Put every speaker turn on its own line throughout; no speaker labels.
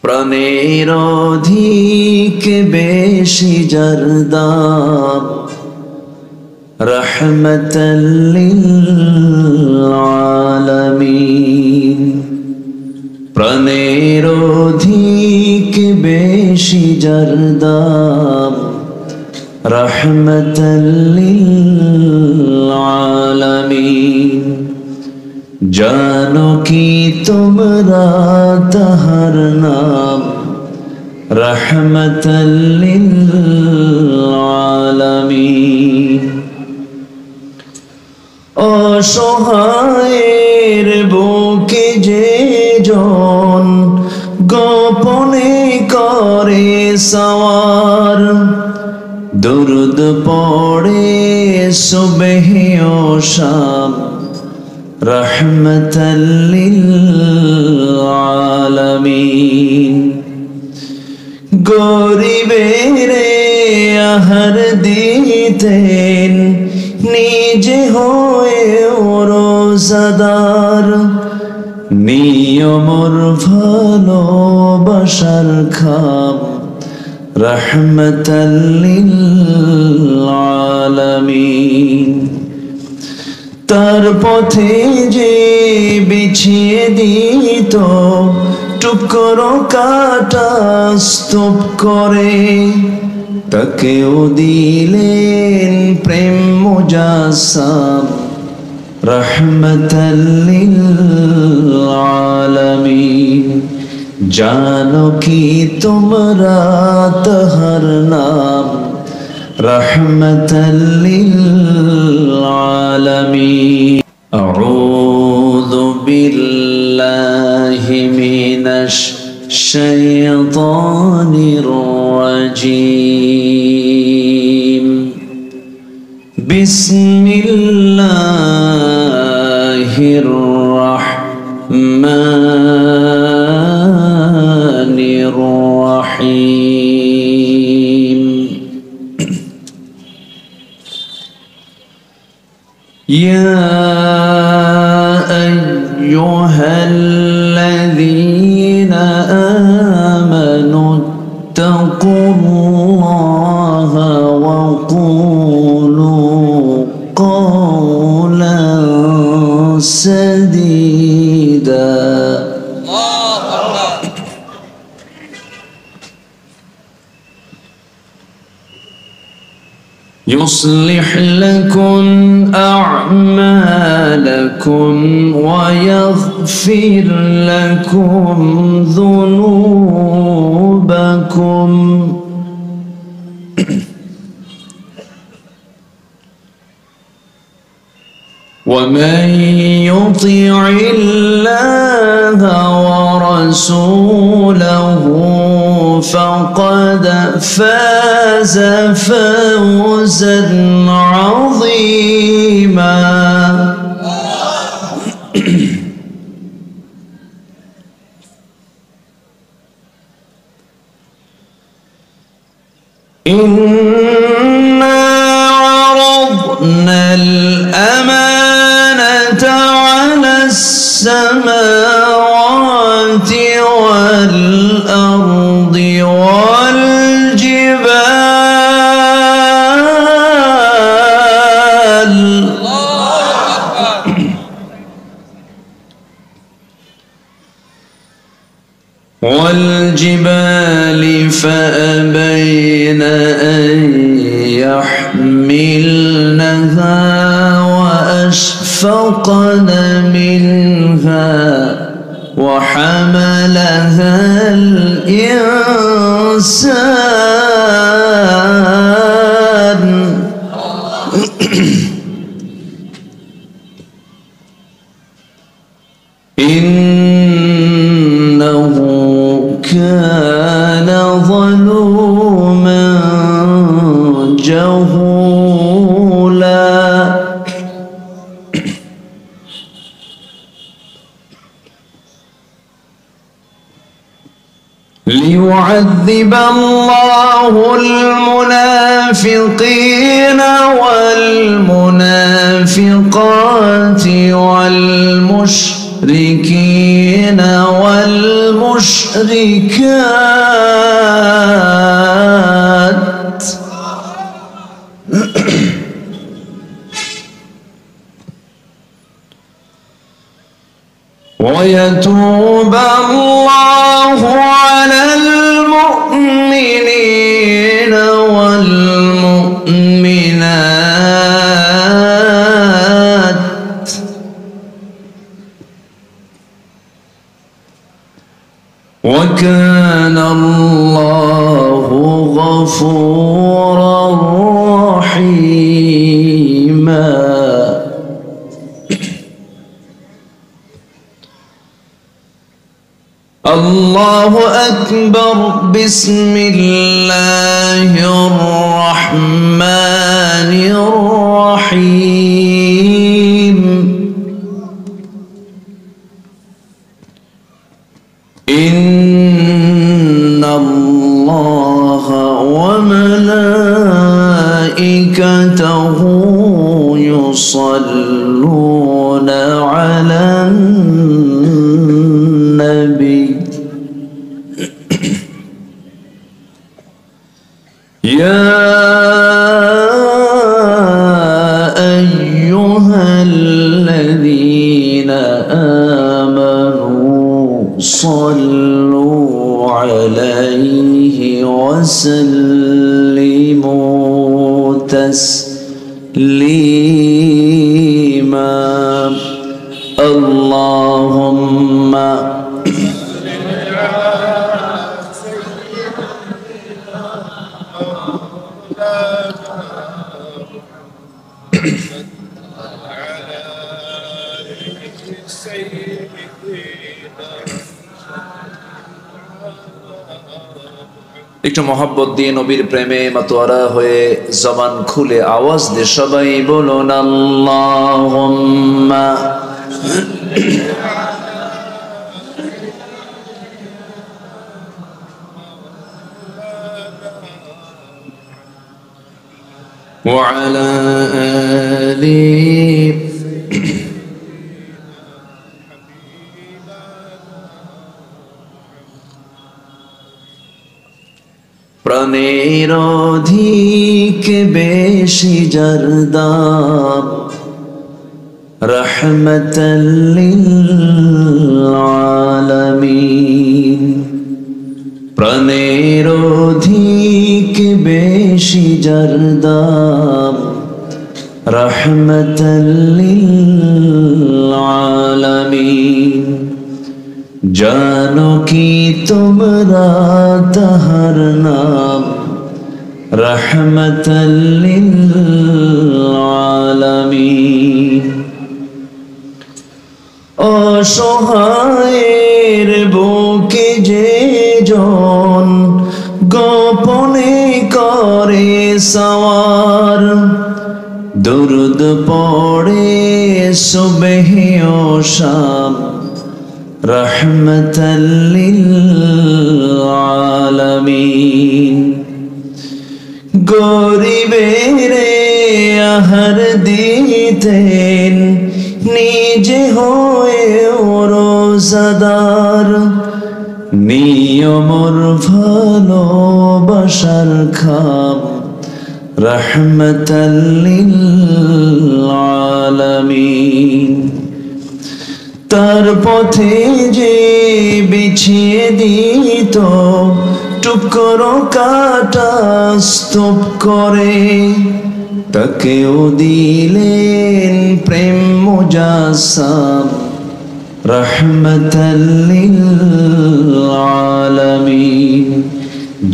প্রাণের অধিক বেশি জরদার রহমতাল লিল আলামিন। প্রাণের অধিক বেশি জরদার রহমতাল লিল আলামিন। জানো কি তোমরা তাহার নাম রহমতাল লিল আলামিন। অসহায়ের বুকে যে জন গোপনে করে সওয়ার, দুরুদ পড়ে সুবহ ও শাম রহমতাল লিল আলামিন। গরিবের আহার দিতেন নিজে হয়ে রোজাদার, নিয়মর ভালোবাসার খাম রহমতাল লিল আলামিন। তার পথে যে বিছিয়ে দিত টুকরো কাটা স্তূপ করে, তাকেও দিলেন প্রেম মুজাসসাম রহমতাল লিল আলামিন। জানো কি তোমরা তাহার নাম রহমতাল লিল আলামিন। আউযু বিল্লাহি মিনাশ শাইতানির রাজীম। বিসমিল্লাহির রাহমানির রাহিম। ইয়া আইয়ুহাল্লাযীনা আমানু ইত্তাকুল্লাহা ওয়া কুলু কওলান সাদীদা। يصلح لكم أعمالكم ويغفر لكم ذنوبكم ومن يطع الله ورسوله فقد فاز فوزا عظيما. إنا عرضنا الأمانة على السماوات والأرض والجبال فأبين أن يحملنها وأشفقن منها وحملها الإنسان إنه كان ظلوما جهولا. ليعذب الله المنافقين والمنافقات والمشركين المشركين والمشركات ويتوب الله على المؤمنين والمؤمنات وكان الله غفورا رحيما. الله أكبر. بسم الله الرحمن الرحيم. إن الله وملائكته يصلون على النبي يا أيها الذين آمنوا صلوا عليه وسلموا تسليما. اللهم একটু মহব্বত দিয়ে নবীর প্রেমে মাতোয়ারা হয়ে জবান খুলে আওয়াজ দিয়ে সবাই বলুন আল্লাহুম্মা ওয়া আলা আলিহি প্রাণের অধিক বেশি জরদাম রহমতাল লিল আলামিন। প্রাণের অধিক বেশি জরদাম রহমতাল লিল আলামিন। জানো কি তোমরা তাহার নাম রহমতাল লিল আলামিন। অসহায়ের বুকে যে জন গোপনে করে সওয়ার দুরুদ পড়ে সুবহে ও শাম রহমতাল লিল আলামিন। গরিবের আহার দিতেন নিজে হয়ে রোজাদার নিয়মর ভালোবাসার খাম রহমতাল লিল আলামিন। তার পথে যে বিছিয়ে দিত টুকরো কাটা স্তূপ করে তাকেও দিলেন প্রেম মুজাসসাম রহমতাল লিল আলামিন।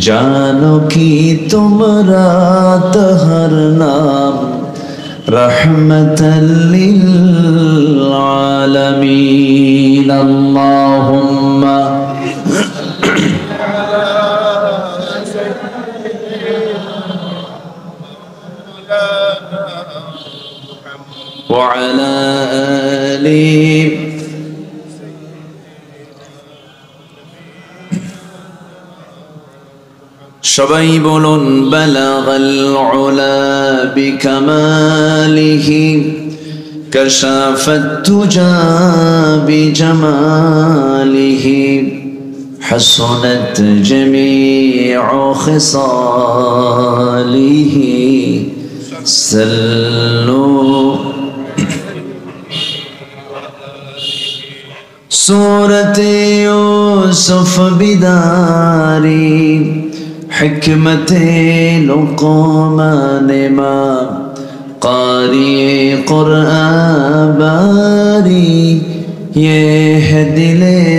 জানো কি তোমরা তাহার নাম রহমতাল লিল আলামিন। আল্লাহুম্মা ওয়া আলা আলিহি সবাই বলুন বালাগাল উলা বিকামালিহি كشف الدجى بجماله حسنت جميع خصاله صلوا سورة يوسف بداري حكمة لقمان ما قارئ قرآن باري يهدي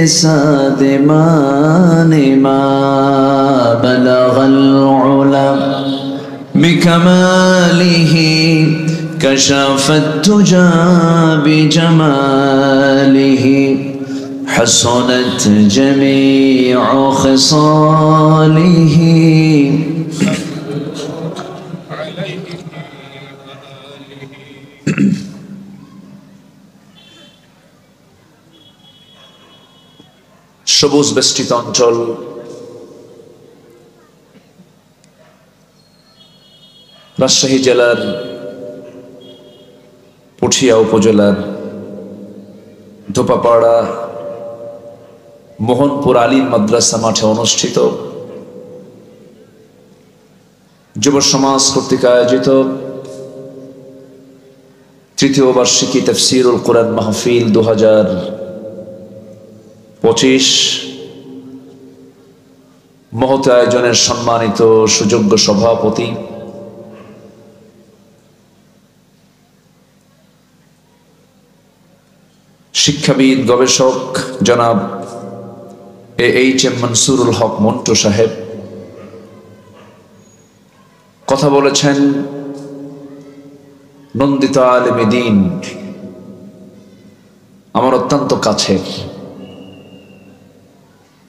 لسادمان ما بلغ العلا بكماله كشف الدجى بجماله حسنت جميع خصاله সবুজ বেষ্টিত অঞ্চল, রাজশাহী জেলার পুঠিয়া উপজেলার ধোপাপাড়া মোহনপুর আলীম মাদ্রাসা মাঠে অনুষ্ঠিত যুব সমাজ কর্তৃক আয়োজিত তৃতীয় বার্ষিকী তাফসীরুল কোরআন মাহফিল 2025 মহৎ আয়োজনের সম্মানিত সুযোগ্য সভাপতি শিক্ষাবিদ গবেষক জনাব AHM মনসুরুল হক মন্টু সাহেব কথা বলেছেন। নন্দিত আলেমে দ্বীন আমার অত্যন্ত কাছের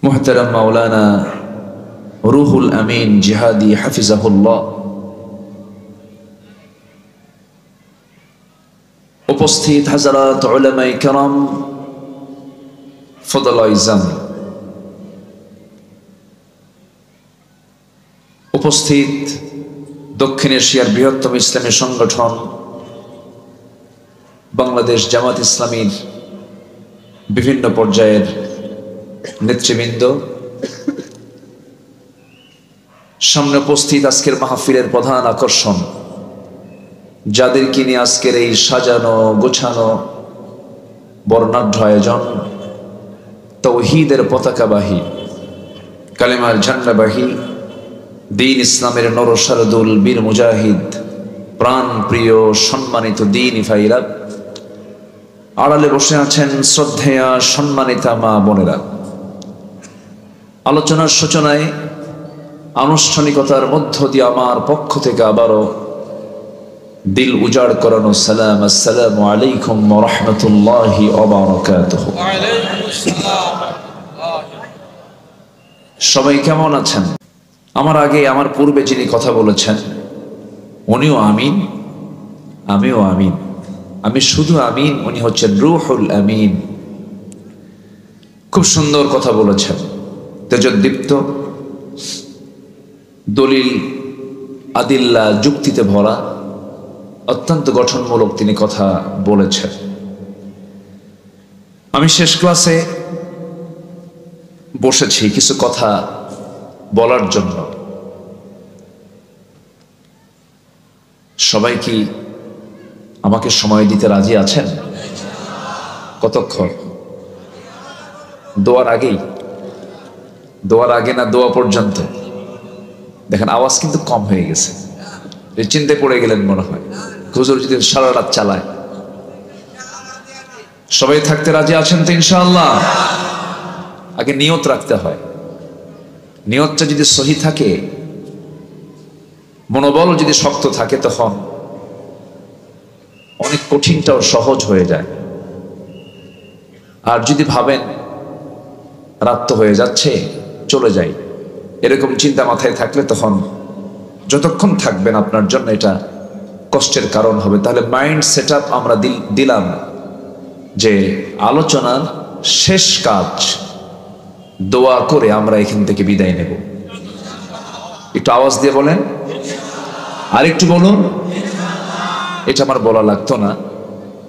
মুহতারাম মাওলানা রুহুল আমিন জিহাদি হাফিজাহুল্লাহ, উপস্থিত হাজারাত উলামায়ে কেরাম, ফদলা ইজাম, উপস্থিত দক্ষিণ এশিয়ার বৃহত্তম ইসলামী সংগঠন বাংলাদেশ জামাত ইসলামীর বিভিন্ন পর্যায়ের নেতৃবৃন্দ, সামনে উপস্থিত আজকের মাহফিলের প্রধান আকর্ষণ, যাদেরকে নিয়ে আজকের এই সাজানো গোছানো বর্ণাঢ্য আয়োজন, তাওহীদের পতাকাবাহী, কালেমার ঝান্ডাবাহী, দ্বীন ইসলামের নরসারদুল বীর মুজাহিদ, প্রাণ প্রিয় সম্মানিত দ্বীনি ভাইরা, আড়ালে বসে আছেন শ্রদ্ধেয়া সম্মানিতা মা বোনেরা। আলোচনার সূচনায় আনুষ্ঠানিকতার মধ্য দিয়ে আমার পক্ষ থেকে আবারও দিল উজাড় করানো সালাম, আসসালামু আলাইকুম ওয়া রাহমাতুল্লাহি ওয়া বারাকাতুহু। সবাই কেমন আছেন? আমার আগে আমার পূর্বে যিনি কথা বলেছেন উনিও আমিন, আমিও আমিন। আমি শুধু আমিন, উনি হচ্ছেন রুহুল আমিন। খুব সুন্দর কথা বলেছেন, তেজোদ্দীপ্ত, দলিল আদিল্লা যুক্তিতে ভরা, অত্যন্ত গঠনমূলক তিনি কথা বলেছেন। আমি শেষ ক্লাসে বসেছি কিছু কথা বলার জন্য। সবাই কি আমাকে সময় দিতে রাজি আছেন? কতক্ষণ? দোয়ার আগেই? দোয়ার আগে না দোয়া পর্যন্ত? দেখেন আওয়াজ কিন্তু কম হয়ে গেছে, চিন্তায় পড়ে গেলেন মনে হয়। হুজুর যদি সারা রাত চালায়। সবাই থাকতে রাজি আছেন তো ইনশাআল্লাহ? আগে নিয়ত রাখতে হয়, নিয়তটা যদি সহি থাকে, মনোবল যদি শক্ত থাকে, তখন অনেক কঠিনটাও সহজ হয়ে যায়। আর যদি ভাবেন রাত তো হয়ে যাচ্ছে চলে যাই, এরকম চিন্তা মাথায় থাকলে তখন যতক্ষণ থাকবেন আপনার জন্য এটা কষ্টের কারণ হবে। তাহলে মাইন্ড সেট আপ আমরা দিলাম যে আলোচনার শেষ কাজ দোয়া করে আমরা এখান থেকে বিদায় নেব। একটু আওয়াজ দিয়ে বলেন, আর একটু বলুন। এটা আমার বলা লাগতো না,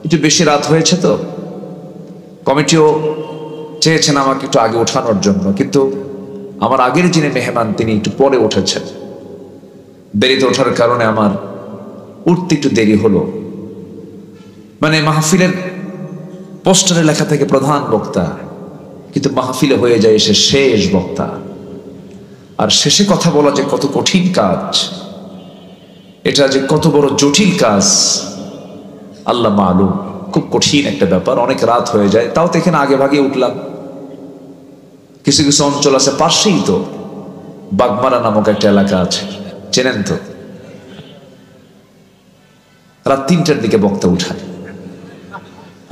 একটু বেশি রাত হয়েছে তো, কমিটিও চেয়েছেন আমাকে একটু আগে ওঠানোর জন্য, কিন্তু আমার আগের যিনি মেহমান তিনি একটু পরে উঠেছেন। দেরিতে ওঠার কারণে আমার উঠতে একটু দেরি হলো। মানে মাহফিলের পোস্টারে লেখা থেকে প্রধান বক্তা, কিন্তু মাহফিলে হয়ে যায় সে শেষ বক্তা। আর শেষে কথা বলা যে কত কঠিন কাজ, এটা যে কত বড় জটিল কাজ আল্লাহ মালুম। খুব কঠিন একটা ব্যাপার, অনেক রাত হয়ে যায়। তাও তো এখানে আগে ভাগে উঠলাম। কিছু কিছু অঞ্চল আছে পাশেই তো, বাগমারা নামক একটা এলাকা আছে, চেনেন তো? রাত 3টার দিকে বক্তা উঠায়।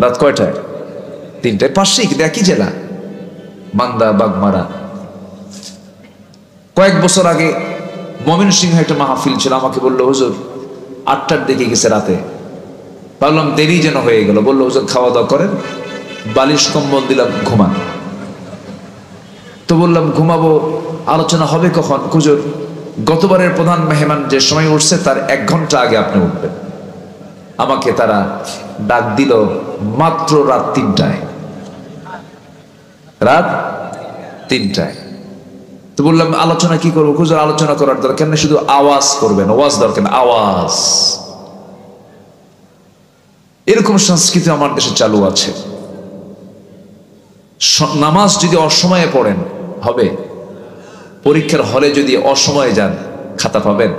রাত কয়টায়? 3টায়। পাশেই, কিন্তু একই জেলা, মান্দা বাগমারা। কয়েক বছর আগে ময়মনসিংহে একটা মাহফিল ছিল, আমাকে বললো হুজুর 8টার দিকে গেছে রাতে। ভাবলাম দেরি যেন হয়ে গেল। বললো হুজুর খাওয়া দাওয়া করেন, বালিশ কম্বল দিলাম, ঘুমান। তো বললাম ঘুমাবো, আলোচনা হবে কখন? হুজুর গতবারের প্রধান মেহমান যে সময় উঠছে তার 1 ঘন্টা আগে আপনি উঠবেন। আমাকে তারা ডাক দিল মাত্র রাত 3টায়। রাত 3টায়। তো বললাম আলোচনা কি করবো? হুজুর আলোচনা করার দরকার নেই, শুধু আওয়াজ করবেন, ওয়াজ দরকার না, আওয়াজ। এরকম সংস্কৃতি আমার দেশে চালু আছে। নামাজ যদি অসময়ে পড়েন হবে, পরীক্ষার হলে যদি অসময়ে যান খাতা পাবেন,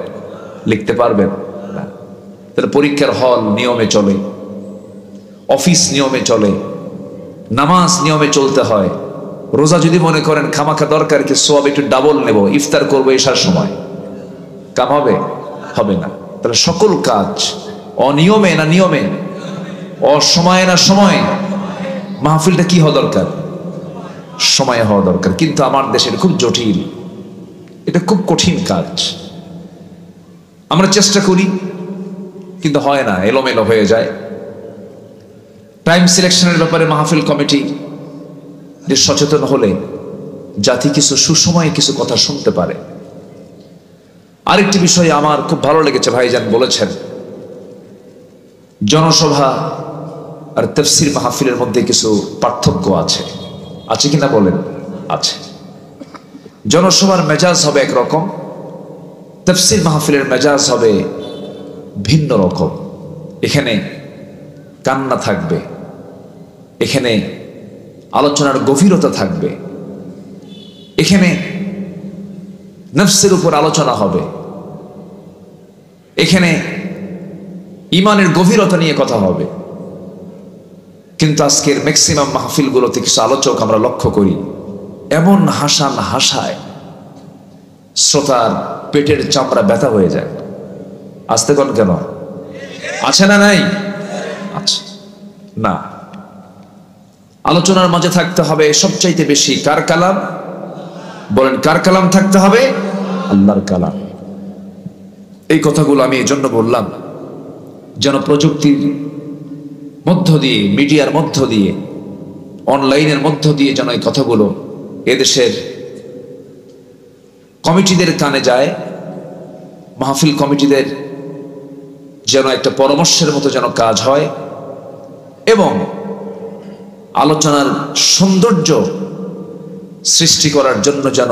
লিখতে পারবেন না। তাহলে পরীক্ষার হল নিয়মে চলে, অফিস নিয়মে চলে, নামাজ নিয়মে চলতে হয়। রোজা যদি মনে করেন খামাখা দরকার কি সওয়াব একটু ডাবল নেব, ইফতার করবো এশার সময়, কাম হবে? হবে না। তাহলে সকল কাজ অনিয়মে না নিয়মে, অসময়ে না সময়ে। মাহফিলটা কি হওয়া দরকার? সময়ে হওয়া দরকার। কিন্তু আমার দেশের খুব জটিল, এটা খুব কঠিন কাজ। আমরা চেষ্টা করি কিন্তু হয় না, এলোমেলো হয়ে যায়। টাইম সিলেকশনের ব্যাপারে মাহফিল কমিটি সচেতন হলে জাতি কিছু সুসময়ে কিছু কথা শুনতে পারে। আরেকটি বিষয় আমার খুব ভালো লেগেছে, ভাইজান বলেছেন জনসভা আর তাফসীর মাহফিলের মধ্যে কিছু পার্থক্য আছে। আছে কিনা বলেন? আছে। জনসভার মেজাজ হবে একরকম, তাফসীর মাহফিলের মেজাজ হবে ভিন্ন রকম। এখানে কান্না থাকবে, এখানে আলোচনার গভীরতা থাকবে, এখানে নফসের উপর আলোচনা হবে, এখানে ইমানের গভীরতা নিয়ে কথা হবে। কিন্তু আজকের ম্যাক্সিমাম মাহফিলগুলোতে কিছু আলোচক আমরা লক্ষ্য করি এমন হাসান হাসায় শ্রোতার পেটের চামড়া ব্যথা হয়ে যায়। আসতে কোন কেন? আছে না নাই? আচ্ছা না, আলোচনার মাঝে থাকতে হবে সবচাইতে বেশি কার কালাম? বলেন কার কালাম থাকতে হবে? আল্লাহর কালাম। এই কথাগুলো আমি এই জন্য বললাম যেন প্রযুক্তির মধ্য দিয়ে, মিডিয়ার মধ্য দিয়ে, অনলাইনের মধ্য দিয়ে যেন এই কথাগুলো এদেশের কমিটিদের কানে যায়, মাহফিল কমিটিদের যেন একটা পরামর্শের মতো যেন কাজ হয়, এবং আলোচনার সৌন্দর্য সৃষ্টি করার জন্য যেন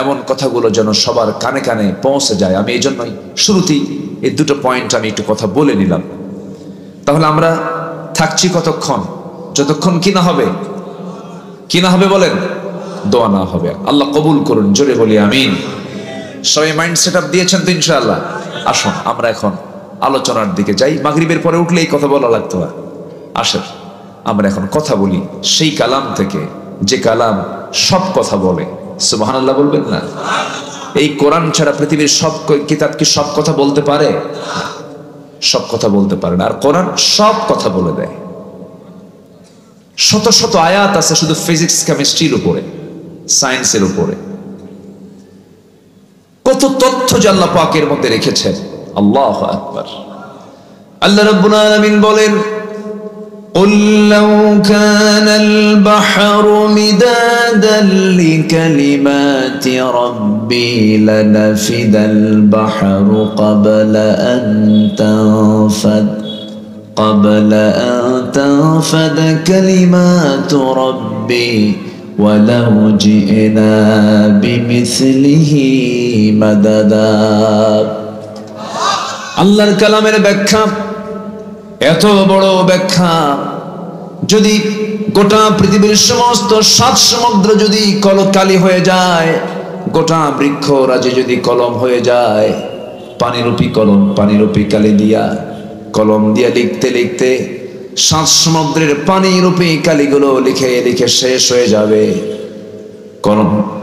এমন কথাগুলো যেন সবার কানে কানে পৌঁছে যায়। আমি এই জন্যই শুরুতেই এই দুটো পয়েন্ট আমি একটু কথা বলে নিলাম। তাহলে আমরা থাকছি কতক্ষণ? যতক্ষণ কিনা হবে, কিনা হবে বলেন, দোয়া না হবে। আল্লাহ কবুল করুন, জোরে বলি আমিন। সবাই মাইন্ড সেট আপ দিয়েছেন তো ইনশাআল্লাহ? আসুন আমরা এখন আলোচনার দিকে যাই। মাগরিবের পরে উঠলে এই কথা বলা লাগতো না। আসেন আমরা এখন কথা বলি সেই কালাম থেকে যে কালাম সব কথা বলে। সুবহানাল্লাহ বলবেন না? এই কোরআন ছাড়া পৃথিবীর সব কিতাব কি সব কথা বলতে পারে? সব কথা বলতে পারে না। আর কোরআন সব কথা বলে দেয়। শত শত আয়াত আছে শুধু ফিজিক্স কেমিস্ট্রির উপরে, সায়েন্সের উপরে। কত তথ্য যে আল্লাহ পাকের মধ্যে রেখেছেন। আল্লাহু আকবার। আল্লাহ রাব্বুল আলামিন বলেন قل لو كان البحر مدادا لكلمات ربي لنفد البحر قبل أن تنفد قبل أن تنفد كلمات ربي ولو جئنا بمثله مددا আল্লাহর কালামের ব্যাখ্যা এত বড় ব্যাখ্যা, যদি গোটা পৃথিবীর সমস্ত সাত সমুদ্র যদি কলকালি হয়ে যায়, গোটা বৃক্ষ রাজে যদি কলম হয়ে যায়, পানিরূপী কলম পানিরূপী কালি দিয়া কলম দিয়া লিখতে লিখতে সাত সমুদ্রের পানিরূপী কালিগুলো লিখে লিখে শেষ হয়ে যাবে,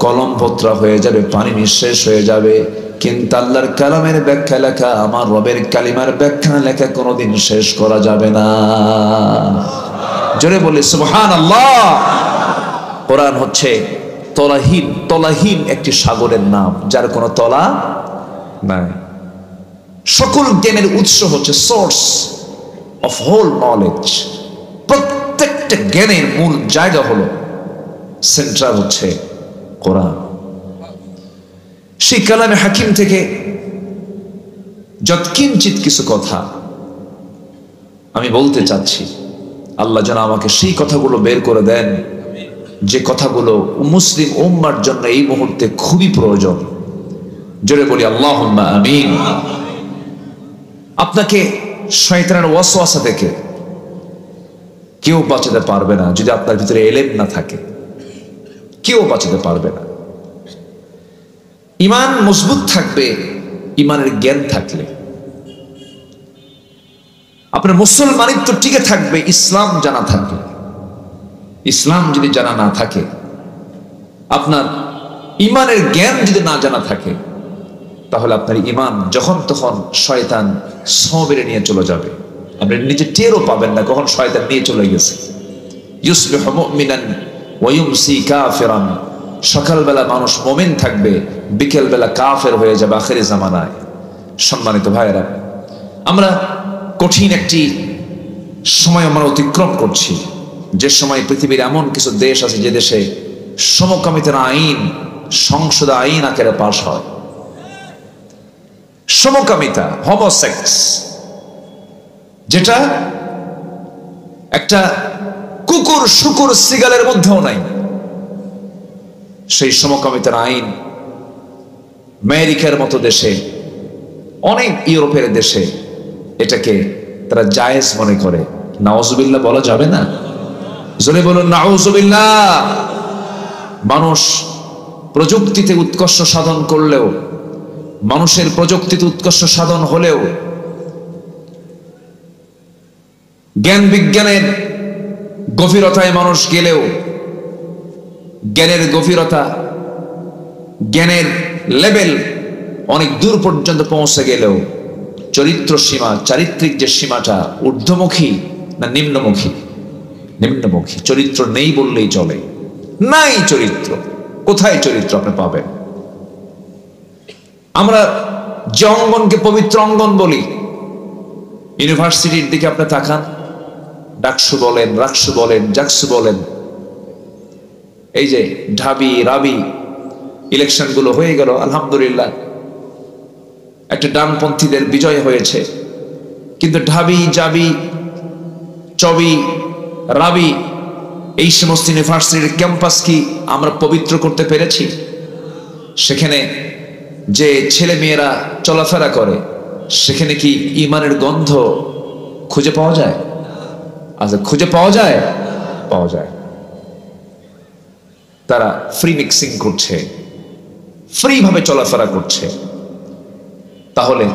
কলম ভোত্রা হয়ে যাবে, পানি নিঃশেষ হয়ে যাবে, কিন্তু আল্লাহর কালামের ব্যাখ্যা লেখা, আমার রবের কালিমার ব্যাখ্যা লেখা কোনোদিন শেষ করা যাবে না। জোরে বলি সুবহানাল্লাহ। কোরআন হচ্ছে তলাহীন একটি সাগরের নাম, যার কোনো তলা নাই। সকল জ্ঞানের উৎস হচ্ছে সোর্স অফ হোল নলেজ। প্রত্যেকটা জ্ঞানের মূল জায়গা হলো, সেন্ট্রাল হচ্ছে কোরআন। সেই কালামে হাকিম থেকে যৎকিঞ্চিত কিছু কথা আমি বলতে চাচ্ছি, আল্লাহ যেন আমাকে সেই কথাগুলো বের করে দেন যে কথাগুলো মুসলিম উম্মার জন্য এই মুহূর্তে খুবই প্রয়োজন। জোরে বলি আল্লাহুম্মা আমিন। আপনাকে শয়তানের ওয়াসওয়াসা থেকে কেউ বাঁচাতে পারবে না যদি আপনার ভিতরে ইলম না থাকে, কেউ বাঁচাতে পারবে না। ঈমান মজবুত থাকবে ঈমানের জ্ঞান থাকলে। আপনার মুসলমানিত্ব টিকে থাকবে ইসলাম জানা থাকবে। ইসলাম যদি জানা না থাকে, আপনার ঈমানের জ্ঞান যদি না জানা থাকে, তাহলে আপনার ঈমান যখন তখন শয়তান সবেরে নিয়ে চলে যাবে, আপনি নিজে টেরও পাবেন না কখন শয়তান নিয়ে চলে গেছে। ইউসবিহু মুমিনান ওয়া ইউমসি কাফিরান। সকালবেলা মানুষ মুমিন থাকবে, বিকেলবেলা কাফের হয়ে যাবে আখিরি জামানায়। সম্মানিত ভাইয়েরা, আমরা কঠিন একটি সময় আমরা অতিক্রম করছি, যে সময় পৃথিবীর এমন কিছু দেশ আছে যে দেশে সমকামিতার আইন, সংসদ আইন আকারে পাশ হয়। সমকামিতা, হোমোসেক্স, যেটা একটা কুকুর শুকুর সিগালের মধ্যেও নাই, সেই সমকামিতার আইন আমেরিকার মতো দেশে, অনেক ইউরোপের দেশে এটাকে তারা জায়েজ মনে করে। নাউজুবিল্লাহ বলা যাবে না? জোরে বলুন নাউজুবিল্লাহ। মানুষ প্রযুক্তিতে উৎকর্ষ সাধন করলেও, মানুষের প্রযুক্তিতে উৎকর্ষ সাধন হলেও, জ্ঞান বিজ্ঞানের গভীরতায় মানুষ গেলেও, জ্ঞানের গভীরতা, জ্ঞানের লেভেল অনেক দূর পর্যন্ত পৌঁছে গেলেও চরিত্র সীমা, চারিত্রিক যে সীমাটা ঊর্ধ্বমুখী না নিম্নমুখী? নিম্নমুখী। চরিত্র নেই বললেই চলে, নাই চরিত্র। কোথায় চরিত্র আপনি পাবেন? আমরা যে অঙ্গনকে পবিত্র অঙ্গন বলি, ইউনিভার্সিটির দিকে আপনি তাকান, ডাকসু বলেন, রাকসু বলেন, জাকসু বলেন, এই যে ঢাবি রাবি ইলেকশন গুলো হয়ে গেল, আলহামদুলিল্লাহ একটা ডানপন্থীদের বিজয় হয়েছে, কিন্তু ঢাবি জাবি চবি রাবি এই সমস্ত ইউনিভার্সিটির ক্যাম্পাস কি আমরা পবিত্র করতে পেরেছি? সেখানে যে ছেলে মেয়েরা চলাফেরা করে, সেখানে কি ঈমানের গন্ধ খুঁজে পাওয়া যায়? আচ্ছা, খুঁজে পাওয়া যায়? পাওয়া যায়। তারা ফ্রি মিক্সিং করছে, ফ্রি ভাবে চলাফেরা করছে। তাহলে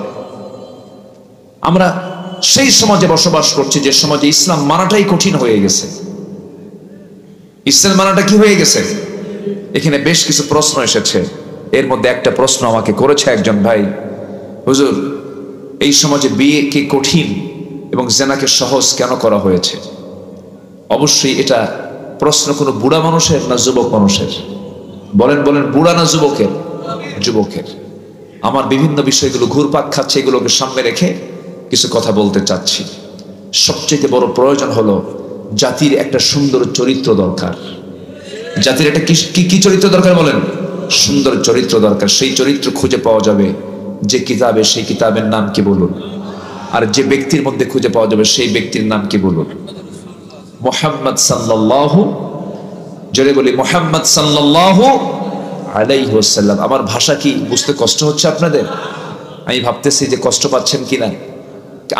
আমরা সেই সমাজে বসবাস করছি যে সমাজে ইসলাম মানাটাই কঠিন হয়ে গেছে। ইসলাম মানাটা কি হয়ে গেছে? এখানে বেশ কিছু প্রশ্ন এসেছে। এর মধ্যে একটা প্রশ্ন আমাকে করেছে একজন ভাই, হুজুর এই সমাজে বিয়ে কি কঠিন এবং জেনাকে সহজ কেন করা হয়েছে? অবশ্যই এটা প্রশ্ন কোনো বুড়া মানুষের না যুবক মানুষের? বলেন বলেন, বুড়া না যুবকের? যুবকের। আমার বিভিন্ন বিষয়গুলো ঘুরপাক খাচ্ছে, এগুলোকে সামনে রেখে কিছু কথা বলতে চাচ্ছি। সবচেয়ে বড় প্রয়োজন হলো জাতির একটা সুন্দর চরিত্র দরকার। জাতির একটা কি চরিত্র দরকার বলেন? সুন্দর চরিত্র দরকার। সেই চরিত্র খুঁজে পাওয়া যাবে যে কিতাবে, সেই কিতাবের নাম কি বলুন? আর যে ব্যক্তির মধ্যে খুঁজে পাওয়া যাবে সেই ব্যক্তির নাম কি বলুন? মুহাম্মদ সাল্লাল্লাহু, জোরে বলি মুহাম্মদ সাল্লাল্লাহু আলাইহি ওয়াসাল্লাম। আমার ভাষা কি বুঝতে কষ্ট হচ্ছে আপনাদের? আমি ভাবতেছি যে কষ্ট পাচ্ছেন কিনা।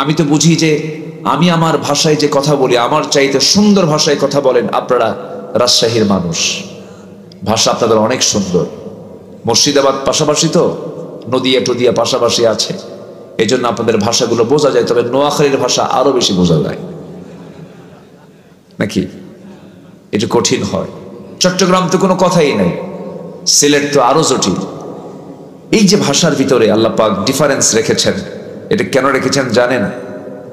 আমি তো বুঝি যে আমি আমার ভাষায় যে কথা বলি, আমার চাইতে সুন্দর ভাষায় কথা বলেন আপনারা। রাজশাহীর মানুষ, ভাষা আপনাদের অনেক সুন্দর। মুর্শিদাবাদ পাশাপাশি তো, নদিয়া টদিয়া পাশাপাশি আছে, এই জন্য আপনাদের ভাষাগুলো বোঝা যায়। তবে নোয়াখালীর ভাষা আরো বেশি বোঝা যায় নাকি? এটা কঠিন হয়। চট্টগ্রাম তো কোনো কথাই নাই, সিলেট তো আরো জটিল। এই যে ভাষার ভিতরে আল্লাহ পাক ডিফারেন্স রেখেছেন, এটা কেন রেখেছেন জানেন?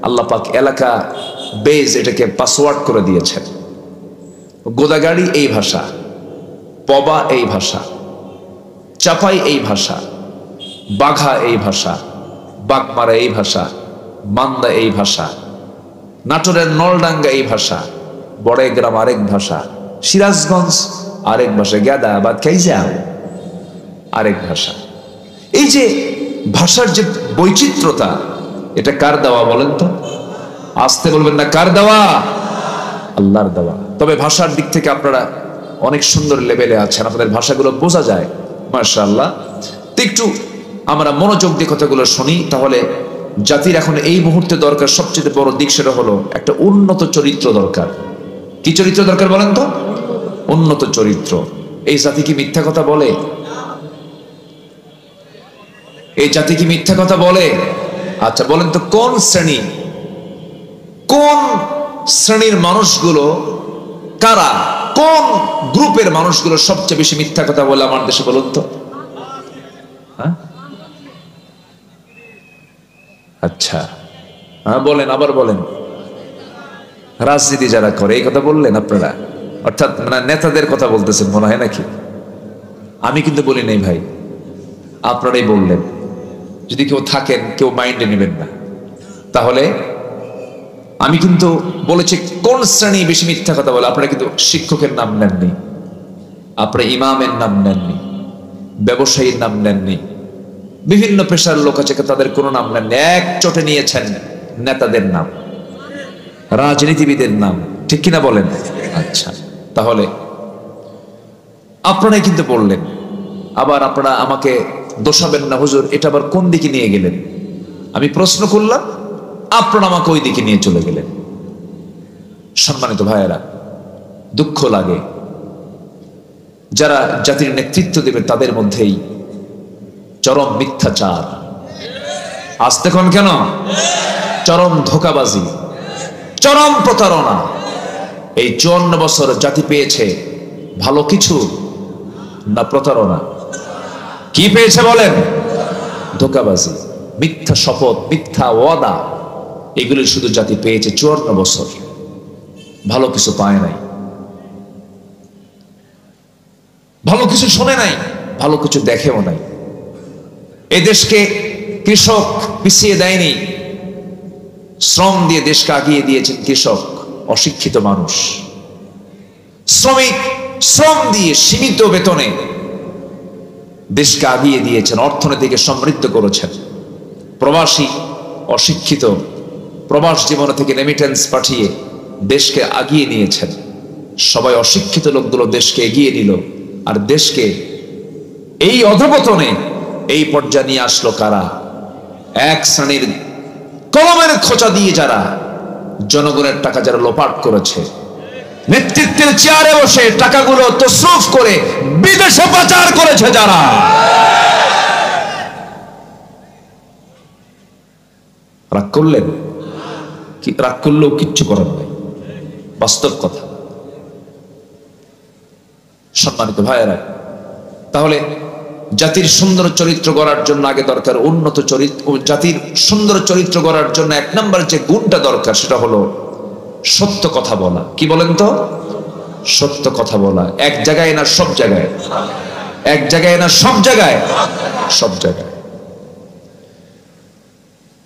আল্লাহ পাক এলাকা বেজ এটাকে পাসওয়ার্ড করে দিয়েছেন। গোদাগাড়ি এই ভাষা, পবা এই ভাষা, চাপাই এই ভাষা, বাঘা এই ভাষা, বাগমারা এই ভাষা, মান্দা এই ভাষা, নাটোরের নলডাঙ্গা এই ভাষা, বড়াইগ্রাম আরেক ভাষা, সিরাজগঞ্জ আরেক ভাষা, গাদা বা কাইজা আরেক ভাষা। এই যে ভাষার যে বৈচিত্র্যতা, এটা কার দেওয়া বলেন তো? আসতে বলবেন না, কার দেওয়া? আল্লাহর দেওয়া। তবে ভাষার দিক থেকে আপনারা অনেক সুন্দর লেভেলে আছেন, আপনাদের ভাষাগুলো বোঝা যায় মাশাআল্লাহ। তো একটু আমরা মনোযোগ দিয়ে কথাগুলো শুনি, তাহলে জাতির এখন এই মুহূর্তে দরকার সবচেয়ে বড় দিক, সেটা হলো একটা উন্নত চরিত্র দরকার। কি চরিত্র দরকার বলেন তো? উন্নত চরিত্র। এই জাতি কি মিথ্যা কথা বলে? এই জাতি কি মিথ্যা কথা বলে? আচ্ছা বলেন তো, কোন শ্রেণীর মানুষগুলো কারা, কোন গ্রুপের মানুষগুলো সবচেয়ে বেশি মিথ্যা কথা বলে আমার দেশে বলুন তো? হ্যাঁ আচ্ছা, হ্যাঁ বলেন, আবার বলেন। রাজনীতি যারা করে, এই কথা বললেন আপনারা, অর্থাৎ মানে নেতাদের কথা বলতেছেন মনে হয় নাকি? আমি কিন্তু বলি নাই ভাই, আপনারাই বললেন। যদি কেউ থাকেন, কেউ মাইন্ডে নেবেন না। তাহলে আমি কিন্তু বলেছি কোন শ্রেণী বেশি মিথ্যা কথা বলে। আপনারা কিন্তু শিক্ষকের নাম নেননি, আপনারা ইমামের নাম নেননি, ব্যবসায়ীর নাম নেননি, বিভিন্ন পেশার লোক আছে তাদের কোনো নাম নেননি, এক চোটে নিয়েছেন নেতাদের নাম, রাজনীতিবিদের নাম। ঠিক কিনা বলেন? আচ্ছা, তাহলে আপনারাই কিন্তু বললেন। আবার আপনারা আমাকে দোষাবেন না, হুজুর এটা আবার কোন দিকে নিয়ে গেলেন? আমি প্রশ্ন করলাম, আপনারা আমাকে ওই দিকে নিয়ে চলে গেলেন। সম্মানিত ভাইয়েরা, দুঃখ লাগে যারা জাতির নেতৃত্ব দেবে তাদের মধ্যেই চরম মিথ্যাচার। আসতে কোন কেন? চরম ধোঁকাবাজি, চরম প্রতারণা। এই 54 বছর জাতি পেয়েছে ভালো কিছু না প্রতারণা? কি পেয়েছে বলেন? ধোঁকাবাজি, মিথ্যা শপথ, মিথ্যা ওয়াদা, এগুলি শুধু জাতি পেয়েছে 54 বছর। ভালো কিছু পায় নাই, ভালো কিছু শোনে নাই, ভালো কিছু দেখেও নাই। এই দেশকে কৃষক পিছিয়ে দেয়নি, শ্রম দিয়ে দেশকে আগিয়ে দিয়েছেন কৃষক, অশিক্ষিত মানুষ। শ্রমিক শ্রম দিয়ে সীমিত বেতনে দেশকে আগিয়ে দিয়েছেন, অর্থনীতিকে সমৃদ্ধ করেছেন। প্রবাসী অশিক্ষিত প্রবাস জীবন থেকে রেমিটেন্স পাঠিয়ে দেশকে আগিয়ে নিয়েছেন। সবাই অশিক্ষিত লোকগুলো দেশকে এগিয়ে নিল, আর দেশকে এই অধপতনে এই পর্যায়ে নিয়ে আসলো কারা? এক শ্রেণীর কলমের খোঁচা দিয়ে যারা জনগণের টাকা যারা লোপাট করেছে, নেতৃত্বের চেয়ারে বসে টাকাগুলো তসরুফ করে বিদেশে পাচার করেছে যারা। রাগ করলেন? রাগ করলেও কিচ্ছু করার নাই, বাস্তব কথা। সম্মানিত ভাইয়েরা, তাহলে জাতির সুন্দর চরিত্র গড়ার জন্য আগে দরকার উন্নত চরিত্র। জাতির সুন্দর চরিত্র গড়ার জন্য 1 নম্বর যে গুণটা দরকার সেটা হলো সত্য কথা বলা। কি বলেন তো? সত্য কথা বলা। এক জায়গায় না সব জায়গায়, এক জায়গায় না সব জায়গায়, সব জায়গায়।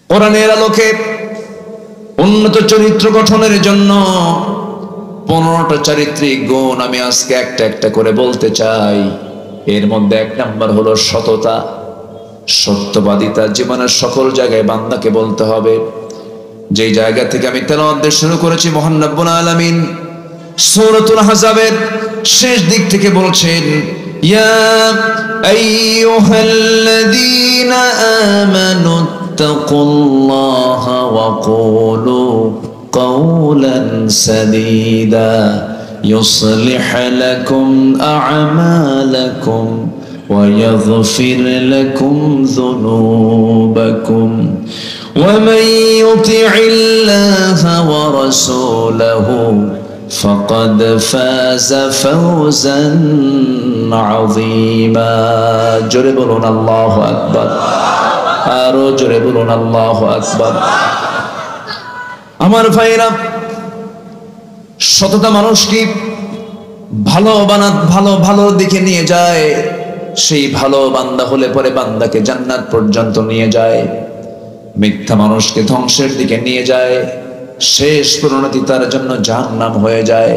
কোরআনের আলোকে উন্নত চরিত্র গঠনের জন্য 15টা চারিত্রিক গুণ আমি আজকে একটা একটা করে বলতে চাই। এর মধ্যে 1 নম্বর হলো সততা, সত্যবাদিতা। জীবনের সকল জায়গায় বান্দাকে বলতে হবে যেই জায়গা থেকে আমি তেলাওয়াত শুরু করেছি, মহান রব্বুল আলামিন সূরাতুল আহজাবের শেষ দিক থেকে বলছেন, ইয়া আইয়ুহাল্লাযীনা আমানু তাকুল্লাহা ওয়া কুলু কাওলান সাদীদা يصلح لكم أعمالكم ويغفر لكم ذنوبكم ومن يطع الله ورسوله فقد فاز فوزا عظيما. জোরে বলুন আল্লাহু আকবার, আরো জোরে বলুন আল্লাহু আকবার। আমার ভাইরা, সততা মানুষকে ভালোর দিকে নিয়ে যায়। সেই ভালো বান্দা হলে পরে বান্দাকে জান্নাত পর্যন্ত নিয়ে যায়। মিথ্যা মানুষকে ধ্বংসের দিকে নিয়ে যায়, শেষ পরিণতি তার জন্য জাহান্নাম হয়ে যায়।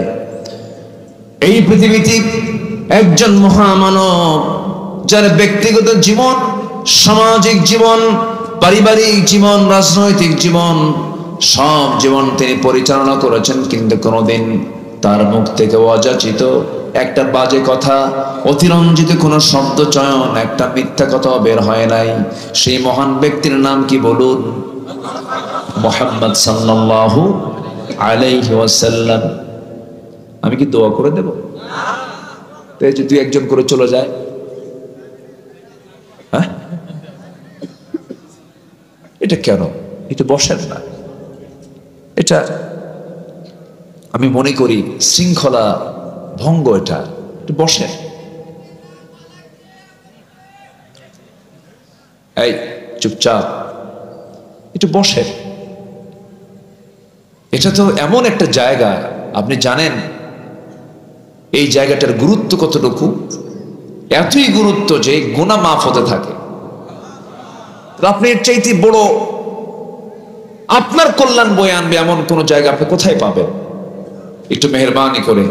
এই পৃথিবীতে একজন মহামানব, যার ব্যক্তিগত জীবন, সামাজিক জীবন, পারিবারিক জীবন, রাজনৈতিক জীবন, সব জীবন তিনি পরিচালনা করেছেন, কিন্তু কোনোদিন তার মুখ থেকে অযাচিত একটা বাজে কথা, অতিরঞ্জিত কোনো শব্দ চয়ন, একটা মিথ্যা কথা বের হয় নাই। সেই মহান ব্যক্তির নাম কি বলুন? মুহাম্মদ সাল্লাল্লাহু আলাইহি ওয়াসাল্লাম। আমি কি দোয়া করে দেব? তাই যে তুই একজন করে চলে যায়, হ্যাঁ, এটা কেন? এটা বসেন না। এটা আমি মনে করি শৃঙ্খলা ভঙ্গ। এটা বসেন। এই চুপচাপ, একটু বসেন। এটা তো এমন একটা জায়গা, আপনি জানেন এই জায়গাটার গুরুত্ব কতটুকু? এতই গুরুত্ব যে গুনাহ মাফ হতে থাকে। আপনি এর চাইতে বড় আপনার কল্যাণ বয়ে আনবে এমন কোন জায়গা আপনি কোথায় পাবেন? একটু মেহেরবানি করে,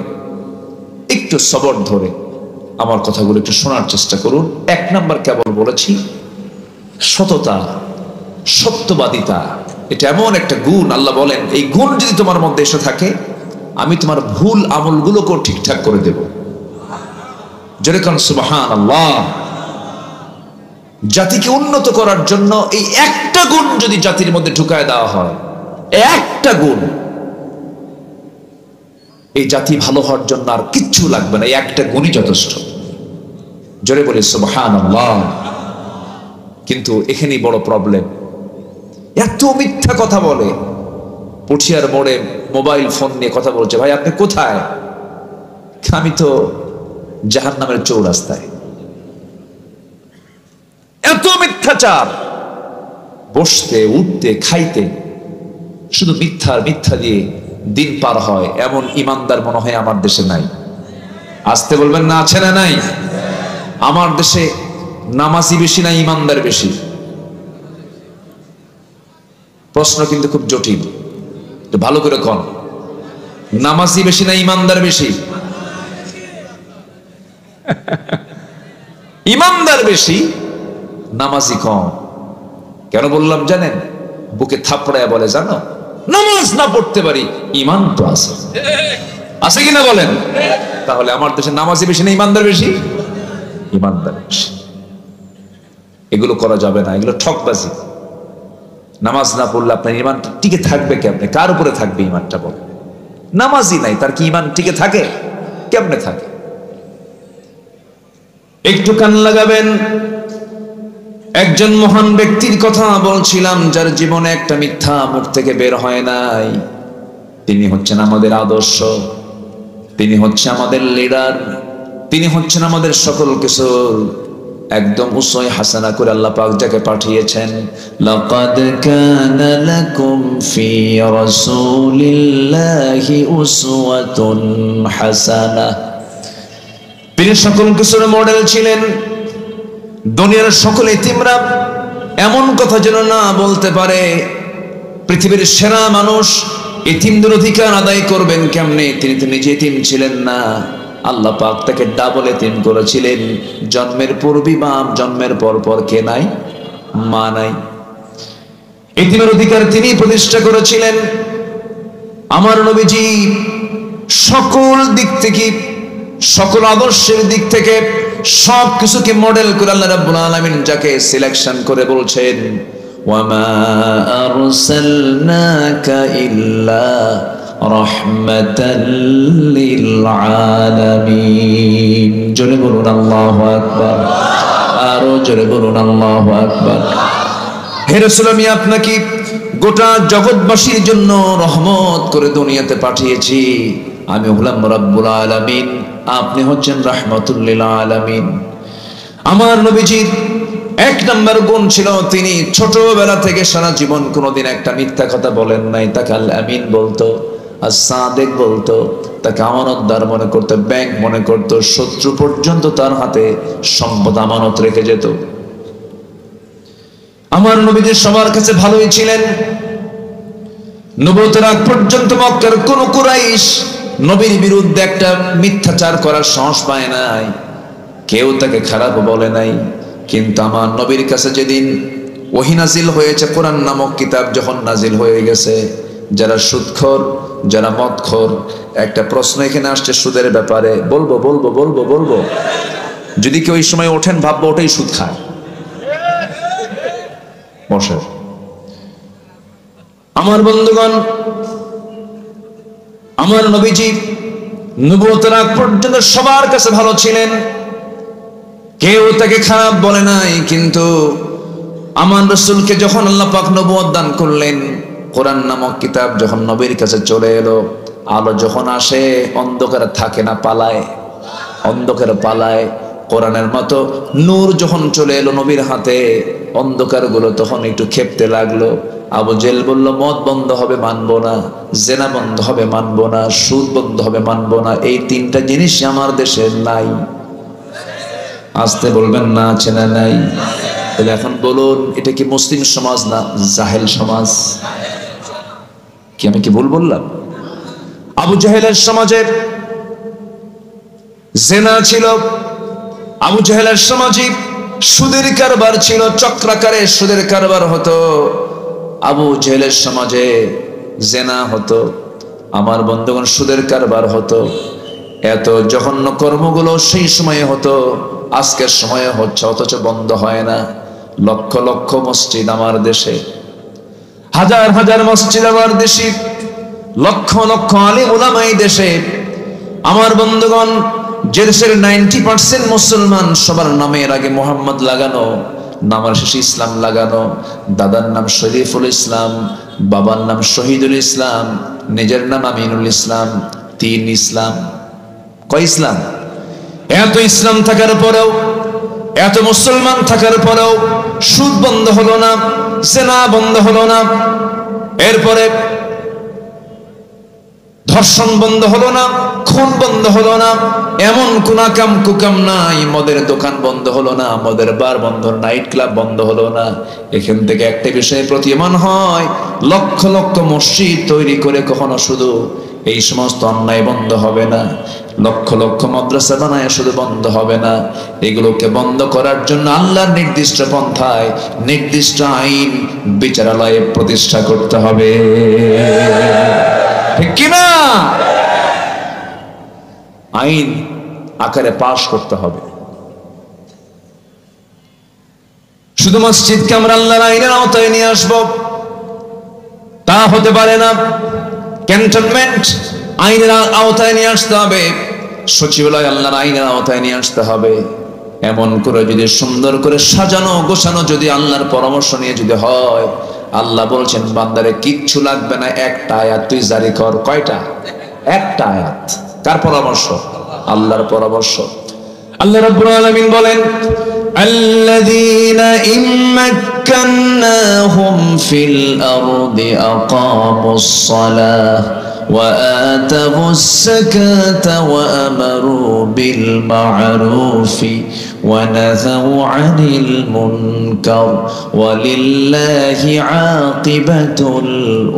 একটু সবর ধরে আমার কথাগুলো একটু শোনার চেষ্টা করুন। এক নাম্বার কেবল বলেছি, সততা, সত্যবাদিতা। এটা এমন একটা গুণ, আল্লাহ বলেন এই গুণ যদি তোমার মধ্যে এসে থাকে, আমি তোমার ভুল আমলগুলোকেও ঠিকঠাক করে দেব। যেরকম সুবহানাল্লাহ। জাতিকে উন্নত করার জন্য এই একটা গুণ যদি জাতির মধ্যে ঢুকায় দেওয়া হয়, একটা গুণ, এই জাতি ভালো হওয়ার জন্য আর কিচ্ছু লাগবে না, এই একটা গুণই যথেষ্ট। জোরে বলি সুবহানাল্লাহ। কিন্তু এখানেই বড় প্রবলেম। এত মিথ্যা কথা বলে। পুঠিয়ার মোড়ে মোবাইল ফোন নিয়ে কথা বলছে, ভাই আপনি কোথায়? আমি তো জাহান্নামের চৌরাস্তায়। এত মিথ্যাচার, বসতে উঠতে খাইতে শুধু মিথ্যা দিয়ে দিন পার হয়, এমন ইমানদার মনে হয় আমার দেশে নাই। আসতে বলবেন না, আছে না নাই? আমার দেশে নামাজি বেশি না ইমানদার বেশি? প্রশ্ন কিন্তু খুব জটিল, ভালো করে কন। নামাজি বেশি না ইমানদার বেশি? ইমানদার বেশি, নামাজি কম। কেন বললাম জানেন? বুকে থাপড়ায় বলে, জানো নামাজ না পড়তে পারি, ইমান তো আছে। আছে কিনা বলেন? তাহলে আমার দেশে নামাজি বেশি না ইমানদার বেশি? ইমানদার বেশি। এগুলো করা যাবে না, এগুলো ঠকবাজি। নামাজ না পড়লে আপনার ইমান টিকে থাকবে কেমনে? কার উপরে থাকবে ইমানটা? বল, নামাজি নাই, তার কি ইমান টিকে থাকে? কেমনে থাকে? একটু কান লাগাবেন। একজন মহান ব্যক্তির কথা বলছিলাম, যার জীবনে একটা মিথ্যা মুখ থেকে বের হয় নাই। তিনি হচ্ছেন আমাদের আদর্শ, তিনি হচ্ছে আমাদের লিডার, তিনি হচ্ছেন আমাদের সকল কিছু। একদম উসওয়া হাসানা করে আল্লাহ পাক যাকে পাঠিয়েছেন, লাকাদ কানা লাকুম ফি রাসূলিল্লাহি উসওয়াতুন হাসানাহ। তিনি সকল কিছুর মডেল ছিলেন। দুনিয়ার সকল এতিমরা এমন কথা যেন না বলতে পারে, পৃথিবীর সেরা মানুষ এতিমদের অধিকার আদায় করবেন কেমনে? তিনি তো নিজে এতিম ছিলেন না, আল্লাহ পাক তাকে ডাবল এতিম করেছিলেন। জন্মের পূর্বে বাপ, জন্মের পর কে নাই? মা নাই। এতিমের অধিকার তিনি প্রতিষ্ঠা করেছিলেন। আমার নবীজি সকল দিক থেকে, সকল আদর্শের দিক থেকে সব কিছুকে মডেল করে আল্লাহ রাব্বুল আলামিন যাকে সিলেকশন করে বলছেন, ওয়ামা আরসালনাকা ইল্লা রাহমাতাল লিল আলামিন। জোরে বলুন আল্লাহু আকবার, আরো জোরে বলুন আল্লাহু আকবার। হে রাসূল, আমি আপনাকে গোটা জগৎবাসীর জন্য রহমত করে দুনিয়াতে পাঠিয়েছি। আমি হলাম রব্বুল আলামিন, আপনি হচ্ছেন রাহমাতুল লিল আলামিন। আমার নবীজির এক নম্বর গুণ ছিল, তিনি ছোটবেলা থেকে সারা জীবন কোনোদিন একটা মিথ্যা কথা বলেন নাই। তাকে আল আমিন বলতো, আর সাদেক বলতো, তাকে আমানতদার মনে করতো, ব্যাংক মনে করতো। শত্রু পর্যন্ত তার হাতে সম্পদ আমানত রেখে যেত। আমার নবীজি সবার কাছে ভালোই ছিলেন। নবুয়তের আগ পর্যন্ত মক্কার কোন কুরাইশ নবীর বিরুদ্ধে একটা মিথ্যাচার করার সাহস পায় নাই, কেউ তাকে খারাপ বলে নাই। কিন্তু আমার নবীর কাছে যেদিন ওহী নাজিল হয়েছে, কোরআন নামক কিতাব যখন নাজিল হয়ে গেছে, যারা সুদখোর, যারা মদখোর, একটা প্রশ্ন এখানে আসছে সুদের ব্যাপারে, বলবো বলবো বলবো বলবো। যদি কেউ এই সময় ওঠেন, ভাববো ওটাই সুদ খায়। বসে আমার বন্ধুগণ, আমার নবীজি নবুয়তের আগ পর্যন্ত সবার কাছে ভালো ছিলেন, কেউ তাকে খারাপ বলে নাই। কিন্তু আমার রাসূলকে যখন আল্লাহ পাক নবুয়ত দান করলেন, কোরআন নামক কিতাব যখন নবীর কাছে চলে এলো, আলো যখন আসে অন্ধকারে থাকে না, পালায়, অন্ধকারে পালায়। কোরআনের মতো নূর যখন চলে এলো নবীর হাতে, অন্ধকার গুলো তখন একটু খেপতে লাগলো। আবু জেল বলল, মদ বন্ধ হবে মানবো না, জেনা বন্ধ হবে মানবো না, সুদ বন্ধ হবে মানবো না। এই তিনটা জিনিস আমার দেশে নাই। আসতে বলবেন না, আছে না নাই? তাহলে এখন বলুন, এটা কি মুসলিম সমাজ না জাহেল সমাজ? কি আমি কি ভুল বললাম? আবু জাহেলের সমাজে জেনা ছিল, আবু জাহেলের সমাজে সুদের কারবার ছিল, চক্রাকারে সুদের কারবার হতো। আবু জাহেলের সমাজে জেনা হতো, আমার বন্ধুগণ সুদের কারবার হতো। এত জঘন্য কর্মগুলো সেই সময়ে হতো, আজকের সময়ে হচ্ছে, অথচ বন্ধ হয় না। লক্ষ লক্ষ মসজিদ আমার দেশে, হাজার হাজার মসজিদ আমার দেশে, লক্ষ লক্ষ আলিম উলামা এই দেশে। আমার বন্ধুগণ, যে দেশের 90% মুসলমান, সবার নামের আগে মোহাম্মদ লাগানো, নামের শেষে ইসলাম লাগানো। দাদার নাম শরীফুল ইসলাম, বাবার নাম শহীদুল ইসলাম, নিজের নাম আমিনুল ইসলাম। 3 ইসলাম। কয় ইসলাম? এত ইসলাম থাকার পরেও, এত মুসলমান থাকার পরেও সুদ বন্ধ হলো না, জেনা বন্ধ হলো না, এরপরে ধর্ষণ বন্ধ হলো না, খুন বন্ধ হলো না, এমন কোন কাম কুকাম নাই। মদের দোকান বন্ধ হলো না, মদের বার বন্ধ, নাইট ক্লাব বন্ধ হলো না। এখান থেকে একটা বিষয় প্রতীয়মান হয়, লক্ষ লক্ষ মসজিদ তৈরি করে কখনো শুধু এই সমস্ত অন্যায় বন্ধ হবে না, লক্ষ লক্ষ মাদ্রাসা বানায় শুধু বন্ধ হবে না। এগুলোকে বন্ধ করার জন্য আল্লাহর নির্দিষ্ট পন্থায়, নির্দিষ্ট আইন বিচারালয়ে প্রতিষ্ঠা করতে হবে, ঠিক কিনা? আইন আকারে পাশ করতে হবে। শুধু মসজিদকে আমরা আল্লাহর আইনের আওতায় নিয়ে আসবো তা হতে পারে না। ক্যান্টনমেন্ট আইনের আওতায় নিয়ে আসতে হবে, সচিবালয় আল্লাহর আইনের আওতায় নিয়ে আসতে হবে। এমন করে যদি সুন্দর করে সাজানো গোছানো যদি আল্লাহর পরামর্শ নিয়ে যদি হয়, আল্লাহ বলছেন বান্দারে কিচ্ছু লাগবে না, একটা আয়াত তুই জারি কর। কয়টা? একটা আয়াত। কার পরামর্শ? আল্লাহর পরামর্শ। আল্লাহ রাব্বুল আলামিন বলেন, আল্লাযীনা ইম্মাক্কান্নাহুম ফিল আরদি আকামুস সালাহ ওয়া আতাবুস যাকাতা ওয়া আমারু বিল মা'রুফি ওয়া নাহাউ আনিল মুনকার ওয়া লিল্লাহি আকিবাতুল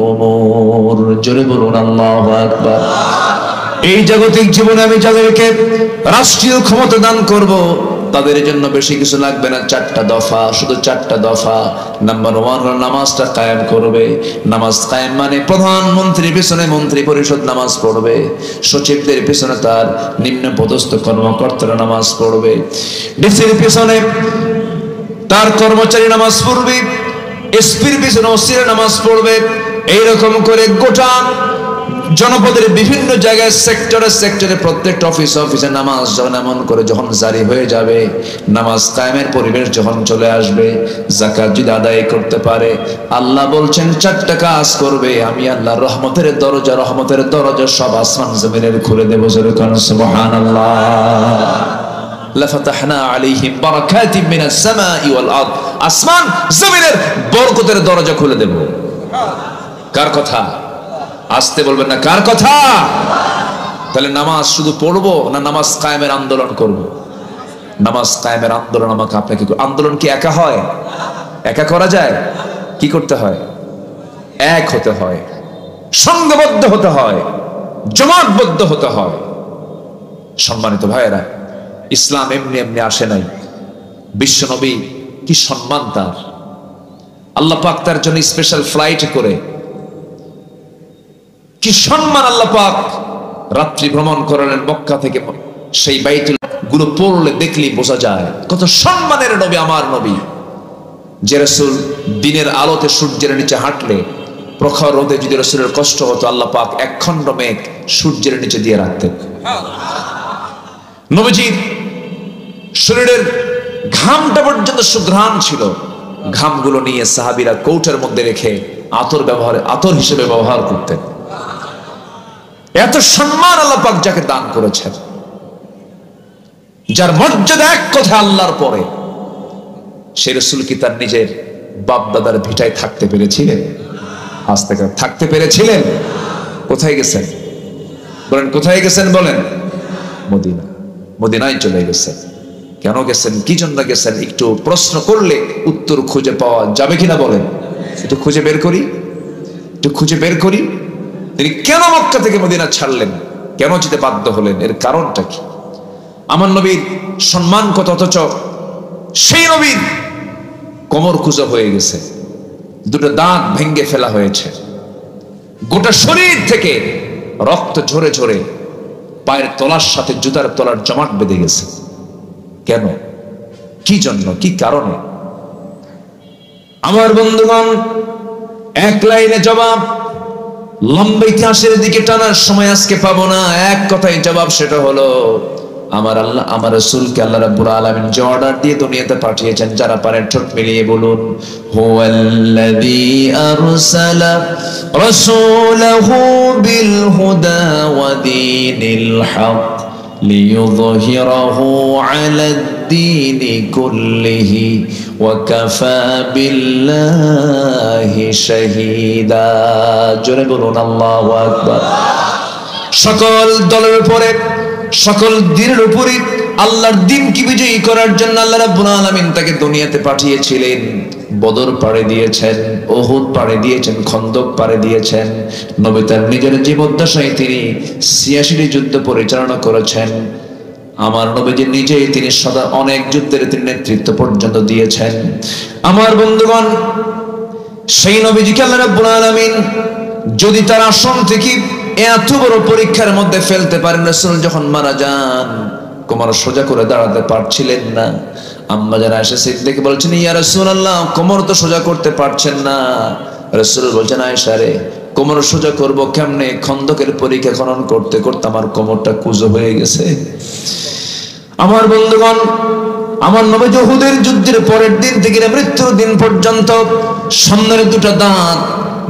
উমুর। জোরে বলুন আল্লাহু আকবার। এই জাগতিক জীবনে আমি যাদেরকে রাষ্ট্রীয় ক্ষমতা দান করব, তাদের জন্য বেশি কিছু লাগবে না, 4টা দফা, শুধু 4টা দফা। নাম্বার 1 হলো নামাজটা কায়েম করবে। নামাজ কায়েম মানে প্রধানমন্ত্রীর পিছনে মন্ত্রী পরিষদ নামাজ পড়বে, সচিবদের পিছনে তার নিম্ন পদস্থ কর্মকর্তারা নামাজ পড়বে, ডিসির পিছনে তার কর্মচারী নামাজ পড়বে, এসপির পিছনে ওসিরা নামাজ পড়বে। এইরকম করে গোটা জনপদের বিভিন্ন জায়গায় সেক্টরে প্রত্যেকটা অফিসে নামাজ যখন জারি হয়ে যাবে, নামাজ কায়েমের পরিবেশ যখন চলে আসবে, যাকাত যদি আদায় করতে পারে, আল্লাহ বলছেন 4টা কাজ করবে, আমি আল্লাহ রহমতের দরজা সব আসমান জমিনের খুলে দেব। সুবহানাল্লাহ। লাফাতাহনা আলাইহিম বারাকাতিম মিনাস সামাই ওয়াল আরদ, আসমান জমিনের বরকতের দরজা খুলে দেব। কার কথা? আসতে বলবেন না, কার কথা? তাহলে নামাজ শুধু পড়বো না নামাজ কায়েমের আন্দোলন করব? নামাজ কায়েমের আন্দোলন আমাকে আপনাকে, আন্দোলন কি একা হয়? একা করা যায়? কি করতে হয়? এক হতে হয়, সংঘবদ্ধ হতে হয়, জমাটবদ্ধ হতে হয়। সম্মানিত ভাইয়েরা, ইসলাম এমনি এমনি আসে নাই। বিশ্ব নবী কি সম্মান তার! আল্লাহ পাক তার জন্য স্পেশাল ফ্লাইট করে কি সম্মান আল্লাহ পাক রাত্রি ভ্রমণ করালেন মক্কা থেকে। সেই বাইতুল গুলো পড়লে দেখলেই বোঝা যায় কত সম্মানের নবী আমার নবী। যে রাসূল দিনের আলোতে সূর্যের নিচে হাঁটলে প্রখর রোদে যদি রাসূলের কষ্ট হতো, আল্লাহ পাক এক খণ্ড মেঘ সূর্যের নিচে দিয়ে রাখতেন। নবীজির শরীরের ঘামটা পর্যন্ত সুঘ্রাণ ছিল, ঘামগুলো নিয়ে সাহাবীরা কৌটার মধ্যে রেখে আতর হিসেবে ব্যবহার করতেন। এত সম্মান আল্লাহ পাক যাকে দান করেছেন, যার মর্যাদা এক কথা আল্লাহর পরে, সে রাসূল কি তার নিজের বাপ দাদার ভিটায় থাকতে পেরেছিলেন? আজ থেকে থাকতে পেরেছিলেন? কোথায় গেছেন বলেন? কোথায় গেছেন বলেন? মদিনায় চলে গেছেন। কেন গেছেন? কি জন্য গেছেন? একটু প্রশ্ন করলে উত্তর খুঁজে পাওয়া যাবে কিনা বলেন? একটু খুঁজে বের করি। তিনি কেন মক্কা থেকে মদিনা ছাড়লেন? কেন যেতে বাধ্য হলেন? এর কারণটা কি? আমার নবীর সম্মান কত, অথচ সেই নবীর কোমর কুঁজো হয়ে গেছে, 2টা দাঁত ভেঙে ফেলা হয়েছে, গোটা শরীর থেকে রক্ত ঝরে ঝরে পায়ের তলার সাথে জুতার তলার জমাট বেঁধে গেছে। কেন? কি জন্য? কি কারণে? আমার বন্ধুগণ, এক লাইনে জবাব লম্বা ইতিহাসের দিকে টানার সময় আজকে পাবো না। এক কথাই জবাব, সেটা হলো আমার আল্লাহ, আমার রাসূলকে আল্লাহ রাব্বুল আলামিন যে অর্ডার দিয়ে দুনিয়াতে পাঠিয়েছেন, যারা পারেন ঠোঁট মিলিয়ে বলুন, হুয়াল্লাযী আরসালা রাসূলাহু বিল হুদা ওয়া দীনিল হক লিইয়ুযহিরাহু আলাদ-দীনি কুল্লিহি ওয়া কাফা বিল্লাহি শাহীদা। জোরে বলুন আল্লাহু আকবার। সকল দলের উপরে, সকল দিনের উপরে আল্লাহর দ্বীনকে বিজয়ী করার জন্য আল্লাহ রাব্বুল আলামিন তাকে দুনিয়াতে পাঠিয়েছিলেন। বদর পাড়ে দিয়েছেন, উহুদ পাড়ে দিয়েছেন, খন্দক পাড়ে দিয়েছেন। নবী তার নিজের জীবদ্দশায় তিনি ৮৬টি যুদ্ধ পরিচালনা করেছেন। আমার নবীজি নিজেই তিনি সদা অনেক যুদ্ধের তিনি নেতৃত্ব পর্যন্ত দিয়েছেন। আমার বন্ধুগণ, সেই নবীজিকে আল্লাহ রাব্বুল আলামিন যদি তার আসন থেকে এত বড় পরীক্ষার মধ্যে ফেলতে পারেন, রাসূল যখন মারা যান কোমর সোজা করে দাঁড়াতে পারছিলেন না। আম্মা যারা এসে সিদ্দিককে বলছেন, ইয়া রাসূলুল্লাহ, কোমর তো সোজা করতে পারছেন না। রাসূল বলছেন, আয়েশা রে, কোমর সোজা করব কেমনে? খন্দকের পরীক্ষা খনন করতে করতে আমার কোমরটা কুঁজো হয়ে গেছে। আমার বন্ধুগণ, আমার নবী উহুদের যুদ্ধের পরের দিন থেকে মৃত্যুর দিন পর্যন্ত সামনের 2টা দাঁত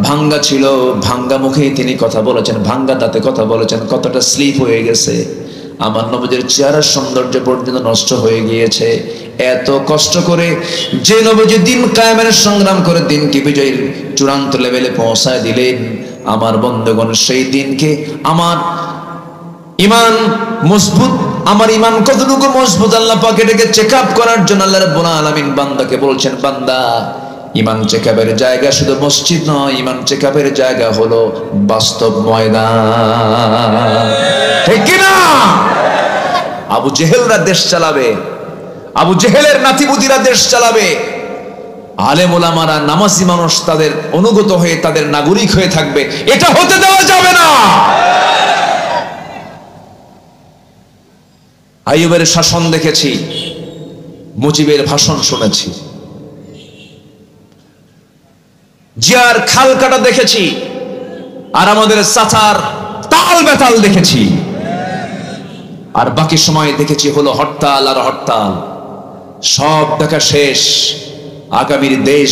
ভাঙ্গা ছিল। ভাঙ্গা মুখে তিনি কথা বলেছেন, ভাঙ্গা দাঁতে কথা বলেছেন, কতটা স্লিপ হয়ে গেছে। আমার নবীর চেহারার সৌন্দর্য পর্যন্ত নষ্ট হয়ে গিয়েছে। এত কষ্ট করে যে নবী দিন কায়েমের সংগ্রাম করে দিনকে বিজয়ের চূড়ান্ত লেভেলে পৌঁছায় দিলেন, আমার বন্ধুগণ, সেই দিনকে আমার ইমান মজবুত, আমার ইমান কতটুকু মজবুত আল্লাহ পাক এটাকে চেক আপ করার জন্য আল্লাহ রাব্বুল আলামিন বান্দাকে বলছেন, বান্দা, ইমান চেকআপের জায়গা শুধু মসজিদ নয়, ইমান চেকআপের জায়গা হলো বাস্তব ময়দান। ঠিক কি না? আবু জেহেলরা দেশ চালাবে, আবু জেহেলের নাতিপুতিরা দেশ চালাবে, আলেম ওলামারা নামাজি মানুষ তাদের অনুগত হয়ে তাদের নাগরিক হয়ে থাকবে, এটা হতে দেওয়া যাবে না। আইয়ুবের শাসন দেখেছি, মুজিবের ভাষণ শুনেছি, জিয়ার খাল কাটা দেখেছি, আর আমাদের চাচার তাল বেতাল দেখেছি, আর বাকি সময় দেখেছি হলো হরতাল আর হরতাল। সব দেখা শেষ। আগামীর দেশ,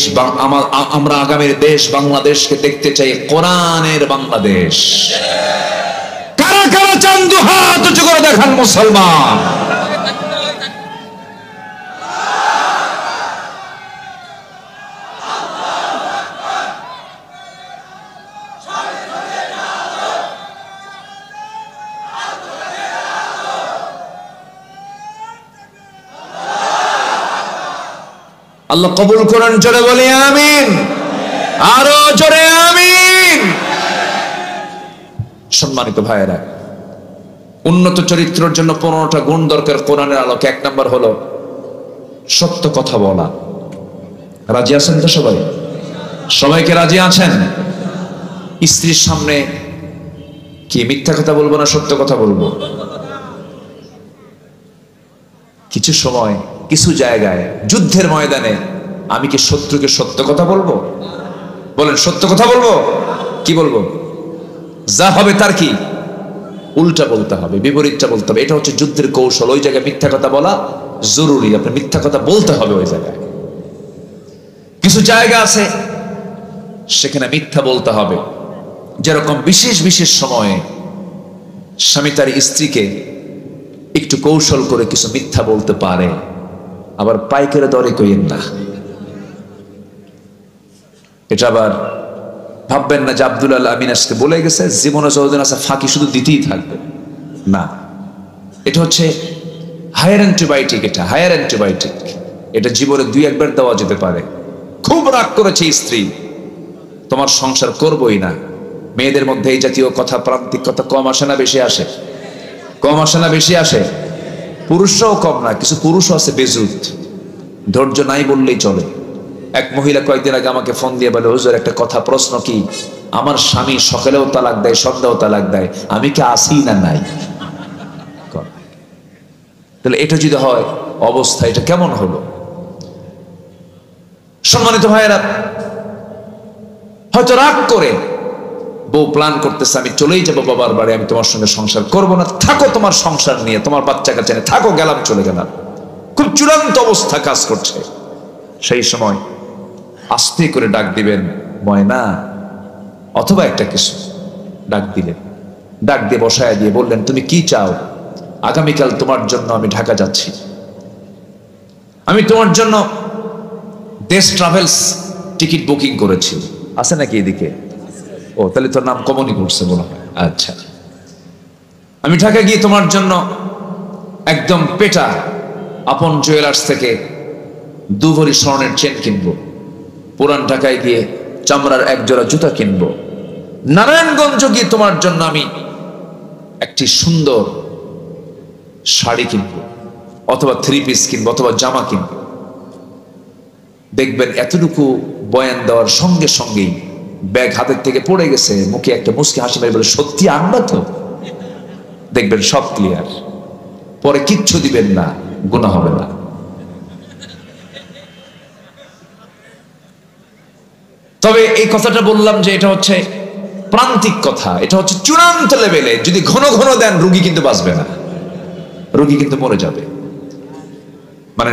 আমরা আগামীর দেশ বাংলাদেশকে দেখতে চাই কোরআনের বাংলাদেশ। কারা কারা চান দুহাত উঁচু করে দেখান মুসলমান। আল্লাহ কবুল করেন, জোরে বলি আমিন, আরো জোরে আমিন। সম্মানিত ভাইয়েরা, উন্নত চরিত্রের জন্য 15টা গুণ দরকার কোরআনের আলোকে। 1 নাম্বার হলো সত্য কথা বলা। রাজি আছেন তো সবাই? সবাইকে রাজি আছেন? স্ত্রীর সামনে কি মিথ্যা কথা বলবো না সত্য কথা বলবো? কিছু সময় কিছু জায়গায় যুদ্ধের ময়দানে আমি কি শত্রুকে সত্য কথা বলবো? বলেন, সত্য কথা বলবো? কি বলবো? যা হবে তার কি উল্টা বলতে হবে, বিপরীতটা বলতে হবে। এটা হচ্ছে যুদ্ধের কৌশল। ওই জায়গায় মিথ্যা কথা বলা জরুরি, আপনি মিথ্যা কথা বলতে হবে ওই জায়গায়। কিছু জায়গা আছে সেখানে মিথ্যা বলতে হবে। যেরকম বিশেষ বিশেষ সময়ে স্বামী তার স্ত্রীকে একটু কৌশল করে কিছু মিথ্যা বলতে পারে, আবার পাইকারি দরে কইেন না। এটা আবার ভাববেন না যে আব্দুল আল আমিন আজকে বলে গেছে জীবনে যতদিন আছে ফাঁকি শুধু দিতেই থাকবে, না। এটা হচ্ছে হায়ার অ্যান্টিবায়োটিক। এটা হায়ার অ্যান্টিবায়োটিক। এটা জীবনে 2-1 বার দেওয়া যেতে পারে। খুব রাগ করেছে স্ত্রী, তোমার সংসার করবই না। মেয়েদের মধ্যে এই জাতীয় কথা, প্রান্তিক কথা কম আসে না বেশি আসে? কম আসে না বেশি আসে? পুরুষরাও কম না, কিছু পুরুষও আছে বেজুত, ধৈর্য নাই বললেই চলে। এক মহিলা কয়েকদিন আগে আমাকে ফোন দিয়ে বলে, হুজুর একটা কথা, প্রশ্ন কি, আমার স্বামী সকালেও তালাক দেয়, সন্ধ্যাও তালাক দেয়, আমি কি আসি না নাই? তাহলে এটা যদি হয় অবস্থা, এটা কেমন হলো? সম্মানিত ভাইয়েরা, হয়তো রাগ করে বউ প্ল্যান করতেছে আমি চলেই যাবো বাবার বাড়ি, আমি তোমার সঙ্গে সংসার করবো না, থাকো তোমার সংসার নিয়ে, তোমার বাচ্চা কাচ্চা নিয়ে থাকো, গেলাম চলে গেলাম। খুব চূড়ান্ত অবস্থা কাজ করছে। সেই সময় আস্তে করে ডাক দিবেন, ময়না, অথবা একটা কিছু ডাক দিলেন, ডাক দিয়ে বসায় দিয়ে বললেন, তুমি কি চাও? আগামীকাল তোমার জন্য আমি ঢাকা যাচ্ছি, আমি তোমার জন্য দেশ ট্রাভেলস টিকিট বুকিং করেছি। আছে নাকি এদিকে? ও, তাহলে তোর নাম কমনই করছে বলো। আচ্ছা, আমি ঢাকা গিয়ে তোমার জন্য একদম পেটা আপন জুয়েলার্স থেকে 2 ভরি স্বর্ণের চেন কিনবো, পুরান ঢাকায় গিয়ে চামড়ার 1 জোড়া জুতা কিনবো, নারায়ণগঞ্জ গিয়ে তোমার জন্য আমি একটি সুন্দর শাড়ি কিনবো, অথবা 3 পিস কিনবো, অথবা জামা কিনবো। দেখবেন এতটুকু বয়ান দেওয়ার সঙ্গে সঙ্গেই ব্যাগ হাতের থেকে পড়ে গেছে, মুখে একটা মুচকি হাসি মেরে বলে, সত্যি আনবা তো? দেখবেন সব ক্লিয়ার। পরে কিচ্ছু দিবেন না, গুনাহ হবে না। তবে এই কথাটা বললাম যে এটা হচ্ছে প্রান্তিক কথা, এটা হচ্ছে চূড়ান্ত লেভেলে। যদি ঘন ঘন দেন, রোগী কিন্তু বাঁচবে না, রোগী কিন্তু মরে যাবে। মানে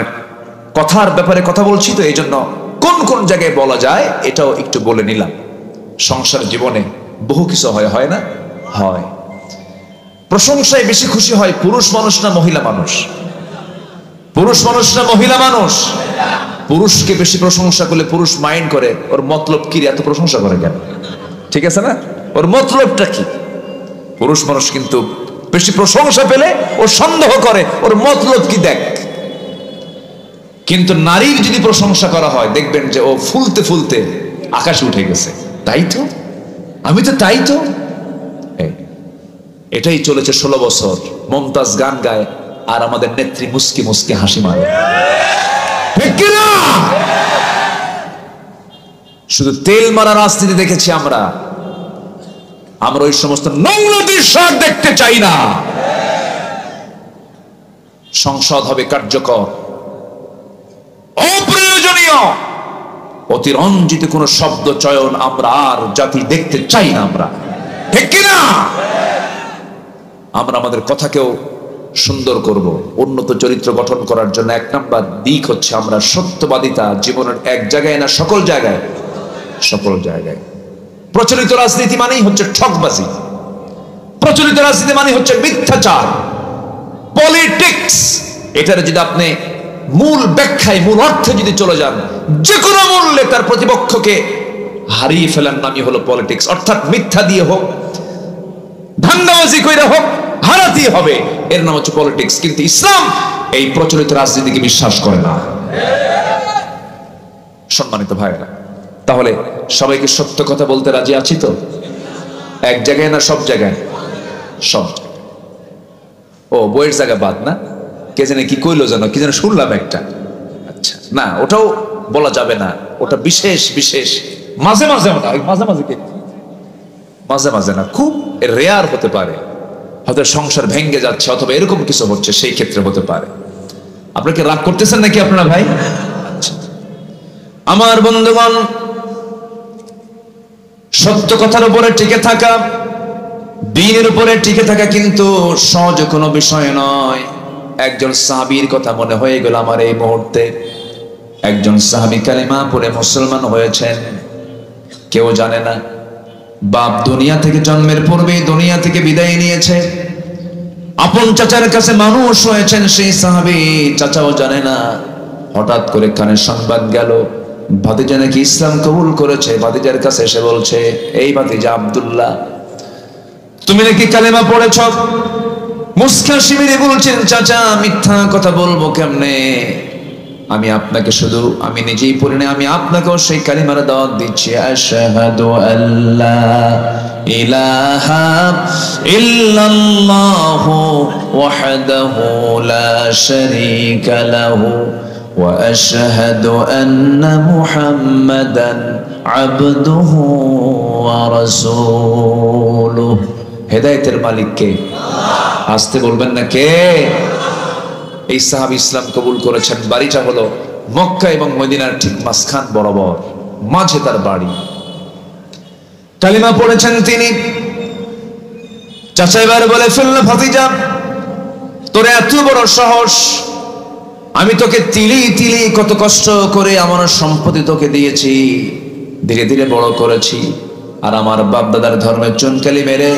কথার ব্যাপারে কথা বলছি তো, এই জন্য কোন কোন জায়গায় বলা যায় এটাও একটু বলে নিলাম। সংসার জীবনে বহু কিছু হয় না? হয়। প্রশংসায় বেশি খুশি হয় পুরুষ মানুষ না মহিলা মানুষ? পুরুষ মানুষ না মহিলা মানুষ? পুরুষকে বেশি প্রশংসা করলে পুরুষ মাইন্ড করে, ওর মতলব কি, এত প্রশংসা করে কেন? ঠিক আছে না? ওর মতলবটা কি? পুরুষ মানুষ কিন্তু বেশি প্রশংসা পেলে ও সন্দেহ করে, ওর মতলব কি দেখ। কিন্তু নারীর যদি প্রশংসা করা হয়, দেখবেন যে ও ফুলতে ফুলতে আকাশে উঠে গেছে। তাই তো, আমি তো তাই তো। এটাই চলেছে 16 বছর। মমতাজ গান গায়, আর আমাদের নেত্রী মুস্কি মুস্কি হাসি মারে। ঠিক কি না? শুধু তেল মারা রাজনীতি দেখেছি আমরা ওই সমস্ত নোংরা দৃশ্য দেখতে চাই না। সংসদ হবে কার্যকর, অপ্রয়োজনীয় অতিরঞ্জিত কোন শব্দ চয়ন আমরা আর জাতি দেখতে চাই না আমরা। ঠিক কিনা? আমরা আমাদের কথাকেও সুন্দর করব, উন্নত চরিত্র গঠন করার জন্য 1 নাম্বার দিক হচ্ছে আমরা সত্যবাদিতা জীবনের এক জায়গায় না সকল জায়গায়, সকল জায়গায়। প্রচলিত রাজনীতি মানেই হচ্ছে ঠকবাজি, প্রচলিত রাজনীতি মানে হচ্ছে মিথ্যাচার, পলিটিক্স। এটার যদি আপনি মূল ব্যাখ্যায় মূল অর্থে যদি চলে যান, যে কোনো মূল্যে তার প্রতিপক্ষকে হারিয়ে ফেলার নামই হলো পলিটিক্স। অর্থাৎ মিথ্যা দিয়ে হোক, ধান্দাবাজি কইরা হোক, হারাতেই হবে, এর নাম হচ্ছে পলিটিক্স। কিন্তু ইসলাম এই প্রচলিত রাজনীতিকে বিশ্বাস করে না। সম্মানিত ভাইরা, তাহলে সবাইকে সত্য কথা বলতে রাজি আছি তো? এক জায়গায় না সব জায়গায়? সব জায়গায়। ও বইয়ের জায়গা বাদ না? কে জানে কি কইলো যেন, কি যেন শুনলাম একটা। আচ্ছা, না ওটাও বলা যাবে না, ওটা বিশেষ বিশেষ মাঝে মাঝে, মাঝে মাঝে কে মাঝে মাঝে না, খুব রেয়ার হতে পারে। হয়তো সংসার ভেঙে যাচ্ছে অথবা এরকম কিছু হচ্ছে, সেই ক্ষেত্রে হতে পারে। আপনাকে রাগ করতেছেন নাকি আপনারা ভাই? আচ্ছা, আমার বন্ধুগণ, সত্য কথার উপরে টিকে থাকা, দ্বীনের উপরে টিকে থাকা কিন্তু সহজ কোনো বিষয় নয়। একজন সাহাবীর কথা মনে হয়ে গেল আমার এই মুহূর্তে। একজন সাহাবী কালেমা পড়ে মুসলমান হয়েছেন, কেউ জানে না। বাপ দুনিয়া থেকে জন্মের পূর্বেই দুনিয়া থেকে বিদায় নিয়েছে। আপন চাচার কাছে মানুষ হয়েছেন সেই সাহাবী, চাচাও জানে না। হঠাৎ করে কানে সংবাদ গেল ভাতিজা নাকি ইসলাম কবুল করেছে। ভাতিজার কাছে এসে বলছে, এই ভাতিজা আব্দুল্লাহ, তুমি নাকি কালেমা পড়েছ। মুস্কান শিবিরে বলছেন, চাচা মিথ্যা কথা বলবো কেমনে? আমি আপনাকে শুধু, আমি নিজেই পড়ি না, আমি আপনাকেও সেই কালিমার দাওয়াত দিচ্ছি। আশহাদু আল্লা ইলাহা ইল্লাল্লাহু ওয়াহদাহু লা শারীকা লাহু ওয়া আশহাদু আন্না মুহাম্মাদান আবদুহু ওয়া রাসূলুহু। হেদায়েতের মালিক কে? আসতে বলবেন না কে? এই সাহাবী ইসলাম কবুল করেছেন। বাড়িটা হলো মক্কা এবং মদিনার ঠিক মাঝখান বরাবর, মাঝে তার বাড়ি। কালিমা পড়েছেন তিনি। চাচা এবার বলে ফেলল, ভাতিজা তোর এত বড় সাহস, আমি তোকে তিলি তিলি কত কষ্ট করে আমার সম্পত্তি তোকে দিয়েছি, ধীরে ধীরে বড় করেছি, আর আমার বাপ দাদার ধর্মের চুনকালি মেরে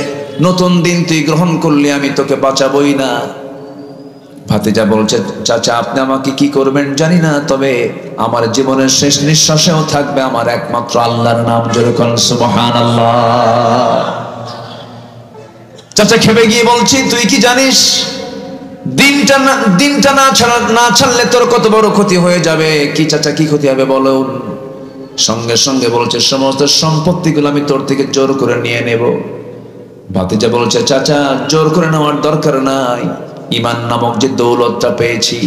নতুন দিন তুই গ্রহণ করলি, আমি তোকে বাঁচাবই না। ভাতিজা বলছে, চাচা আপনি আমাকে কি করবেন জানি না, তবে আমার জীবনের শেষ নিঃশ্বাসেও থাকবে আমার একমাত্র আল্লাহর নাম। যেরকম সুবহানাল্লাহ। চাচা খেপে গিয়ে বলছি, তুই কি জানিস দিনটা না ছাড়লে তোর কত বড় ক্ষতি হয়ে যাবে? কি চাচা, কি ক্ষতি হবে বলুন? সঙ্গে সঙ্গে বলছে, সমস্ত সম্পত্তিগুলো আমি তোর থেকে জোর করে নিয়ে নেব। ভাতিজা বলছে, চাচা জোর করে নেওয়ার দরকার নাই, ঈমান নামক যে দৌলতটা পেয়েছি,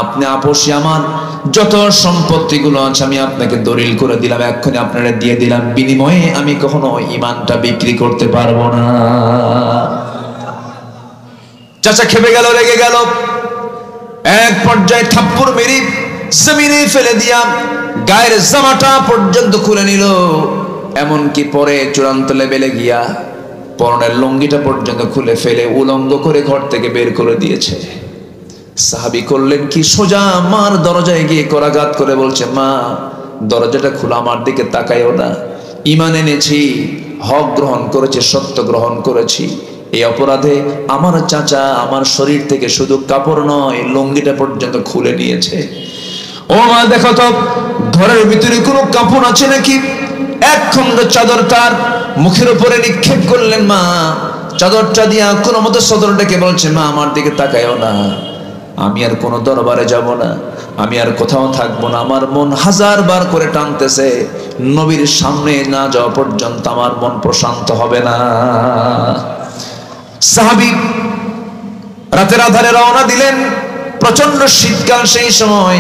আপনি আপোষে আমার যত সম্পত্তিগুলো আছে আমি আপনাকে দলিল করে দিলাম, এক্ষুনি আপনারা দিয়ে দিলাম, বিনিময়ে আমি কখনো ঈমানটা বিক্রি করতে পারবো না। চাচা খেপে গেল, রেগে গেল। এক পর্যায়ে থাপ্পড় মেরে জমিনে ফেলে দিয়া গায়ের জামাটা পর্যন্ত খুলে নিল, এমনকি পরে চূড়ান্ত লেভেলে গিয়া পরনের লুঙ্গিটা পর্যন্ত খুলে ফেলে উলঙ্গ করে ঘর থেকে বের করে দিয়েছে। সাহাবী করলেন কি, সোজা মার দরজায় গিয়ে করাঘাত করে বলছে, মা দরজাটা খোলা, আমার দিকে তাকাইও না, ঈমান এনেছি, হক গ্রহণ করেছি, সত্য গ্রহণ করেছি, এই অপরাধে আমার চাচা আমার শরীর থেকে শুধু কাপড় নয় লুঙ্গিটা পর্যন্ত খুলে নিয়েছে। ও মা দেখো তো ঘরের ভিতরে কোনো কাপড় আছে নাকি? এক খণ্ড চাদর তার মুখের উপরে নিক্ষেপ করলেন। মা চাদরটা দিয়া কোনো মতো সদরটাকে বলছে, মা আমার দিকে তাকায়ও না, আমি আর কোনো দরবারে যাব না, আমি আর কোথাও থাকবো না, আমার মন হাজার বার করে টানতেছে, নবীর সামনে না যাওয়া পর্যন্ত আমার মন প্রশান্ত হবে না। সাহাবী রাতের আধারে রওনা দিলেন। প্রচন্ড শীতকাল সেই সময়,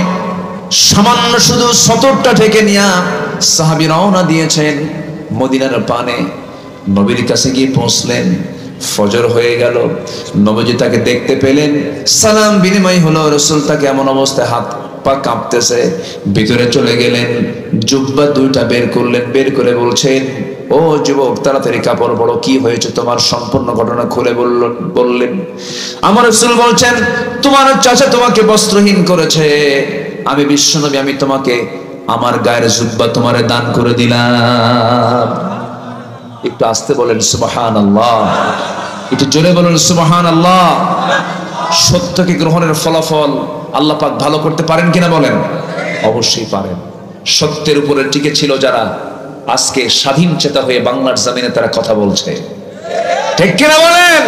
সামান্য শুধু সতরটা ঢেকে নিয়ে সাহাবী রওনা দিয়েছেন মদিনার পানে। নবীর কাছে গিয়ে পৌঁছলেন, ফজর হয়ে গেল। নবীজি তাকে দেখতে পেলেন, সালাম বিনিময় হলো। রাসূল তাকে এমন অবস্থায় হাত পা কাঁপতেছে, ভিতরে চলে গেলেন, জুব্বা দুইটা বের করলেন, বের করে বলছেন, ও যুবক তাড়াতাড়ি কাপড় পরো, কি হয়েছে তোমার, সম্পূর্ণ ঘটনা খুলে বললেন। আমার রাসূল বলছেন, তোমার চাচা তোমাকে বস্ত্রহীন করেছে, আমি বিশ্বনবী, আমি তোমাকে আমার গায়ের জুব্বা তোমারে দান করে দিলাম। একটু আস্তে বলেন সুবহানাল্লাহ, একটু জোরে বলেন সুবহানাল্লাহ। সত্যকে গ্রহণের ফলাফল আল্লাহ পাক ভালো করতে পারেন কিনা বলেন? অবশ্যই পারেন। সত্যের উপরে টিকে ছিল যারা, আজকে স্বাধীন চেতা হয়ে বাংলার জমিনে তারা কথা বলছে, ঠিক কিনা বলেন?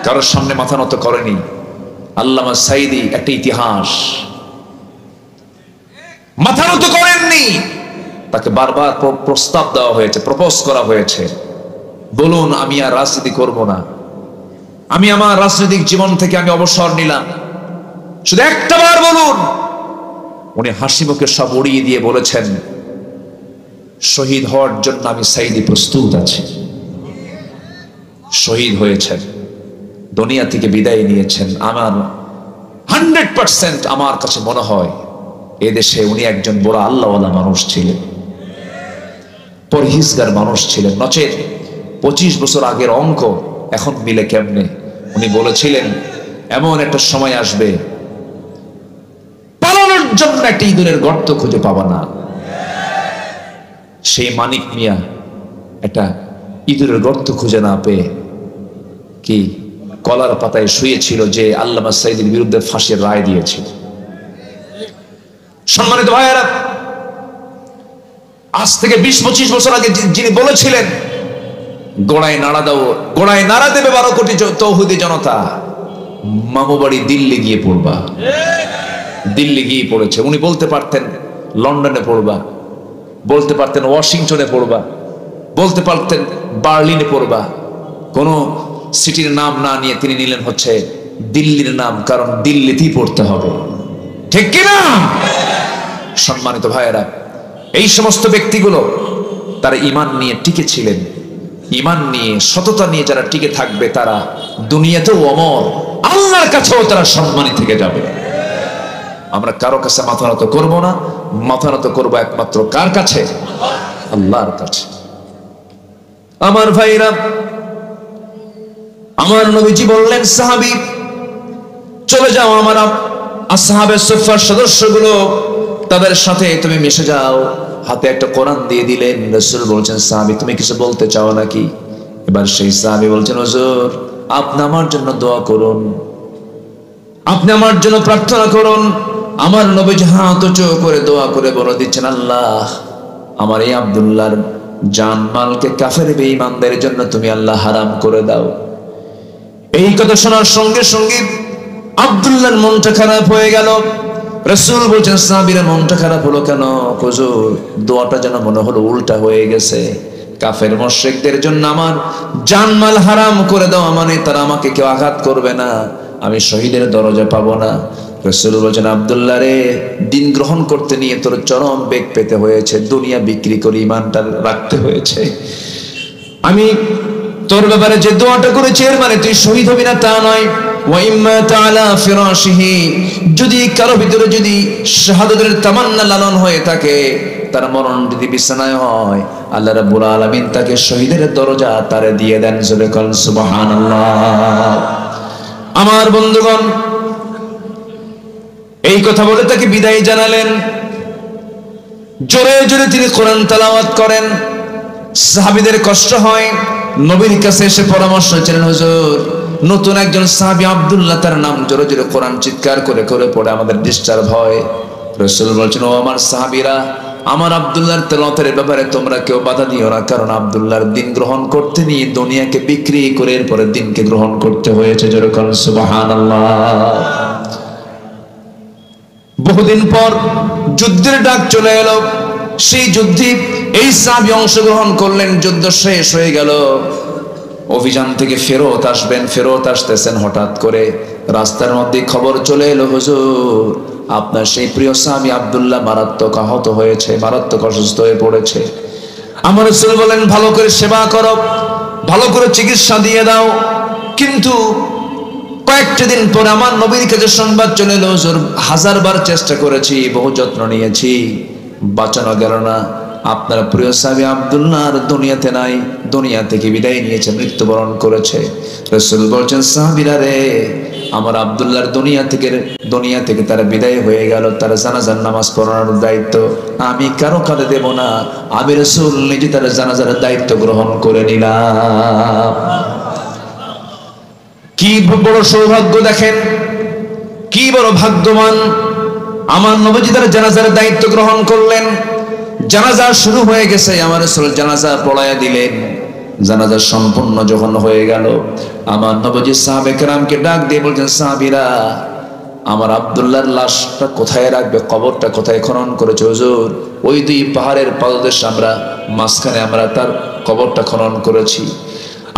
কারোর সামনে মাথা নত করেনি। আল্লামা সাঈদী একটা ইতিহাস, মাথা নত করেননি। তাকে বারবার প্রস্তাব দেওয়া হয়েছে, প্রপোজ করা হয়েছে, বলুন আমি আর রাজনীতি করব না, আমি আমার রাজনৈতিক জীবন থেকে আমি অবসর নিলাম, শুধু একটা বার বলুন। উনি হাসি মুখে সব উড়িয়ে দিয়ে বলেছেন, শহীদ হওয়ার জন্য আমি সাঈদী প্রস্তুত আছি। শহীদ হয়েছেন, দুনিয়া থেকে বিদায় নিয়েছেন। আমার 100% আমার কাছে মনে হয় এদেশে উনি একজন বড় আল্লাহওয়ালা মানুষ ছিলেন, পরহেজগার মানুষ ছিলেন। নচেত 25 বছর আগের অঙ্ক এখন মিলে কেমনে? উনি বলেছিলেন এমন একটা সময় আসবে, পালানোর জন্য একটা ইঁদুরের গর্ত খুঁজে পাবা না। সেই মানিক মিয়া একটা ইঁদুরের গর্ত খুঁজে না পেয়ে কি কলার পাতায় শুয়েছিল যে আল্লামা সাঈদীর বিরুদ্ধে ফাঁসির রায় দিয়েছিল। সম্মানিত ভাইয়েরা, আজ থেকে 20-25 বছর আগে যিনি বলেছিলেন গোড়ায় নাড়া দাও, গোড়ায় নাড়া দেবে 12 কোটি তৌহিদি জনতা, মামু বাড়ি দিল্লি গিয়ে পড়বা। দিল্লি গিয়ে পড়েছে। উনি বলতে পারতেন লন্ডনে পড়বা, বলতে পারতেন ওয়াশিংটনে পড়বা, বলতে পারতেন বার্লিনে পড়বা। কোন সিটির নাম না নিয়ে তিনি নিলেন হচ্ছে দিল্লির নাম, কারণ দিল্লিতেই পড়তে হবে, ঠিক কিনা? সম্মানিত ভাইয়েরা, এই সমস্ত ব্যক্তিগুলো তারা ঈমান নিয়ে টিকে ছিলেন। ঈমান নিয়ে, সততা নিয়ে যারা টিকে থাকবে তারা দুনিয়াতেও অমর, আল্লাহর কাছেও তারা সম্মানী থেকে যাবে। আমরা কারো কাছে মাথা নত করব না, মাথা নত করবো একমাত্র কার কাছে? আল্লাহর কাছে। আমার ভাইরা, আমার নবীজি বললেন, সাহাবী চলে যাও, আমার আসহাবে সুফফার সদস্যগুলো, তাদের সাথে তুমি মিশে যাও। হাতে একটা কোরআন দিয়ে দিলেন। রাসূল বলছেন, সাহাবী তুমি কিছু বলতে চাও নাকি? এবার সেই সাহাবী বলছেন, হুজুর আপনি আমার জন্য দোয়া করুন, আপনি আমার জন্য প্রার্থনা করুন। আমার নবীজি হাত উঁচু করে দোয়া করে বলে দিচ্ছেন, আল্লাহ আমার এই আব্দুল্লাহর জান মালকে কাফের বেঈমানদের জন্য তুমি আল্লাহ হারাম করে দাও। এই কথা শোনার সঙ্গে সঙ্গে আব্দুল্লাহর মনটা খারাপ হয়ে গেল। রাসূল বলছেন, সাহাবীরা মনটা খারাপ হলো কেন? হুজুর দোয়াটা যেন মনে হলো উল্টা হয়ে গেছে। কাফের মুশরিকদের জন্য আমার জানমাল হারাম করে দাও, মানে তারা আমাকে কেউ আঘাত করবে না, আমি শহীদের দরজা পাবো না। রাসূল বলছেন, আব্দুল্লাহ রে, দিন গ্রহণ করতে নিয়ে তোর চরম বেগ পেতে হয়েছে, দুনিয়া বিক্রি করে ঈমানটা রাখতে হয়েছে। আমি তোর ব্যাপারে যে দোয়াটা করেছি এর মানে তুই শহীদ হবি না তা নয়। ওয়া ইম্মা তাআলা ফিরাশিহি, যদি কারো ভিতরে যদি শাহাদাতের তামান্না লালন হয়ে থাকে, তার মরণ যদি বিছানায় হয়, আল্লাহ রাব্বুল আলামিন তাকে শহীদের দরজা তারে দিয়ে দেন। জোরে বল সুবহানাল্লাহ। আমার বন্ধুগণ, এই কথা বলে তাকে বিদায় জানালেন। জোরে জোরে তিনি কোরআন তেলাওয়াত করেন। সাহাবীদের কষ্ট হয়, নবীর কাছে এসে পরামর্শ চাইলেন, হুজুর নতুন একজন সাহাবী আব্দুল্লাহ, তার নাম জোরে জোরে কোরআন চিৎকার করে করে পড়ে, আমাদের ডিস্টার্ব হয়। রাসূল বলছেন, ও আমার সাহাবীরা, আমার আব্দুল্লাহর তেলাওয়াতের ব্যাপারে তোমরা কেউ বাধা দিও না, কারণ আব্দুল্লাহর দিন গ্রহণ করতে নিয়ে দুনিয়াকে বিক্রি করে এরপরে দিনকে গ্রহণ করতে হয়েছে। জোরে বল সুবহানাল্লাহ। বহুদিন পর যুদ্ধের ডাক চলে এলো। সেই যুদ্ধে এই সাহাবী অংশগ্রহণ করলেন। যুদ্ধ শেষ হয়ে গেল। অভিযান থেকে ফেরত আসবেন, ফেরত আসতেছেন, হঠাৎ করে রাস্তার মধ্যে খবর চলে এলো, হুজুর আপনার সেই প্রিয় সাহাবী আব্দুল্লাহ মারাত্মক আহত হয়েছে, মারাত্মক অসুস্থ হয়ে পড়েছে। আমার রাসূল বলেন ভালো করে সেবা করো, ভালো করে চিকিৎসা দিয়ে দাও। কিন্তু কয়েকটা দিন পর আমার নবীর কাছে সংবাদ চলে এলো, হুজুর হাজারবার চেষ্টা করেছি, বহু যত্ন নিয়েছি, বাঁচানো গেল না, আপনার প্রিয় সাহাবী আব্দুল্লাহ আর দুনিয়াতে নাই, দুনিয়া থেকে বিদায় নিয়েছে, মৃত্যুবরণ করেছে। রাসূল বলছেন সাহাবীরা রে, আমার আব্দুল্লাহর দুনিয়া থেকে তারা বিদায় হয়ে গেল, তার জানাজার নামাজ পড়ানোর দায়িত্ব আমি কারো কাঁধে দেব না, আমি রাসূল নিজে তার জানাজার দায়িত্ব গ্রহণ করে নিলাম। কি বড় সৌভাগ্য দেখেন, কি বড় ভাগ্যবান। আমার নবীজি তার জানাজার দায়িত্ব গ্রহণ করলেন। জানাজা শুরু হয়ে গেছে, আমার রাসূল জানাজা পড়ায়া দিলেন। জানাজা সম্পূর্ণ যখন হয়ে গেল, আমার নবীজি সাহাবে কেরামকে ডাক দিয়ে বলছেন, সাহাবীরা আমার আব্দুল্লাহর লাশটা কোথায় রাখবে, কবরটা কোথায় খনন করেছে হুজুর? ওই দুই পাহাড়ের পাদদেশে আমরা মাঝখানে আমরা তার কবরটা খনন করেছি।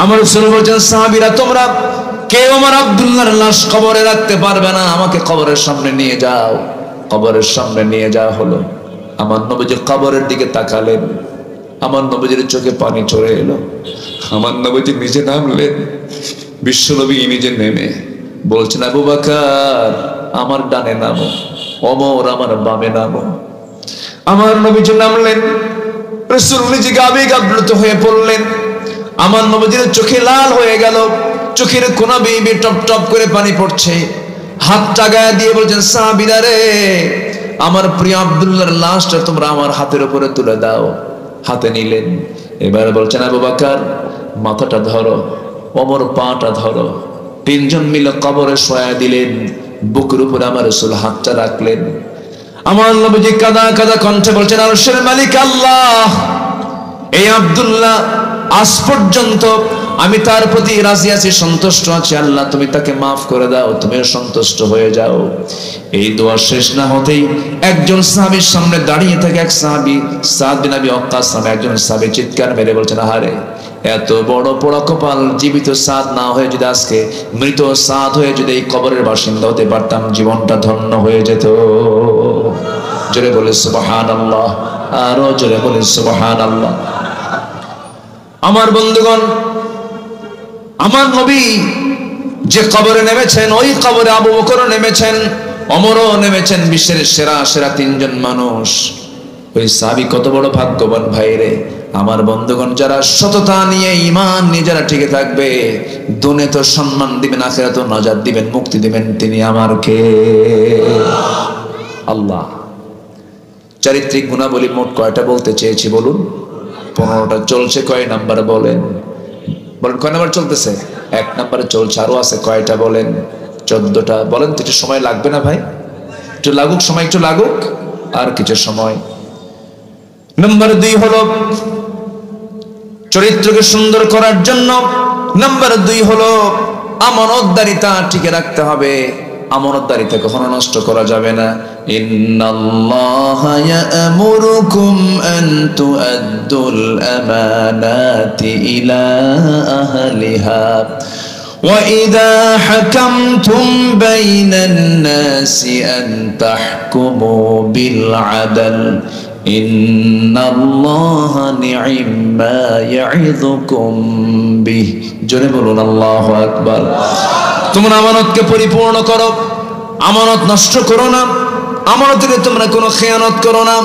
আমার রাসূল বলছেন, সাহাবীরা তোমরা কেউ আমার আব্দুল্লাহর লাশ কবরে রাখতে পারবে না, আমাকে কবরের সামনে নিয়ে যাও। কবরের সামনে নিয়ে যাওয়া হলো। আমার নবীজি কবরের দিকে তাকালেন, আমার নবীজির চোখে পানি চলে এলো। আমার নবীজি নিজে নামলেন, বিশ্বনবী নিজে নেমে বলছেন, আবু বকর আমার ডানে নামো, ওমর আমার বামে নামো। আমার নবীজি নামলেন, রাসূল নিজে আবেগ আপ্লুত হয়ে পড়লেন। আমার নবীজির চোখে লাল হয়ে গেল, চোখের কোনা বেয়ে টপ টপ করে পানি পড়ছে। হাতটা গায়ে দিয়ে বলছেন, সাহাবীরা রে, আমার প্রিয় আব্দুল্লাহর লাশটা তোমরা আমার হাতের উপরে তুলে দাও। হাতে নিলেন। এবার বলছেন, আবু বকর মাথাটা ধরো, ওমর পাটা ধরো। তিনজন মিলে কবরে শোয়া দিলেন। বুকের উপরে আমার রাসূল হাতটা রাখলেন। আমার নবীজি কাঁদা কাঁদা কণ্ঠে বলছেন, আরশের মালিক আল্লাহ, এই আব্দুল্লাহ আজ পর্যন্ত আমি তার প্রতি রাজি আছি, সন্তুষ্ট আছি, আল্লাহ তুমি তাকে মাফ করে দাও, তুমিও সন্তুষ্ট হয়ে যাও। এই দোয়া শেষ না হতেই একজন সাহাবীর সামনে দাঁড়িয়ে থাকে এক সাহাবী, সাদ বিন আবি ওয়াক্কাস নামে একজন সাহাবী চিৎকার মেরে বলছেন, আহারে এত বড় পোড়া কপাল, জীবিত সাদ না হয়ে যদি আজকে মৃত সাদ হয়ে যদি এই কবরের বাসিন্দা হতে পারতাম, জীবনটা ধন্য হয়ে যেত। জোরে বলে সুবহানাল্লাহ, আরো জোরে বলে সুবহানাল্লাহ। আমার বন্ধুগণ, আমার নবী যে কবরে নেমেছেন, ওই কবরে আবু বকরও নেমেছেন, ওমরও নেমেছেন, বিশ্বের সেরা সেরা তিনজন মানুষ। ওই সাহাবী কত বড় ভাগ্যবান ভাইরে। আমার বন্ধুগণ, যারা সততা নিয়ে ঈমান নিয়ে যারা টিকে থাকবে, দুনিয়াতে তো সম্মান দিবেন, আখিরাতেও নাজাত দিবেন, মুক্তি দিবেন, তিনি আমার কে? আল্লাহ। চারিত্রিক গুণাবলী মোট কয়টা বলতে চেয়েছি বলুন? 15টা চলছে। কয় নাম্বার বলেন? বলেন কয় নাম্বার চলতেছে? 1 নাম্বারে চলছে, আরো আছে কয়টা বলেন? 14টা। বলেন তো, একটু সময় লাগবে না ভাই? একটু লাগুক সময়, একটু লাগুক, আর কিছু সময়। নাম্বার 2 হলো চরিত্রকে সুন্দর করার জন্য, নাম্বার 2 হলো আমানতদারিতা টিকে রাখতে হবে। আমানতদারিতা কখনো নষ্ট করা যাবে না। ইন্নাল্লাহা ইয়া'মুরুকুম আন তু'আদ্দুল আমানাতি ইলা আহলিহা ওয়া ইযা হাকামতুম বাইনান নাসি আন তাহকুমু বিল আদল ইন্নাল্লাহা নি'মা ইয়া'ইযুকুম বিহি। জোরে বলুন আল্লাহু আকবার। তোমরা আমানতকে পরিপূর্ণ করো, আমানত নষ্ট করো না, আমানতের তোমরা কোনো খেয়ানত করো না।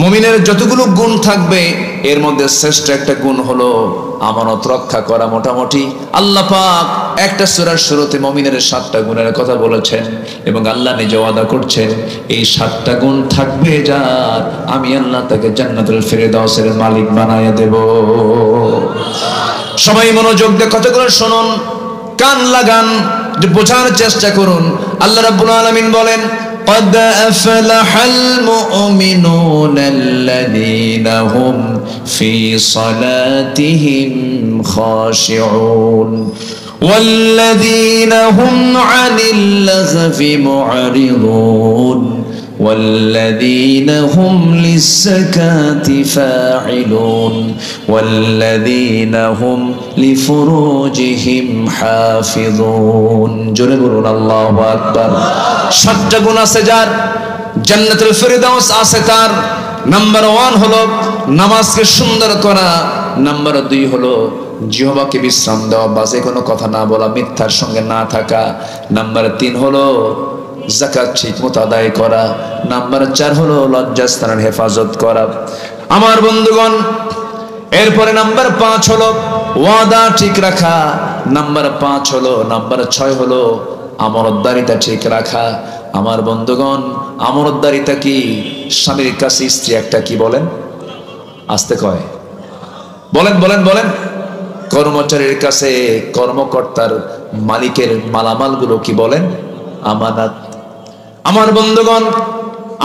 মুমিনের যতগুলো গুণ থাকবে, এর মধ্যে শ্রেষ্ঠ একটা গুণ হলো আমানত রক্ষা করা। মোটামুটি আল্লাহ পাক একটা সূরার শুরুতে মুমিনের 7টা গুণের কথা বলেছেন, এবং আল্লাহ নিজে ওয়াদা করছেন এই 7টা গুণ থাকবে যার, আমি আল্লাহ তাকে জান্নাতুল ফিরদাউসের মালিক বানায়া দেব। সবাই মনোযোগ দিয়ে কথাগুলো শুনুন, কান লাগান, বোঝার চেষ্টা করুন। আল্লাহ রাব্বুল আলামিন বলেন, قد أفلح المؤمنون الذين هم في صلاتهم خاشعون والذين هم عن اللغو معرضون ওয়াল্লাযীনা হুম লিয-যাকাতি ফাঈলুন ওয়াল্লাযীনা হুম লিফুরুজিহিম হাফিযুন। জোরে বলুন আল্লাহু আকবার। 7টা গুণ আছে যার, জান্নাতুল ফিরদাউস আছে তার। নাম্বার 1 হলো নামাজকে সুন্দর করা, নাম্বার 2 হলো জিহ্বাকে বিশ্রাম দেওয়া, বাজে কোনো কথা না বলা, মিথ্যার সঙ্গে না থাকা, নাম্বার 3 হলো যাকাত ঠিকমতো আদায় করা, নাম্বার 4 হলো লজ্জাস্থানের হেফাজত করা। আমার বন্ধুগণ, এরপরে নাম্বার 5 হলো ওয়াদা ঠিক রাখা, নাম্বার 5 হলো, নাম্বার 6 হলো আমানতদারিতা ঠিক রাখা। আমার বন্ধুগণ, আমানতদারিতা কি? স্বামীর কাছে স্ত্রী একটা কি বলেন, আস্তে কয়, বলেন বলেন বলেন। কর্মচারীর কাছে কর্মকর্তার মালিকের মালামালগুলো কি বলেন, আমানত। আমার বন্ধুগণ,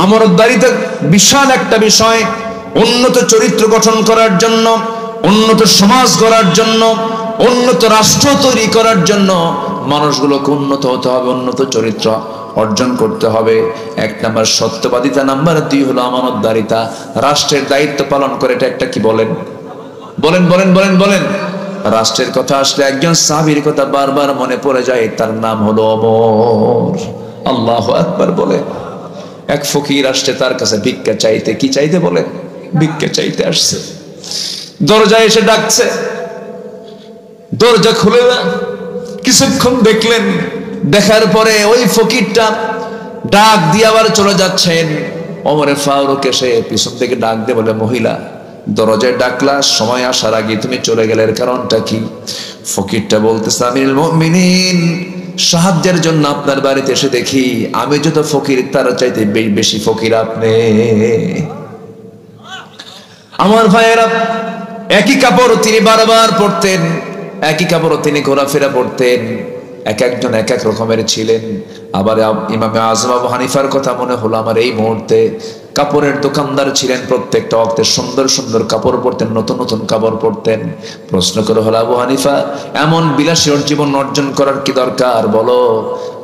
আমানতদারিতা বিশাল একটা বিষয়। উন্নত চরিত্র গঠন করার জন্য, উন্নত সমাজ গড়ার জন্য, উন্নত রাষ্ট্র তৈরি করার জন্য মানুষগুলোকে উন্নত হতে হবে, উন্নত চরিত্র অর্জন করতে হবে। 1 নাম্বার সত্যবাদিতা, নাম্বার 2 হলো আমানতদারিতা। রাষ্ট্রের দায়িত্ব পালন করে, এটা একটা কি বলেন, বলেন বলেন বলেন বলেন। রাষ্ট্রের কথা আসলে একজন সাহাবীর কথা বারবার মনে পড়ে যায়, তার নাম হলো ওমর। আল্লাহু আকবার বলে। এক ফকির আসছে তার কাছে ভিক্ষা চাইতে, কি চাইতে বলে, ভিক্ষা চাইতে আসছে। দরজায় এসে ডাকছে, দরজা খুলে না। কিছুক্ষণ দেখলেন, দেখার পরে ওই ফকিরটা ডাক দিয়ে আবার চলে যাচ্ছেন। ওমরে ফারুক এসে পিছন থেকে ডাক দিয়ে বলে, মহিলা দরজায় ডাকলা, সময় আসার আগে তুমি চলে গেলে, এর কারণটা কি? ফকিরটা বলতেছে, আমিরুল মুমিনিন, সাহায্যের জন্য আপনার বাড়িতে এসে দেখি আমি যত ফকির তার চাইতে বেশি ফকির আপনি। আমার ভাইয়েরা, একই কাপড় তিনি বারবার পরতেন, একই কাপড় তিনি ঘোরাফেরা পরতেন, এক একজন এক এক রকমের ছিলেন। আবার ইমামে আজম আবু হানিফার কথা মনে হলো আমার এই মুহূর্তে। কাপড়ের দোকানদার ছিলেন, প্রত্যেকটা ওয়াক্তে সুন্দর সুন্দর কাপড় পরতেন, নতুন নতুন কাপড় পরতেন। প্রশ্ন করে হলো, আবু হানিফা, এমন বিলাসী জীবন অর্জন করার কি দরকার বলো?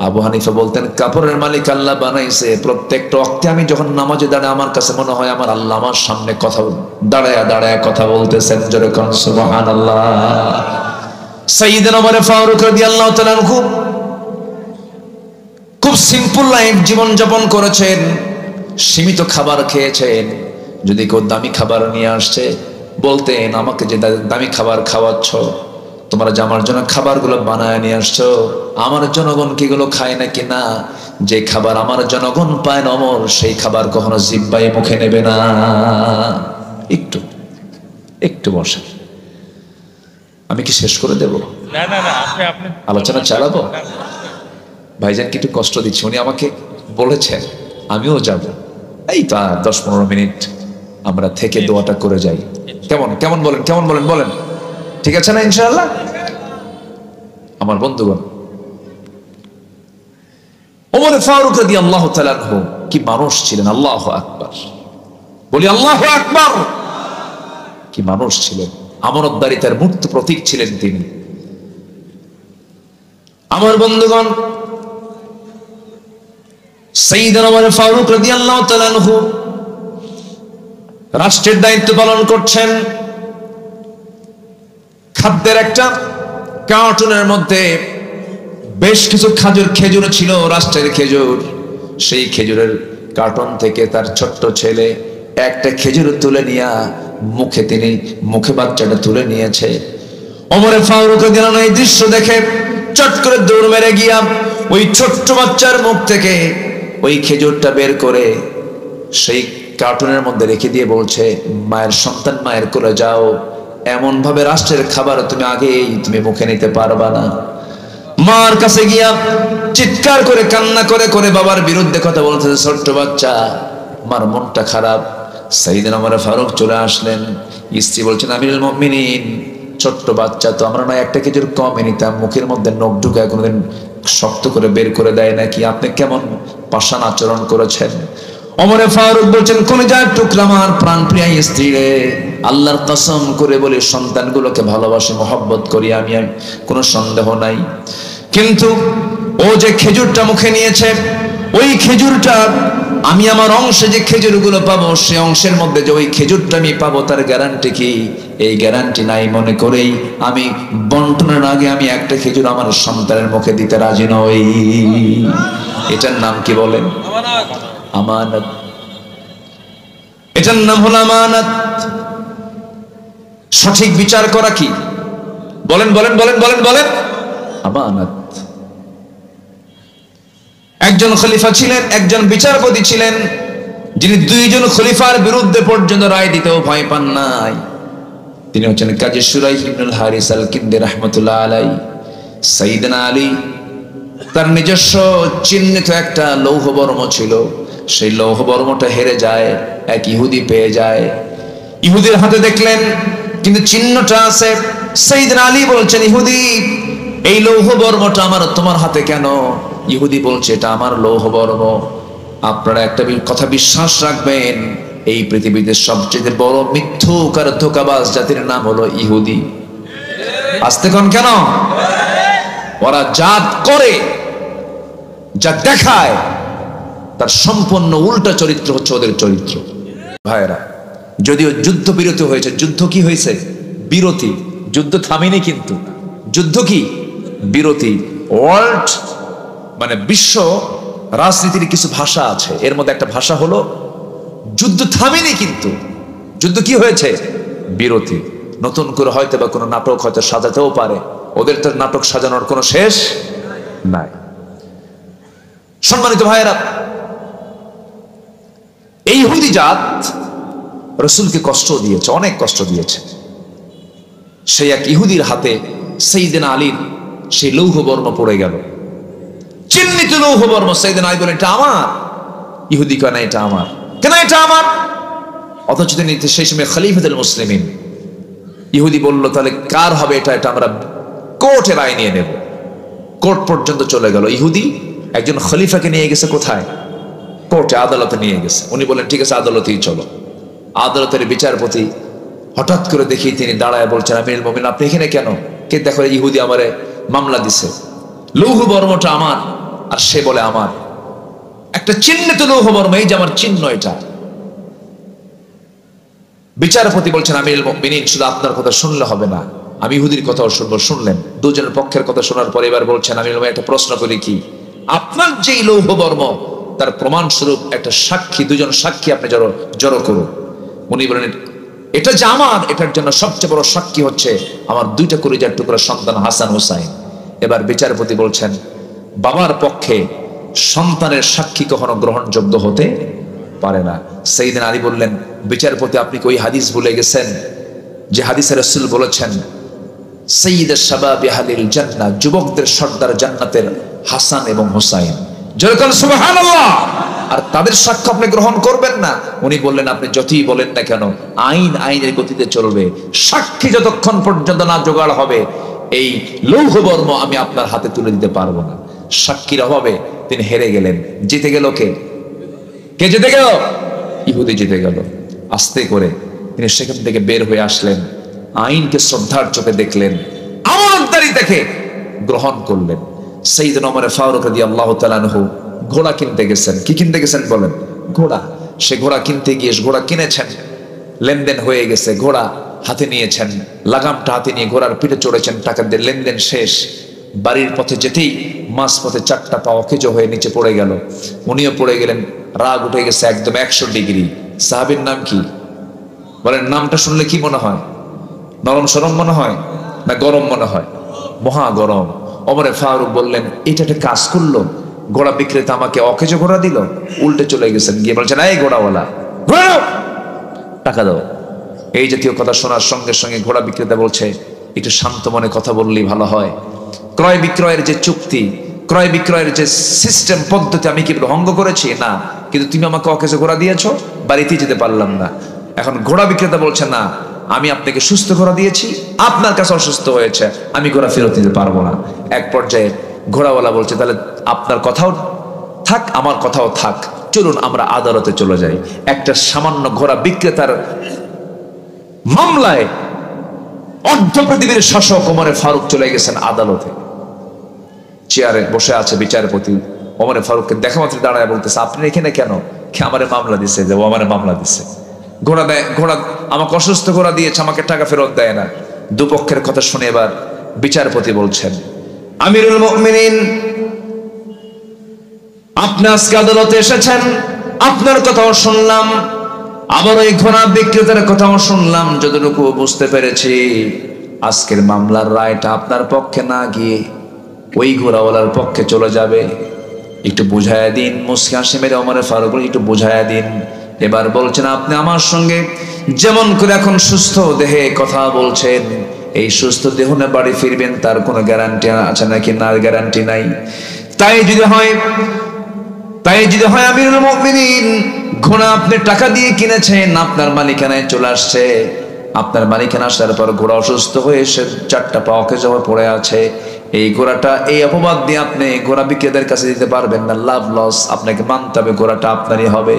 আবু হানিফা বলতেন, কাপড়ের মালিক আল্লাহ বানাইছে, প্রত্যেকটা ওয়াক্তে আমি যখন নামাজে দাঁড়াই আমার কাছে মনে হয় আমার আল্লাহ আমার সামনে কথা দাঁড়ায়া দাঁড়ায়া কথা বলতেছেন। জোরে কোন সুবহানাল্লাহ। সাইয়েদনা ওমর ফারুক রাদিয়াল্লাহু তাআলা খুব সিম্পল লাইফ জীবন যাপন করেছেন, সীমিত খাবার খেয়েছেন। যদি কেউ দামি খাবার নিয়ে আসছে বলতেন, আমাকে যে দামি খাবার খাওয়াচ্ছ, তোমরা যে আমার জন্য খাবারগুলো বানায় নিয়ে আসছো, আমার জনগণ কি এগুলো খায় নাকি? না, যে খাবার আমার জনগণ পায় না ওমর, সেই খাবার কখনো জিহ্বায় মুখে নেবে না। একটু একটু বসে, আমি কি শেষ করে দেব?
না না না, আপনি
আলোচনা চালাবো। ভাইজান কি একটু কষ্ট দিচ্ছে, উনি আমাকে বলেছেন আমিও যাব। এই তো 10-15 মিনিট আমরা থেকে দোয়াটা করে যাই। কেমন কেমন বলেন, কেমন বলেন, বলেন ঠিক আছে না ইনশাআল্লাহ? আমার বন্ধুগণ, ওমর ফারুক রাদিয়াল্লাহু তাআলা আনহু কি মানুষ ছিলেন! আল্লাহু আকবার বলি, আল্লাহু আকবার। কি মানুষ ছিলেন! আমানতদারিতার মূর্ত প্রতীক ছিলেন তিনি। আমার বন্ধুগণ, সাইয়েদনা ওমর ফারুক রাদিয়াল্লাহু তাআলা আনহু রাষ্ট্রের দায়িত্ব পালন করছেন। খাদ্যের একটা কার্টুনের মধ্যে বেশ কিছু খেজুর ছিল, রাষ্ট্রের খেজুর। সেই খেজুরের কার্টুন থেকে তার ছোট্ট ছেলে একটা খেজুর তুলে নিয়ে মুখে বাচ্চাটা তুলে নিয়েছে। ওমর ফারুক রাদিয়াল্লাহু এই দৃশ্য দেখে চট করে দৌড় মেরে গিয়া ওই ছোট্ট বাচ্চার মুখ থেকে ওই খেজুরটা বের করে সেই কার্টুনের মধ্যে রেখে দিয়ে বলছে, মায়ের সন্তান মায়ের কোলে যাও, এমন ভাবে রাষ্ট্রের খাবার তুমি মুখে নিতে পারবা না। মার কাছে গিয়া চিৎকার করে কান্না করে করে বাবার বিরুদ্ধে কথা বলতেছে ছোট্ট বাচ্চা। মার মনটা খারাপ। সাইয়েদনা ওমর ফারুক চলে আসলেন। স্ত্রী বলছেন, আমিরুল মুমিনিন, ছোট্ট বাচ্চা তো, আমরা না একটা খেজুর কমে নিতাম, মুখের মধ্যে নখ ঢুকায় কোনোদিন শক্ত করে বের করে দেয় নাকি? আপনি কেমন পাষাণ আচরণ করেছেন। ওমর ফারুক বলছেন, কলিজার টুকরা আমার প্রাণপ্রিয়া স্ত্রী রে, আল্লাহর কসম করে বলি সন্তানগুলোকে ভালোবাসি, মহব্বত করি আমি, কোনো সন্দেহ নাই। কিন্তু ও যে খেজুরটা মুখে নিয়েছে, ওই খেজুরটা আমি আমার অংশে যে খেজুরগুলো পাবো সে অংশের মধ্যে যে ওই খেজুরটা আমি পাবো তার গ্যারান্টি কি? এই গ্যারান্টি নাই মনে করেই আমি বন্টনের আগে আমি একটা খেজুর আমার সন্তানের মুখে দিতে রাজি নই। এটার নাম কি বলেন? আমানত। এটার নাম হলো আমানত। সঠিক বিচার করা কি? বলেন বলেন বলেন বলেন বলেন। আমানত। একজন খলিফা ছিলেন, একজন বিচারপতি ছিলেন, যিনি দুইজন খলিফার বিরুদ্ধে পর্যন্ত রায় দিতেও ভয় পান নাই। তিনি হচ্ছেন কাজী শুরাইহ ইবনুল হারিস আল কিন্দি রাহমাতুল্লাহ আলাইহি। সাইয়েদনা আলী তার নিজস্ব চিহ্নিত একটা লৌহ বর্ম ছিল, সেই লৌহ বর্মটা হেরে যায়, এক ইহুদি পেয়ে যায়। ইহুদির হাতে দেখলেন কিন্তু চিহ্নটা আছে। সাইয়েদনা আলী বলছেন, ইহুদি এই লৌহ বর্মটা আমার তোমার হাতে কেন? ইহুদি বলছে, এটা আমার লৌহ বর্ম। আপনারা একটা কথা বিশ্বাস রাখবেন, এই পৃথিবীতে সবচেয়ে বড় মিথ্যুক আর ধোঁকাবাজ জাতির নাম হলো ইহুদি। আস্তে কোন কেন? ওরা জাত করে, যা দেখায় তার সম্পূর্ণ উল্টা চরিত্র হচ্ছে ওদের চরিত্র। ভাইরা, যদিও যুদ্ধ বিরতি হয়েছে, যুদ্ধ কি হয়েছে? বিরতি। যুদ্ধ থামেনি কিন্তু, যুদ্ধ কি? বিরতি। ওয়ার্ল্ড মানে বিশ্ব রাজনীতির কিছু ভাষা আছে, এর মধ্যে একটা ভাষা হলো যুদ্ধ থামেনি কিন্তু যুদ্ধ কি হয়েছে? বিরতি। নতুন করে হয়তো বা কোনো নাটক হয়তো সাজাতেও পারে, ওদের তো নাটক সাজানোর কোনো শেষ নাই। সম্মানিত ভাইয়েরা, এই ইহুদি জাত রাসূলকে কষ্ট দিয়েছে, অনেক কষ্ট দিয়েছে। সেই এক ইহুদির হাতে সাইয়েদনা আলীর সেই লৌহ বর্ম পড়ে গেল, চিহ্নিত লৌহ বর্ম। সাইয়েদনা আলী বলেন, এটা আমার। ইহুদি কয়, না এটা আমার। কেন এটা আমার? অথচ তিনি সেই সময় খলিফাতুল মুসলিমিন। ইহুদি বলল, তাহলে কার হবে এটা? এটা আমরা কোর্টে রায় নিয়ে নেব। কোর্ট পর্যন্ত চলে গেল। ইহুদি একজন খলিফাকে নিয়ে গেছে কোথায়? কোর্টে, আদালতে নিয়ে গেছে। উনি বলেন, ঠিক আছে আদালতেই চলো। আদালতের বিচারপতি হঠাৎ করে দেখি তিনি দাঁড়ায় বলছেন, আমিরুল মুমিনিন আপনি এখানে কেন? কে? দেখো ইহুদি আমারে মামলা দিছে, লৌহ বর্মটা আমার। আর সে বলে আমার। একটা চিহ্নিত লৌহ বর্ম, এই যে আমার চিহ্ন এটা। বিচারপতি বলছেন, আমিরুল মুমিনিন শুধু আপনার কথা শুনলে হবে না, আমি ইহুদির কথাও শুনবো। শুনলেন দুজনের পক্ষের কথা শোনার পরে এবার বলছেন, আমিরুল মুমিনিন একটা প্রশ্ন করি কি, আপনার যেই লৌহ বর্ম তার প্রমাণ স্বরূপ একটা সাক্ষী, দুজন সাক্ষী আপনি জড়ো করুন। উনি বলেন, এটা যে আমার, এটার জন্য সবচেয়ে বড় সাক্ষী হচ্ছে আমার দুইটা কলিজার টুকরা সন্তান হাসান হুসাইন। এবার বিচারপতি বলছেন, বাবার পক্ষে সন্তানের সাক্ষী কখনো গ্রহণযোগ্য হতে পারে না। সাইয়েদনা আলী বললেন, বিচারপতি আপনি কি ওই হাদিস ভুলে গেছেন যে হাদিসে রাসূল বলেছেন, সাইয়্যিদুশ শাবাবি আহলিল জান্নাহ, যুবকদের সর্দার জান্নাতের হাসান এবং হুসাইন। যেরকম সুবহানাল্লাহ। আর তাদের সাক্ষ্য আপনি গ্রহণ করবেন না। উনি বললেন, আপনি যতই বলেন না কেন, আইন আইনের গতিতে চলবে। সাক্ষী যতক্ষণ পর্যন্ত না জোগাড় হবে, এই লৌহ বর্ম আমি আপনার হাতে তুলে দিতে পারবো না। সাক্ষীর অভাবে তিনি হেরে গেলেন। জিতে গেল কে? কে জিতে গেল? ইহুদি জিতে গেল। আস্তে করে তিনি সেখান থেকে বের হয়ে আসলেন, আইনকে শ্রদ্ধার চোখে দেখলেন, আমানতদারি দেখে গ্রহণ করলেন। সাইয়েদনা ওমর ফারুক রাদিয়াল্লাহু তাআলা আনহু ঘোড়া কিনতে গেছেন। কি কিনতে গেছেন বলেন? ঘোড়া। সে ঘোড়া কিনতে গিয়ে ঘোড়া কিনেছেন, লেনদেন হয়ে গেছে, ঘোড়া হাতে নিয়েছেন, লাগামটা হাতে নিয়ে ঘোড়ার পিঠে চড়েছেন, টাকা দিয়ে লেনদেন শেষ। বাড়ির পথে যেতেই মাঝ পথে চারটা পা অকেজ হয়ে নিচে পড়ে গেল। উনিও পড়ে গেলেন, রাগ উঠে গেছে একদম 100 ডিগ্রি। সাহাবীর নাম কি বলেন? নামটা শুনলে কি মনে হয়? নরম সরম মনে হয় না গরম মনে হয়? মহা গরম। ওমর ফারুক বললেন, এটা একটা কাজ করলো, ঘোড়া বিক্রেতা আমাকে অকেজ ঘোড়া দিল। উল্টে চলে গেছেন, গিয়ে বলছেন, এই ঘোড়াওয়ালা, টাকা দাও। এই জাতীয় কথা শোনার সঙ্গে সঙ্গে ঘোড়া বিক্রেতা বলছে, একটু শান্ত মনে কথা বললেই ভালো হয়। ক্রয় বিক্রয়ের যে চুক্তি, ক্রয় বিক্রয়ের যে সিস্টেম পদ্ধতি আমি কি ভঙ্গ করেছি? না, কিন্তু তুমি আমাকে অকেজে ঘোড়া দিয়েছো, বাড়িতেই যেতে পারলাম না। এখন ঘোড়া বিক্রেতা বলছে, না আমি আপনাকে সুস্থ ঘোড়া দিয়েছি, আপনার কাছে অসুস্থ হয়েছে, আমি ঘোড়া ফেরত দিতে পারবো না। এক পর্যায়ে ঘোড়াওয়ালা বলছে, তাহলে আপনার কথাও থাক আমার কথাও থাক, চলুন আমরা আদালতে চলে যাই। একটা সামান্য ঘোড়া বিক্রেতার মামলায় অর্ধ পৃথিবীর শাসক ওমর ফারুক চলে গেছেন আদালতে। চেয়ারে বসে আছে বিচারপতি। ওমর ফারুককে দেখা মাত্র দাঁড়ায় বলতেছে, আপনি এখানে কেন? আমারে মামলা দিছে, যে ও আমারে মামলা দিছে। ঘোড়া দেয়, ঘোড়া আমাকে অসুস্থ ঘোড়া দিয়েছে, আমাকে টাকা ফেরত দেয় না। দুপক্ষের কথা শুনে এবার বিচারপতি বলছেন, আমিরুল মুমিনিন, আপনি আজকে আদালতে এসেছেন, আপনার কথাও শুনলাম, আবার ওই ঘোড়া বিক্রেতার কথাও শুনলাম। যতটুকু বুঝতে পেরেছি, আজকের মামলার রায়টা আপনার পক্ষে না গিয়ে ওই ঘোড়াওয়ালার পক্ষে চলে যাবে। একটু বুঝাইয়া দিন। মুসকি হাসি মেরে ওমর ফারুক একটু বুঝাইয়া দিন। এবার বলছেন, আপনি আমার সঙ্গে যেমন করে এখন সুস্থ দেহে কথা বলছেন, এই সুস্থ দেহ না বাড়ি ফিরবেন তার কোনো গ্যারান্টি আছে নাকি? না, গ্যারান্টি নাই। তাই যদি হয় আমিরুল মুমিনিন, ঘোড়া আপনি টাকা দিয়ে কিনেছেন, আপনার মালিকানায় চলে আসছে। আপনার মালিকানা আসার পর ঘোড়া অসুস্থ হয়ে এসে 4টা পা অকেজ হয়ে পড়ে আছে। এই ঘোড়াটা এই অপবাদ দিয়ে আপনি ঘোড়া বিক্রেতার কাছে দিতে পারবেন না। লাভ লস, আপনাকে মানতে হবে, ঘোড়াটা আপনারই হবে।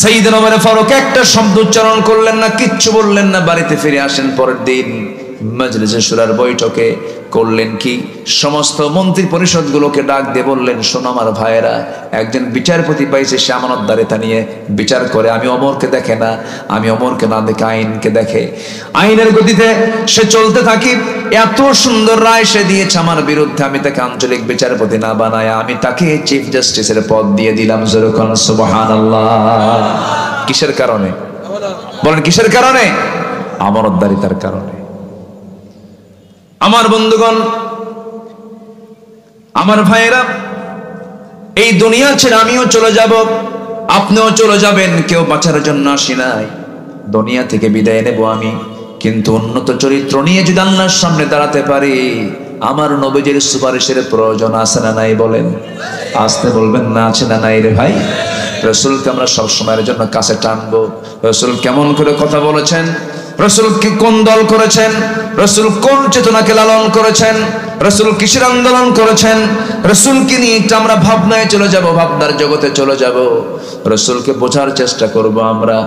সাইয়েদনা ওমর ফারুক একটা শব্দ উচ্চারণ করলেন না, কিচ্ছু বললেন না। বাড়িতে ফিরে আসেন পরের দিন, মজলিসে শুরার বৈঠকে করলেন কি, সমস্ত মন্ত্রী পরিষদগুলোকে ডাক দিয়ে বললেন, শোনো আমার ভাইয়েরা, একজন বিচারপতি পাইছে, সে আমানতদারিতা নিয়ে বিচার করে। আমি অমরকে দেখে না, আমি অমরকে না দেখে আইনকে দেখে। আইনের গতিতে সে চলতে থাকি। এত সুন্দর রায় সে দিয়েছে আমার বিরুদ্ধে, আমি তাকে আঞ্চলিক বিচারপতি না বানায় আমি তাকে চিফ জাস্টিসের পদ দিয়ে দিলাম। যেরকম সুবহানাল্লাহ। কিসের কারণে বলেন? কিসের কারণে? আমানতদারিতার কারণে। আমার বন্ধুগণ, আমার ভাইয়েরা, এই দুনিয়া ছেড়ে আমিও চলে যাব, আপনিও চলে যাবেন। কেউ বাঁচার জন্য আসি নাই, দুনিয়া থেকে বিদায় নেব আমি। কিন্তু উন্নত চরিত্র নিয়ে যদি আল্লাহর সামনে দাঁড়াতে পারি, আমার নবীজির সুপারিশের প্রয়োজন আছে না নাই? বলেন, আসতে বলবেন না, আছে না নাই? রে ভাই, রাসূলকে আমরা সবসময়ের জন্য কাছে টানবো। রাসূল কেমন করে কথা বলেছেন, রাসূল কি কোন দল করেছেন, রাসূল কোন চেতনাকে লালন করেছেন, রাসূল কিসের আন্দোলন করেছেন, রাসূলকে নিয়ে একটু আমরা ভাবনায় চলে যাব, ভাবনার জগতে চলে যাব। রাসূলকে বোঝার চেষ্টা করব আমরা।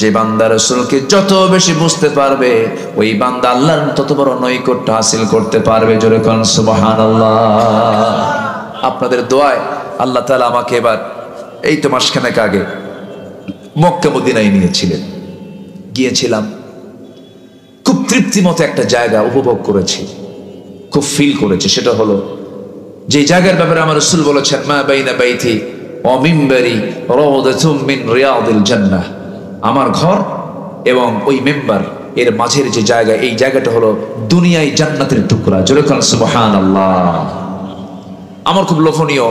যে বান্দা রাসূলকে যত বেশি বুঝতে পারবে, ওই বান্দা আল্লাহর তত বড় নৈকট্য হাসিল করতে পারবে। জোরে কোন সুবহানাল্লাহ। আপনাদের দোয়ায় আল্লাহ তাআলা আমাকে এবার এই তো মাসখানেক আগে মক্কা মদিনায় নিয়েছিলেন। গিয়েছিলাম, খুব তৃপ্তিমতো একটা জায়গা উপভোগ করেছি, খুব ফিল করেছি। সেটা হলো যে জায়গার ব্যাপারে আমার রাসূল বলেছেন, মা বাইনা বাইতি ওয়া মিম্বারি রাউদাতুম মিন রিয়াদিল জান্নাহ। আমার ঘর এবং ওই মেম্বার এর মাঝের যে জায়গা, এই জায়গাটা হলো দুনিয়ায় জান্নাতের টুকরা। জোরে বলেন সুবহানাল্লাহ। আমার খুব লোভনীয়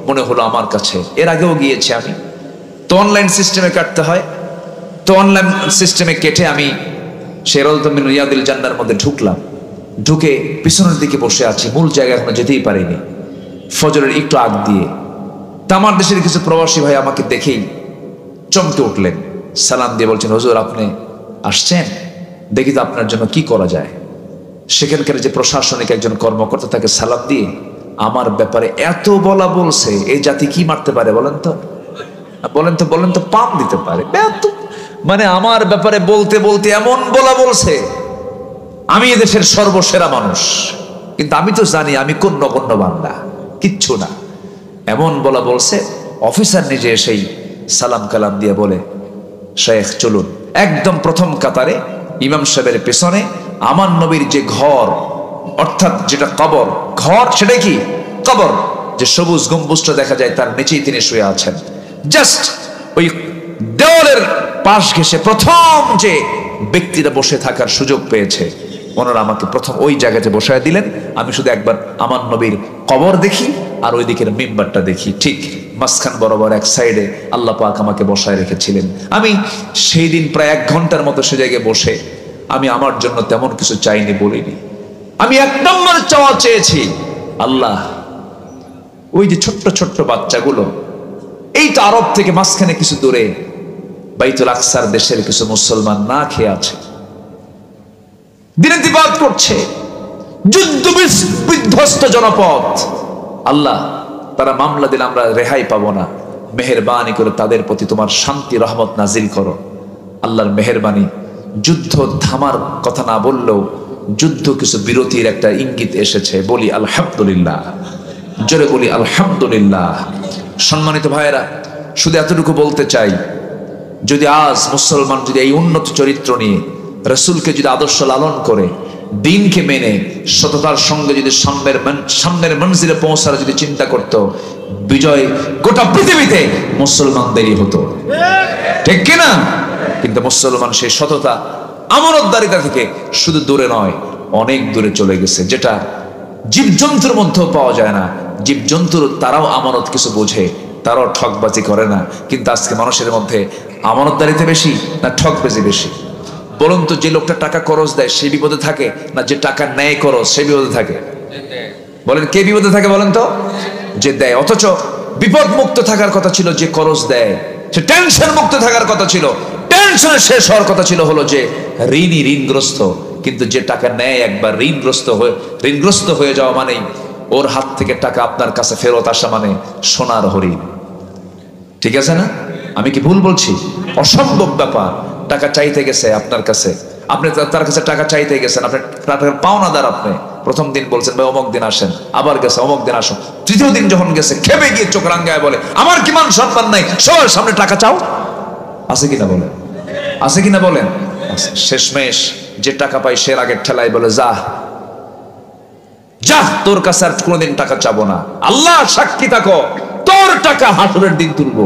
মনে হলো আমার কাছে। এর আগেও গিয়েছি আমি, তো অনলাইন সিস্টেমে কাটতে হয়, তো অনলাইন সিস্টেমে কেটে আমি সেই রাউদাতুম মিন রিয়াদিল জান্নাহর মধ্যে ঢুকলাম। ঢুকে পিছনের দিকে বসে আছি, মূল জায়গা এখনো যেতেই পারিনি, ফজরের একটু আগ দিয়ে। তা আমার দেশের কিছু প্রবাসী ভাই আমাকে দেখেই চমকে উঠলেন, সালাম দিয়ে বলছেন, হুজুর আপনি আসছেন, দেখি তো আপনার জন্য কি করা যায়। সেখানকার যে প্রশাসনিক একজন কর্মকর্তা, তাকে সালাম দিয়ে আমার ব্যাপারে এত বলা বলছে, এই জাতি কি মারতে পারে বলেন তো? বলেন তো পাম দিতে পারে। মানে আমার ব্যাপারে বলতে বলতে এমন বলা বলছে, আমি এদেশের সর্বসেরা মানুষ, কিন্তু আমি তো জানি আমি কোন নগণ্য বান্দা, কিচ্ছু না। এমন বলা বলছে, অফিসার নিজে এসেই সালাম কালাম দিয়ে বলে, শেখ চলুন। একদম প্রথম কাতারে ইমাম সাহেবের পেছনে আমার নবীর যে ঘর, অর্থাৎ যেটা কবর ঘর, সেটা কি কবর, যে সবুজ গম্বুজটা দেখা যায়, তার নিচেই তিনি শুয়ে আছেন। জাস্ট ওই দেওয়ালের পাশ ঘেঁষে প্রথম যে ব্যক্তিটা বসে থাকার সুযোগ পেয়েছে, ওনারা আমাকে প্রথম ওই জায়গাতে বসায় দিলেন। আমি শুধু একবার আমার নবীর কবর দেখি আর ওই দিকের মিম্বারটা দেখি, ঠিক মাঝখান বরাবর এক সাইডে আল্লাহ পাক আমাকে বসায় রেখেছিলেন। আমি সেই দিন প্রায় 1 ঘন্টার মতো সে জায়গায় বসে আমি আমার জন্য তেমন কিছু চাইনি, বলিনি। আমি 1 নম্বর চাওয়া চেয়েছি, আল্লাহ ওই যে ছোট্ট ছোট্ট বাচ্চাগুলো, এই তো আরব থেকে মাঝখানে কিছু দূরে বাইতুল আকসার দেশের কিছু মুসলমান না খেয়ে আছে, দিনাতিবাদ করছে, যুদ্ধ বিধ্বস্ত জনপদ। আল্লাহ, তারা মামলা দিলে আমরা রেহাই পাবো না, মেহেরবানি করে তাদের প্রতি তোমার শান্তি রহমত নাজিল করো। আল্লাহর মেহেরবানি, যুদ্ধ থামার কথা না বললেও যুদ্ধ কিছু বিরতির একটা ইঙ্গিত এসেছে। বলি আলহামদুলিল্লাহ, জোরে বলি আলহামদুলিল্লাহ। সম্মানিত ভাইয়েরা, শুধু এতটুকু বলতে চাই, যদি আজ মুসলমান যদি এই উন্নত চরিত্র নিয়ে রাসূলকে যদি আদর্শ লালন করে দিনকে মেনে সততার সঙ্গে যদি সামনের মঞ্জিলে পৌঁছার যদি চিন্তা করত, বিজয় গোটা পৃথিবীতে মুসলমানদেরই হতো, ঠিক কিনা? কিন্তু মুসলমান সেই সততা আমানতদারিতা থেকে শুধু দূরে নয়, অনেক দূরে চলে গেছে, যেটা জীবজন্তুর মধ্যেও পাওয়া যায় না। জীবজন্তুর তারাও আমানত কিছু বোঝে, তারাও ঠকবাজি করে না। কিন্তু আজকে মানুষের মধ্যে আমানতদারিতে বেশি না ঠকবাজি বেশি? বলুন তো, যে লোকটা টাকা খরচ দেয় সে বিপদে থাকে না যে টাকা নেয় খরচ সে বিপদে থাকে? বলেন কে বিপদে থাকে বলেন তো? যে দেয়। অথচ বিপদ মুক্ত থাকার কথা ছিল যে খরচ দেয়, সে টেনশন মুক্ত থাকার কথা ছিল, টেনশন শেষ হওয়ার কথা ছিল হলো যে ঋণগ্রস্ত। কিন্তু যে টাকা নেয় একবার ঋণগ্রস্ত হয়ে যাওয়া মানেই ওর হাত থেকে টাকা আপনার কাছে ফেরত আসা মানে সোনার হরিণ। ঠিক আছে না? আমি কি ভুল বলছি? অসম্ভব ব্যাপার। টাকা চাইতে গেছে আপনার কাছে, আপনি তার কাছে টাকা চাইতে গেছেন, আপনার টাকার পাওনাদার। আপনি প্রথম দিন বলছেন ভাই অমুক দিন আসেন, আবার গেছে অমুক দিন আসুন। তৃতীয় দিন যখন গেছে খেপে গিয়ে চোখ রাঙ্গায় বলে আমার কি মান সম্মান নাই, সবার সামনে টাকা চাও। আছে কিনা বলেন? আছে কিনা বলেন? শেষমেশ যে টাকা পাই সে আগের ঠেলায় বলে যা যা, তোর কাছে আর কোনোদিন টাকা চাবো না, আল্লাহ সাক্ষী থাকো, তোর টাকা হাসরের দিন তুলবো।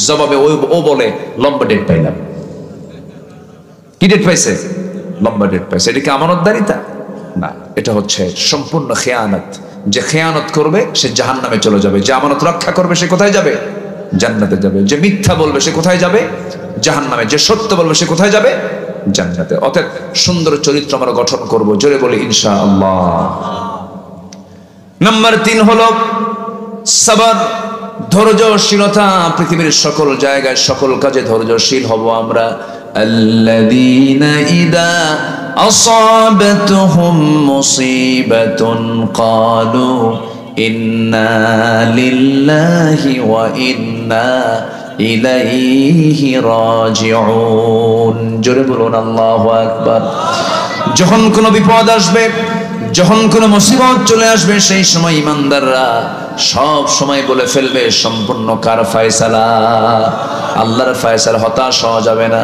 জবাবে ও বলে লম্বা ডেট পাইলাম। কি ডেট পাইছে? লম্বা ডেট পাইছে। এটা কি আমানতদারিতা? না, এটা হচ্ছে সম্পূর্ণ খেয়ানত। যে খেয়ানত করবে সে জাহান্নামে চলে যাবে, যে আমানত রক্ষা করবে সে কোথায় যাবে? জান্নাতে যাবে। যে মিথ্যা বলবে সে কোথায় যাবে? জাহান্নামে। যে সত্য বলবে সে কোথায় যাবে? জান্নাতে। অতএব সুন্দর চরিত্র আমরা গঠন করব, জোরে বলি ইনশাআল্লাহ। নাম্বার 3 হলো সবর, ধৈর্যশীলতা। পৃথিবীর সকল জায়গায় সকল কাজে ধৈর্যশীল হব আমরা। আল্লাযীনা ইযা আসাবাতহুম মুসিবাতুন ক্বালু ইন্না লিল্লাহি ওয়া ইন্না ইলাইহি রাজিউন। জোরে বলুন আল্লাহু আকবার। যখন কোনো বিপদ আসবে, যখন কোনো মুসিবত চলে আসবে, সেই সময় ইমানদাররা সব সময় বলে ফেলবে সম্পূর্ণ কার ফয়সালা? আল্লাহর ফয়সালা। হতাশ হওয়া যাবে না।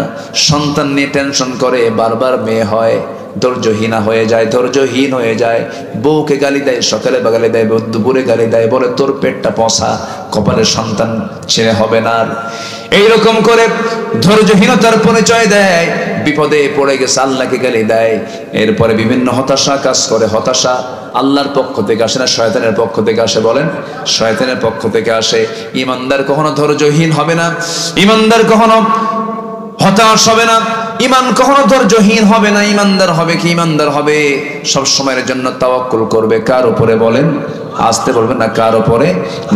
সন্তান নিয়ে টেনশন করে, বারবার মেয়ে হয়, ধৈর্যহীন হয়ে যায়। বউকে গালি দেয়, সকালে বা গালি দেয়, দুপুরে গালি দেয়, বলে তোর পেটটা পচা, কপালে সন্তান ছেলে হবে না। এইরকম করে ধৈর্যহীনতার পরিচয় দেয়, বিপদে পড়ে গেছে আল্লাহকে গালি দেয়। এরপরে বিভিন্ন হতাশা কাজ করে। হতাশা আল্লাহর পক্ষ থেকে আসে না শয়তানের পক্ষ থেকে আসে? বলেন, শয়তানের পক্ষ থেকে আসে। ইমানদার কখনো ধৈর্যহীন হবে না, ইমানদার কখনো হতাশ হবে না, ইমান কখনো ধৈর্যহীন হবে না। ইমানদার হবে কি? ইমানদার হবে সব সময়ের জন্য তাওয়াক্কুল করবে। কার উপরে বলেন? আসতে বলবেন না, কার উপরে?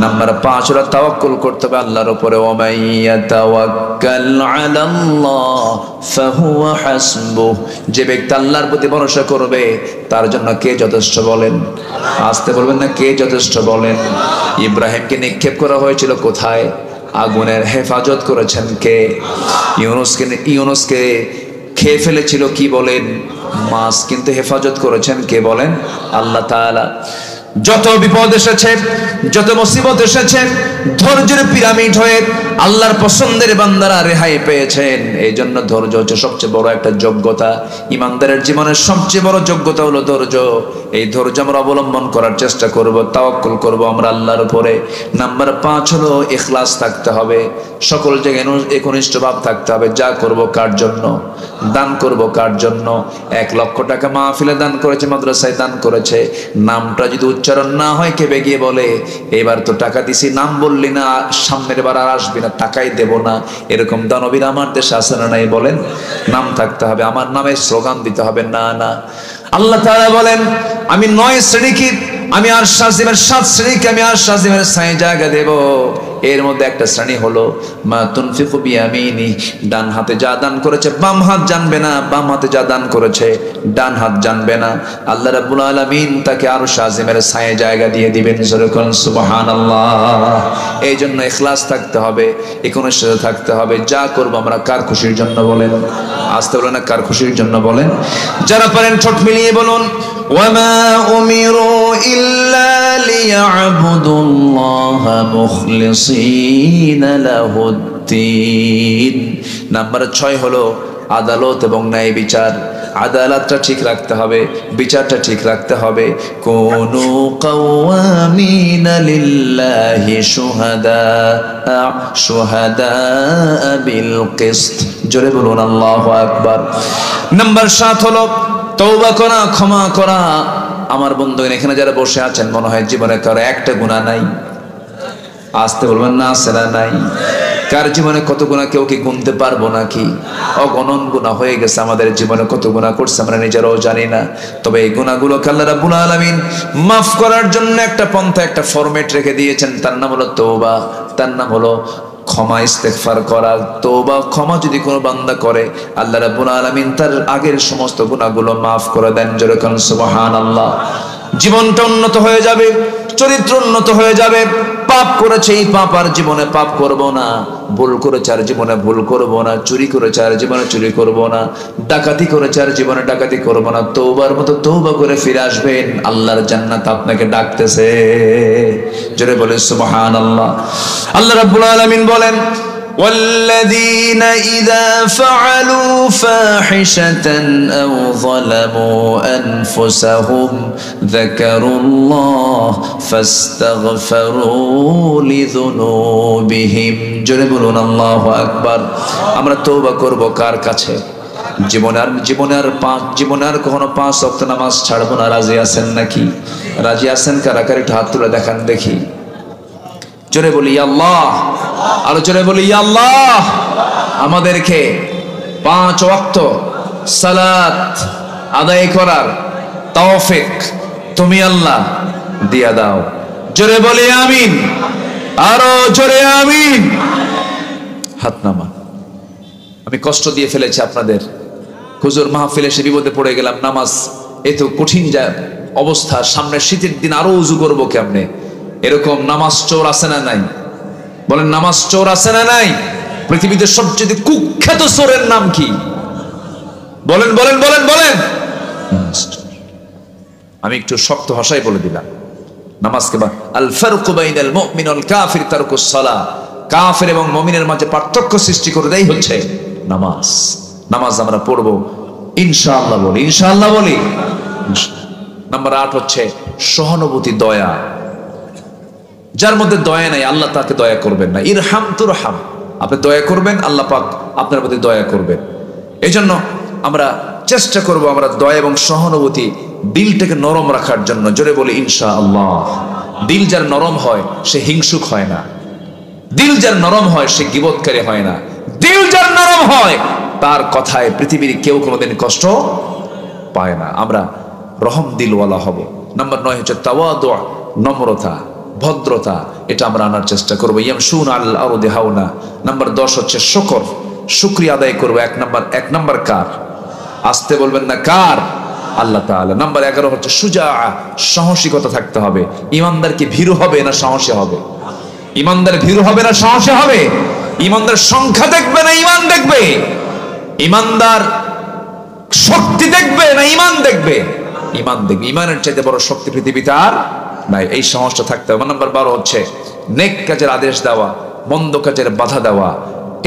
নাম্বার 5 হলো তাওয়াক্কুল করতে হবে আল্লাহর উপরে। ওয়ামাইয়া তাওয়াক্কাল আলাল্লাহ ফাহুয়া হাসবুহ। যে ব্যক্তি আল্লাহর প্রতি ভরসা করবে তার জন্য কে যথেষ্ট বলেন? আসতে বলবেন না, কে যথেষ্ট বলেন? ইব্রাহিমকে নিক্ষেপ করা হয়েছিল কোথায়? আগুনের হেফাজত করেছেন কে? ইউনুসকে খেয়ে ফেলেছিল কি বলেন? মাছ। কিন্তু হেফাজত করেছেন কে বলেন? আল্লাহ তাআলা। যত বিপদ এসেছে, যত মুসিবত এসেছে, ধৈর্যের পিরামিড হয়ে আল্লাহর পছন্দের বান্দারা রেহাই পেয়েছেন। এই জন্য ধৈর্য হচ্ছে সবচেয়ে বড় একটা যোগ্যতা। ইমানদারের জীবনের সবচেয়ে বড় যোগ্যতা হলো ধৈর্য। এই ধৈর্য আমরা অবলম্বন করার চেষ্টা করব, তাওয়াক্কুল করব আমরা আল্লাহর উপরে। নাম্বার 5 হলো ইখলাস থাকতে হবে। সকল জায়গায় একনিষ্ঠ ভাব থাকতে হবে। যা করব কার জন্য? দান করব কার জন্য? 1 লক্ষ টাকা মাহফিলে দান করেছে, মাদ্রাসায় দান করেছে, নামটা যদি উচ্চারণ না হয় কেবে গিয়ে বলে এবার তো টাকা দিছি, নাম বললি না, সামনের বার আর আসবি না, টাকাই দেব না। এরকম দানবীর আমার দেশে আছে না নাই? বলেন। নাম থাকতে হবে, আমার নামে স্লোগান দিতে হবে না। না, আল্লাহ তাআলা বলেন আমি 9 শ্রেণীকে, আমি আর শাজিমের 7 শ্রেণীকে আমি আর শাজিমের ছায় জায়গা দেব। এর মধ্যে একটা শ্রেণী হলো মা তুনফিকু বিয়ামিনি, ডান হাতে যা দান করেছে বাম হাত জানবে না, বাম হাতে যা দান করেছে ডান হাত জানবে না। আল্লাহ রাব্বুল আলামিন তাকে আরো শাজিমের ছায় জায়গা দিয়ে দিবেন। সুবহানাল্লাহ। এই জন্য ইখলাস থাকতে হবে, একনিষ্ঠতা থাকতে হবে। যা করব আমরা কার খুশির জন্য বলেন? আসতে বলেন না, কার খুশির জন্য বলেন? যারা পারেন ঠোঁট মিলিয়ে বলুন
ওয়ামা উমিরু ইল্লা লিয়াবুদুল্লাহা মুখলিসিনা লাহুদ্দিন।
নাম্বার 6 হলো আদালত এবং ন্যায় বিচার। আদালতটা ঠিক রাখতে হবে, বিচারটা ঠিক রাখতে হবে।
কুনু কাওয়ামিনা লিল্লাহি শুহাদা বিল কিসত।
জোরে বলুন আল্লাহু আকবার। নাম্বার 7 হলো তওবা করা, ক্ষমা করা। আমার বন্ধুগণ, এখানে যারা বসে আছেন মনে হয় জীবনে কারো একটা গুনাহ নাই। আসতে বলবেন না, আছে না নাই? কার জীবনে কত গুনাহ কেউ কি গুনতে পারবো নাকি? অগণন গুনাহ হয়ে গেছে আমাদের জীবনে। কত গুনাহ করছে আমরা নিজেরাও জানি না। তবে এই গুনাহগুলোকে আল্লাহ রাব্বুল আলামিন মাফ করার জন্য একটা পন্থা, একটা ফরম্যাট রেখে দিয়েছেন। তার নাম হলো তওবা, তার নাম হলো ক্ষমা, ইস্তেগফার করা। তওবা ক্ষমা যদি কোনো বান্দা করে, আল্লাহ রাব্বুল আলামিন তার আগের সমস্ত গুনাহগুলো মাফ করে দেন। জোরে বলুন সুবহানাল্লাহ। জীবনটা উন্নত হয়ে যাবে, চরিত্র উন্নত হয়ে যাবে। পাপ করেছে এই পাপ আর জীবনে পাপ করব না, ভুল করেছে আর জীবনে ভুল করব না, চুরি করেছে আর জীবনে চুরি করব না, ডাকাতি করেছে আর জীবনে ডাকাতি করব না। তওবার মতো তওবা করে ফিরে আসবেন, আল্লাহর জান্নাত আপনাকে ডাকতেছে। জোরে বলে সুবহানাল্লাহ। আল্লাহ রাব্বুল আলামিন বলেন, والذين إذا فعلوا فاحشة أو ظلموا أنفسهم ذكروا الله فاستغفروا لذنوبهم। জোরে বলুন আল্লাহু আকবার। আমরা তওবা করব কার কাছে? জীবনে আর কখনো 5 ওয়াক্ত নামাজ ছাড়বো না। রাজি আছেন নাকি? রাজি আছেন কারা কারা? একটু হাত তুলে দেখান দেখি। জোরে বলি আল্লাহ, আরো জোরে বলি আল্লাহ। আমাদেরকে 5 ওয়াক্ত সালাত আদায় করার তৌফিক তুমি আল্লাহ দিয়া দাও। জোরে বলি আমিন, আরো জোরে আমিন। হাত নামা। আমি কষ্ট দিয়ে ফেলেছি আপনাদের। হুজুর মাহফিলে এসে বিপদে পড়ে গেলাম। নামাজ এত কঠিন অবস্থা, সামনে শীতের দিন আরো উজু করবো কেমনে? এরকম নামাজ চোর আছে না নাই? বলেন, নামাজ চোর আছে না নাই? পৃথিবীতে সবচেয়ে কুখ্যাত চোরের নাম কি? বলেন বলেন বলেন বলেন। আমি একটু শক্ত ভাষায় বলে দিলাম নামাজকে। আল ফারকু বাইনাল মুমিন ওয়াল কাফির তারকুস সালাহ। কাফের এবং মুমিনের মাঝে পার্থক্য সৃষ্টি করে দেই হচ্ছে নামাজ। নামাজ আমরা পড়বো ইনশাআল্লাহ। বলি ইনশাআল্লাহ বলি। নাম্বার 8 হচ্ছে সহানুভূতি, দয়া। যার মধ্যে দয়া নাই আল্লাহ তাকে দয়া করবেন না। ইরহাম তুরহাম। আপনি দয়া করবেন, আল্লাহ পাক আপনার প্রতি দয়া করবেন। এই জন্য আমরা চেষ্টা করব আমরা দয়া এবং সহানুভূতি, দিলটাকে নরম রাখার জন্য। জোরে বলি ইনশাআল্লাহ। দিল যার নরম হয় সে হিংসুক হয় না। দিল যার নরম হয় সে গীবতকারী হয় না। দিল যার নরম হয় তার কথায় পৃথিবীর কেউ কোনোদিন কষ্ট পায় না। আমরা রহম দিলওয়ালা হব। নাম্বার 9 হচ্ছে তাওয়াদু, নম্রতা, ভদ্রতা। এটা আমরা আনার চেষ্টা করবো। ইয়ামশুনা আলাল আরদি হাওনা। নাম্বার 10 হচ্ছে শুকর, শুকরিয়া আদায় করবো। এক নাম্বার কার? আসতে বলবেন না, কার? আল্লাহ তাআলা। নাম্বার 11 হচ্ছে সুজা, সাহসিকতা থাকতে হবে। ইমানদার কি ভীরু হবে না সাহসী হবে? ইমানদার ভীরু হবে না সাহসী হবে? ইমানদার সংখ্যা দেখবে না ইমান দেখবে? ইমানদার শক্তি দেখবে না ইমান দেখবে? ইমান দেখবে। ইমানের চাইতে বড় শক্তি পৃথিবীতে আর নাই। এই সাহসটা থাকতে হবে। নাম্বার 12 হচ্ছে নেক কাজের আদেশ দেওয়া, মন্দ কাজের বাধা দেওয়া।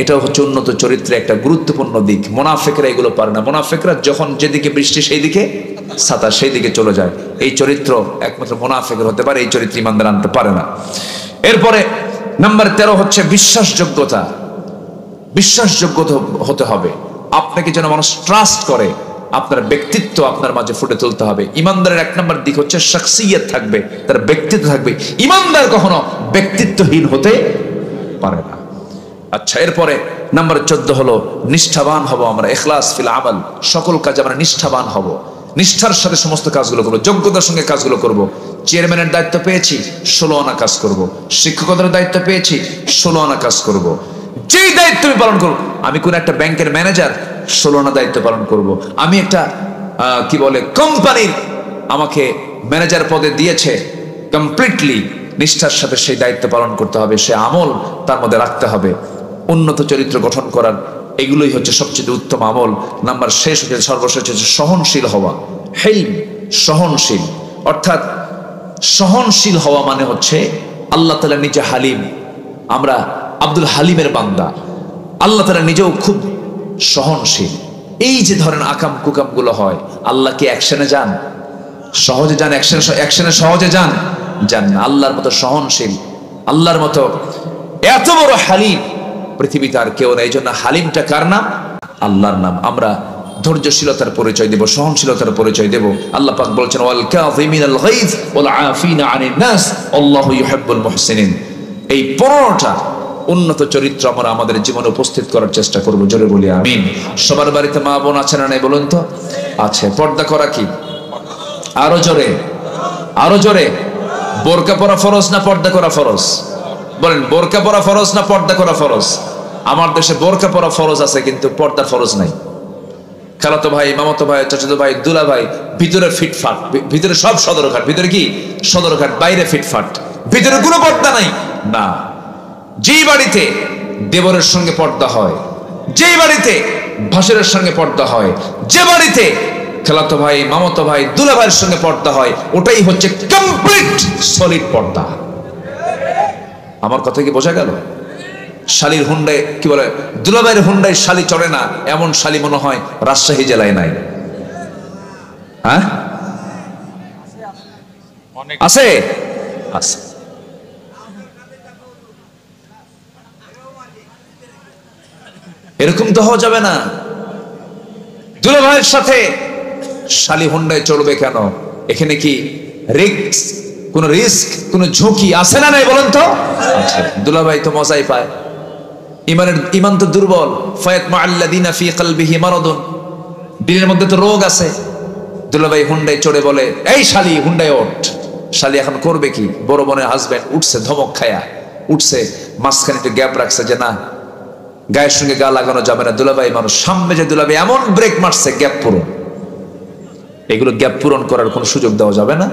এটাও হচ্ছে উন্নত চরিত্রের একটা গুরুত্বপূর্ণ দিক। মুনাফিকরা এগুলো পারে না। মুনাফিকরা যখন যেদিকে বৃষ্টি সেই দিকে ছাতা, সেই দিকে চলে যায়। এই চরিত্র একমাত্র মুনাফিকের হতে পারে। এই চরিত্র ইমানদার আনতে পারে না। এরপরে নাম্বার 13 হচ্ছে বিশ্বাসযোগ্যতা। বিশ্বাসযোগ্য হতে হবে। আপনাকে যেন মানুষ ট্রাস্ট করে, আপনার ব্যক্তিত্ব আপনার মাঝে ফুটে তুলতে হবে। ইমানদারের 1 নম্বর দিক হচ্ছে শাখসিয়ত থাকবে, তার ব্যক্তিত্ব থাকবে। ইমানদার কখনো ব্যক্তিত্বহীন হতে পারে না। আচ্ছা, এরপরে নাম্বার 14 হলো নিষ্ঠাবান হব আমরা। ইখলাস ফিল আমাল, সকল কাজে আমরা নিষ্ঠাবান হব। নিষ্ঠার সাথে সমস্ত কাজগুলো করবো, যোগ্যতার সঙ্গে কাজগুলো করব। চেয়ারম্যানের দায়িত্ব পেয়েছি, 16 আনা কাজ করব। শিক্ষকতার দায়িত্ব পেয়েছি, 16 আনা কাজ করব। যেই দায়িত্ব আমি পালন করব, আমি কোন একটা ব্যাংকের ম্যানেজার, 16 আনা দায়িত্ব পালন করব। আমি একটা কি বলে কোম্পানির আমাকে ম্যানেজার পদে দিয়েছে, কমপ্লিটলি নিষ্ঠার সাথে সেই দায়িত্ব পালন করতে হবে। সে আমল তার মধ্যে রাখতে হবে। উন্নত চরিত্র গঠন করার এগুলোই হচ্ছে সবচেয়ে উত্তম আমল। নাম্বার সর্বশেষ হচ্ছে সহনশীল হওয়া। হেলম, সহনশীল। অর্থাৎ সহনশীল হওয়া মানে হচ্ছে আল্লাহ তাআলা নিজে হালিম, আমরা আব্দুল হালিমের বান্দা। আল্লাহ তাআলা নিজেও খুব সহনশীল। এই যে ধরেন আকাম কুকাম গুলো হয়, আল্লাহ কি অ্যাকশনে যান? সহজে যান? অ্যাকশনে সহজে যান না। আল্লাহর মতো সহনশীল, আল্লাহর মতো এত বড় হালিম পৃথিবীতে আর কেউ নেই। এই জন্য হালিমটা কার নাম? আল্লাহর নাম। আমরা ধৈর্যশীলতার পরিচয় দেব, সহনশীলতার পরিচয় দেব। আল্লাহ পাক বলছেন ওয়াল কাযিমিনাল গায়জ ওয়াল আফিনা আনিন নাস আল্লাহু ইউহিব্বুল মুহসিনিন। এই 15টা উন্নত চরিত্র আমরা আমাদের জীবনে উপস্থিত করার চেষ্টা করব। জোরে বলি আমিন। সবার বাড়িতে মা বোন আছে না নাই বলুন তো? আছে। পর্দা করা কি? আরো জোরে, আরো জোরে। বোরকা পরা ফরজ না পর্দা করা ফরজ? বলেন, বোরকা পরা ফরজ না পর্দা করা ফরজ? আমার দেশে বোরকা পরা ফরজ আছে, কিন্তু পর্দা ফরজ নাই। খালাতো ভাই, মামাতো ভাই, চাচাতো ভাই, দুলা ভাই, ভিতরে ফিটফাট, ভিতরে সব সদরঘাট। ভিতরে কি? সদরঘাট, বাইরে ফিটফাট, ভিতরে কোনো পর্দা নাই। না, যেই বাড়িতে দেবরের সঙ্গে পর্দা হয়, যেই বাড়িতে ভাসুরের সঙ্গে পর্দা হয়, যে বাড়িতে খালাতো ভাই, মামাতো ভাই, দুলা ভাইয়ের সঙ্গে পর্দা হয়, ওটাই হচ্ছে কমপ্লিট সলিড পর্দা। আমার কথা কি বোঝা গেল? শালির হুন্ডায় কি বলে, দুলাভাইয়ের হুন্ডায় শালি চড়ে না, এমন শালি মনে হয় রাজশাহী জেলায় নাই। হ্যাঁ, আছে আছে। এরকম তো হওয়া যাবে না। দুলাভাইয়ের সাথে শালি হুন্ডায় চড়বে কেন? এখানে কি রিস্ক, কোন রিস্ক, কোন ঝুঁকি আছে না নাই বলেন তো? আচ্ছা, দুলাভাই তো মজাই পায়। ইমান তো দুর্বল। ফায়াতমা আল্লাযিনা ফি কলবিহি মারাদুন, দিলের মধ্যে তো রোগ আছে। দুলাভাই হুন্ডায় চড়ে বলে, এই শালি হুন্ডায় ওঠ। শালি এখন করবে কি? বড় বোনের হাজবেন্ড উঠছে, ধমক খায়া উঠছে, মাঝখানে একটু গ্যাপ রাখছে যে না, গায়ের সঙ্গে গা লাগানো যাবে না। দুলাভাই মানুষ, সামনে যে দুলাভাই এমন ব্রেক মারছে, গ্যাপ পূরণ। এগুলো গ্যাপ পূরণ করার কোনো সুযোগ দেওয়া যাবে না,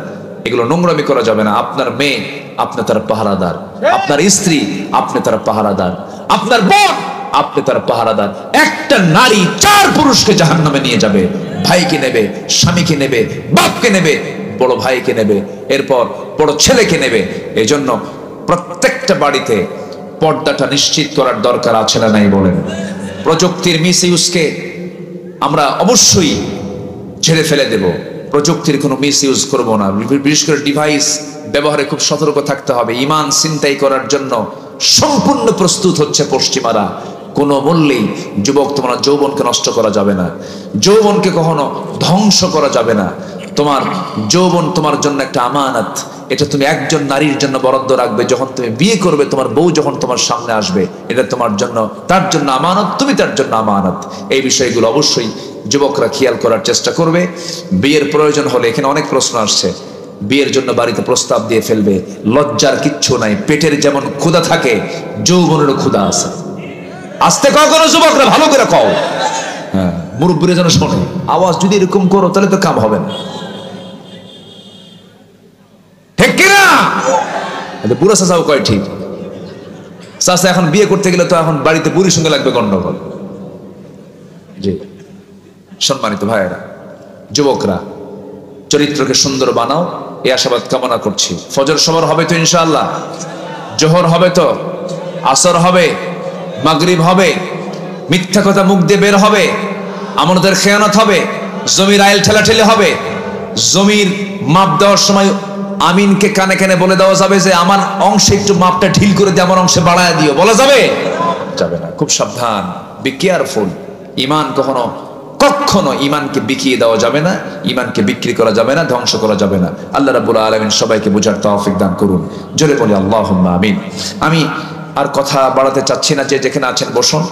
এগুলো নোংরামি করা যাবে না। আপনার মেয়ে, আপনি তার পাহারাদার। আপনার স্ত্রী, আপনি তার পাহারাদার। আপনার বোন, আপনি তার পাহারাদার। একটা নারী 4 পুরুষকে জাহান্নামে নিয়ে যাবে। ভাইকে নেবে, স্বামীকে নেবে, বাপকে নেবে, বড় ভাইকে নেবে, এরপর বড় ছেলেকে নেবে। এই জন্য প্রত্যেকটা বাড়িতে পর্দাটা নিশ্চিত করার দরকার আছে না নাই বলেন? প্রযুক্তির মিস ইউজকে আমরা অবশ্যই ছেড়ে ফেলে দেব। প্রযুক্তির কোনো মিস ইউজ করবো না। বিশেষ করে ডিভাইস ব্যবহারে খুব সতর্ক থাকতে হবে। ঈমান ছিনতাই করার জন্য সম্পূর্ণ প্রস্তুত হচ্ছে পশ্চিমারা। কোনো মূল্যেই যুবক, তোমরা যৌবনকে নষ্ট করা যাবে না, যৌবনকে কখনো ধ্বংস করা যাবে না। তোমার যৌবন তোমার জন্য একটা আমানত। এটা তুমি একজন নারীর জন্য বরাদ্দ রাখবে। যখন তুমি বিয়ে করবে, তোমার বউ যখন তোমার সামনে আসবে, এটা তোমার জন্য, তার জন্য আমানত, তুমি তার জন্য আমানত। এই বিষয়গুলো অবশ্যই যুবকরা খেয়াল করার চেষ্টা করবে। বিয়ের প্রয়োজন হলে, এখানে অনেক প্রশ্ন আসছে, বিয়ের জন্য বাড়িতে প্রস্তাব দিয়ে ফেলবে। লজ্জার কিচ্ছু নাই। পেটের যেমন ক্ষুধা থাকে, যৌবনেরও ক্ষুধা আছে। আস্তে কখনো যুবকরা, ভালো করে কও। হ্যাঁ, মুরব্বীরা যেন শোনে। আওয়াজ যদি এরকম করো তাহলে তো কাম হবে না, ঠিক কিনা? বুড়া চাচাও কয় ঠিক। চাচা এখন বিয়ে করতে গেলে তো এখন বাড়িতে বুড়ির সঙ্গে লাগবে গন্ডগোল। জি, সম্মানিত ভাইয়েরা, যুবকরা চরিত্রকে সুন্দর বানাও, এই আশাবাদ কামনা করছি। ফজর সবার হবে তো ইনশাআল্লাহ? জোহর হবে তো? আসর হবে? মাগরিব হবে? মিথ্যা কথা মুখ দিয়ে বের হবে? আমাদের খেয়ানত হবে? জমির আইল ঠেলাঠেলি হবে? জমির মাপ দেওয়ার সময় আমিনকে কানে কানে বলে দেওয়া যাবে যে আমার অংশে একটু মাপটা ঢিল করে দিয়ে আমার অংশে বাড়ায় দিও, বলা যাবে? যাবে না। খুব সাবধান, বি কেয়ারফুল। ঈমান কখনো ঈমানকে বিকিয়ে দেওয়া যাবে না, ঈমানকে বিক্রি করা যাবে না, ধ্বংস করা যাবে না। আল্লাহ রাব্বুল আলামিন সবাইকে বুঝার তৌফিক দান করুন। জোরে বলি আল্লাহুম্মা আমিন। আমি আর কথা বাড়াতে চাচ্ছি না, যে যেখানে আছেন বসুন।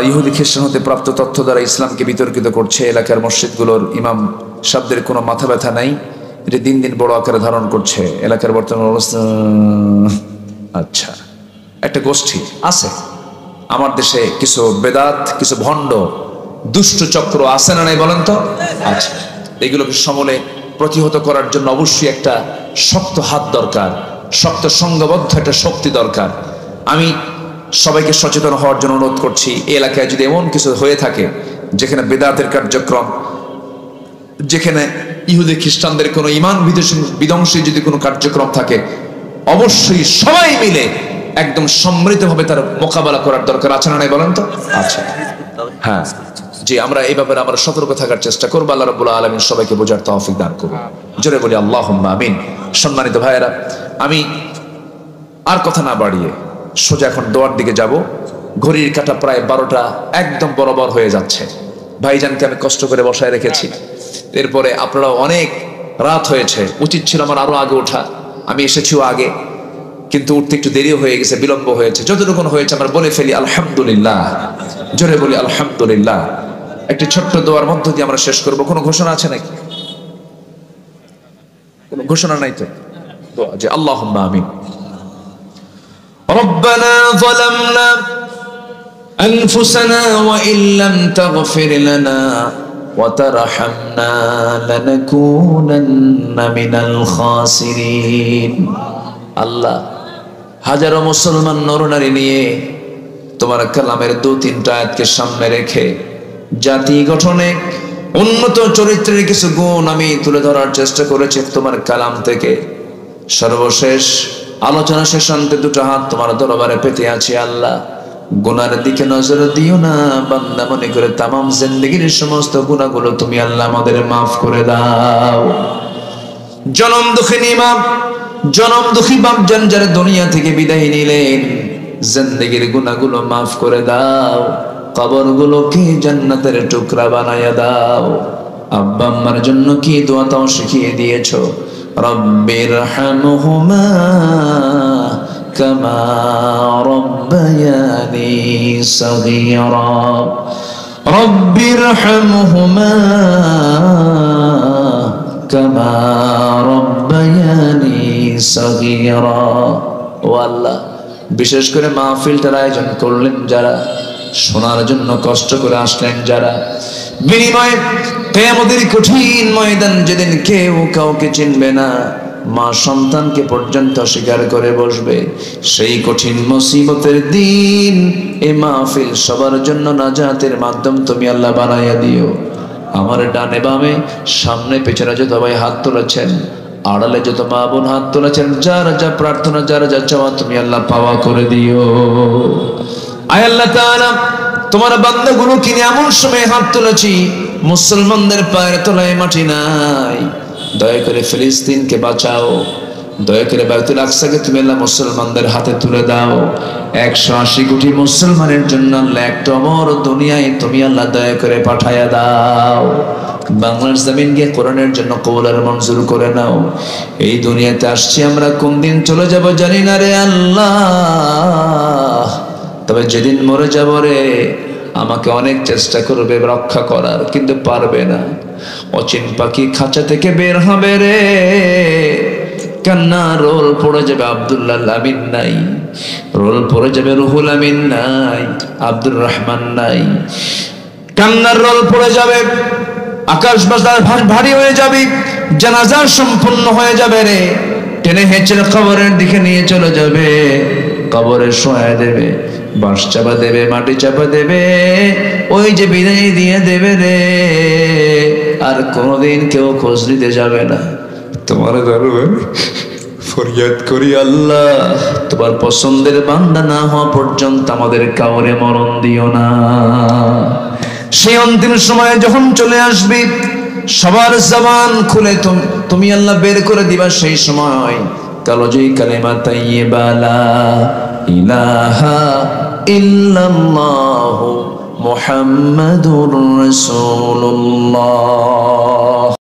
ইহুদি খ্রিস্টান হতে প্রাপ্ত তথ্য দ্বারা ইসলামকে বিতর্কিত করছে। এলাকার মসজিদগুলোর ইমাম শব্দের কোনো মাথা ব্যথা নাই, এটা দিন দিন বড় আকারে ধারণ করছে। এলাকার বর্তমান অবস্থা, আচ্ছা, একটা গোষ্ঠী আছে আমার দেশে, কিছু বেদাত, কিছু ভণ্ড, দুষ্ট চক্র আছে না নাই বলেন তো? আচ্ছা, এগুলোকে সমূলে প্রতিহত করার জন্য অবশ্যই একটা শক্ত হাত দরকার, শক্ত সংঘবদ্ধ একটা শক্তি দরকার। আমি সবাইকে সচেতন হওয়ার জন্য অনুরোধ করছি। এই এলাকায় যদি এমন কিছু হয়ে থাকে যেখানে বেদাতের কার্যক্রম যেখানে ইহুদি খ্রিস্টানদের কোনো ঈমান বিধ্বংসী যদি কোনো কার্যক্রম থাকে, অবশ্যই সবাই মিলে একদম সম্মিলিতভাবে তার মোকাবেলা করার দরকার আছে না নাই বলেন তো? আছে। হ্যাঁ জি, আমরা এই ব্যাপারে আমরা সতর্ক থাকার চেষ্টা করবো। আল্লাহ রাব্বুল আলামিন সবাইকে বোঝার তৌফিক দান করুন। জোরে বলি আল্লাহুম্মা আমিন। সম্মানিত ভাইয়েরা, আমি আর কথা না বাড়িয়ে সোজা এখন দোয়ার দিকে যাব। ঘড়ির কাঁটা প্রায় 12টা একদম বরাবর হয়ে যাচ্ছে। ভাইজানকে আমি কষ্ট করে বসায় রেখেছি, এরপরে আপনারাও অনেক রাত হয়েছে, উচিত ছিল আমার আরো আগে ওঠা। আমি এসেছিও আগে, কিন্তু উঠতে একটু দেরিও হয়ে গেছে, বিলম্ব হয়েছে। যতটুকু হয়েছে আমরা বলে ফেলি আলহামদুলিল্লাহ। জোরে বলি আলহামদুলিল্লাহ। একটি ছোট্ট দোয়ার মধ্য দিয়ে আমরা শেষ করব। কোনো ঘোষণা আছে নাকি? কোনো ঘোষণা নাই তো? দোয়া যে আল্লাহুম্মা আমিন।
ربنا ظلمنا أنفسنا وإن لم تغفر لنا وترحمنا لنكونن من الخاسرين। আল্লাহ, হাজারো মুসলমান নরনারী নিয়ে তোমার কালামের 2-3টা আয়াতকে সামনে রেখে জাতি গঠনে উন্নত চরিত্রের কিছু গুণ আমি তুলে ধরার চেষ্টা করেছি তোমার কালাম থেকে। সর্বশেষ আলোচনা শেষান্তে 2টা হাত তোমার দরবারে পেতে আছি। আল্লাহ, গুনার দিকে নজর দিও না, বান্দা মনে করে তামাম জিন্দেগীর সমস্ত গুনাহগুলো তুমি আল্লাহ আমাদের মাফ করে দাও। জনম দুঃখিনী মা, জনম দুঃখী বাপজান যারা দুনিয়া থেকে বিদায় নিলেন, জিন্দেগীর গুনাহগুলো মাফ করে দাও। কবরগুলোকে জান্নাতের টুকরা বানায়া দাও। আব্বা আম্মার জন্য কি দোয়া তাও শিখিয়ে দিয়েছো। রব্বিরহামহুমা কামা রব্বায়ানি সগীরা। রব্বিরহামহুমা কামা রব্বায়ানি সগীরা। ও আল্লাহ, বিশেষ করে মাহফিলটার আয়োজন করলেন যারা, শোনার জন্য কষ্ট করে আসলেন যারা, বিনিময়ে কিয়ামতের কঠিন ময়দান যেদিন কেউ কাউকে চিনবে না, মা সন্তানকে পর্যন্ত স্বীকার করে বসবে, সেই কঠিন মুসিবতের দিন এই মাহফিল সবার জন্য নাজাতের মাধ্যম তুমি আল্লাহ বানাইয়া দিও। আমার ডানে বামে সামনে পেছনে যত ভাই হাত তুলেছেন, আড়ালে যত মা বোন হাত তুলেছেন, যার যা প্রার্থনা যার যা চাওয়া তুমি আল্লাহ পাওয়া করে দিও। আয় আল্লাহ তাআলা, তোমার বান্দাগুলো কিনে এমন সময় হাত তুলেছি মুসলমানদের পায়ের তলায় মাটি নাই। দয়া করে ফিলিস্তিনকে বাঁচাও, দয়া করে বাইতুল আকসাকে তুমি আল্লাহ মুসলমানদের হাতে তুলে দাও। 180 কোটি মুসলমানের জন্য আল্লাহ একটা অমর দুনিয়ায় তুমি আল্লাহ দয়া করে পাঠায়া দাও। বাংলার জমিনকে কোরআনের জন্য কবুল আর মঞ্জুর করে নাও। এই দুনিয়াতে আসছি আমরা, কোন দিন চলে যাব জানি না রে আল্লাহ, তবে যেদিন মরে যাব রে, আমাকে অনেক চেষ্টা করবে রক্ষা করার, কিন্তু পারবে না। অচিন পাখি খাঁচা থেকে বের হবে রে, কান্না রোল পড়ে যাবে আব্দুল্লাহ আমিন নাই, রোল পড়ে যাবে রুহুল আমিন নাই, আব্দুর রহমান নাই, কান্নার রোল পড়ে যাবে, আকাশ বাতাস ভারী হয়ে যাবে, জানাজা সম্পূর্ণ হয়ে যাবে রে, টেনে হেঁচড়ে কবরের দিকে নিয়ে চলে যাবে, কবরে শোয়া দেবে, বাঁশ চাপা দেবে, মাটি চাপা দেবে, ওই যে বিদায় দিয়ে দেবে রে, আর কোনোদিন কেউ খোঁজ নিতে যাবে না। তোমার দরবারে ফরিয়াদ করি আল্লাহ, তোমার পছন্দের বান্দা না হওয়া পর্যন্ত আমাদের কাউরে মরণ দিও না। সেই অন্তিম সময়ে যখন চলে আসবে, সবার জবান খুলে তুমি আল্লাহ বের করে দিবা, সেই সময় কালজয়ী কালেমা তাইয়্যিবা লা ইলাহা ইল্লাল্লাহু মুহাম্মাদুর রাসূলুল্লাহ।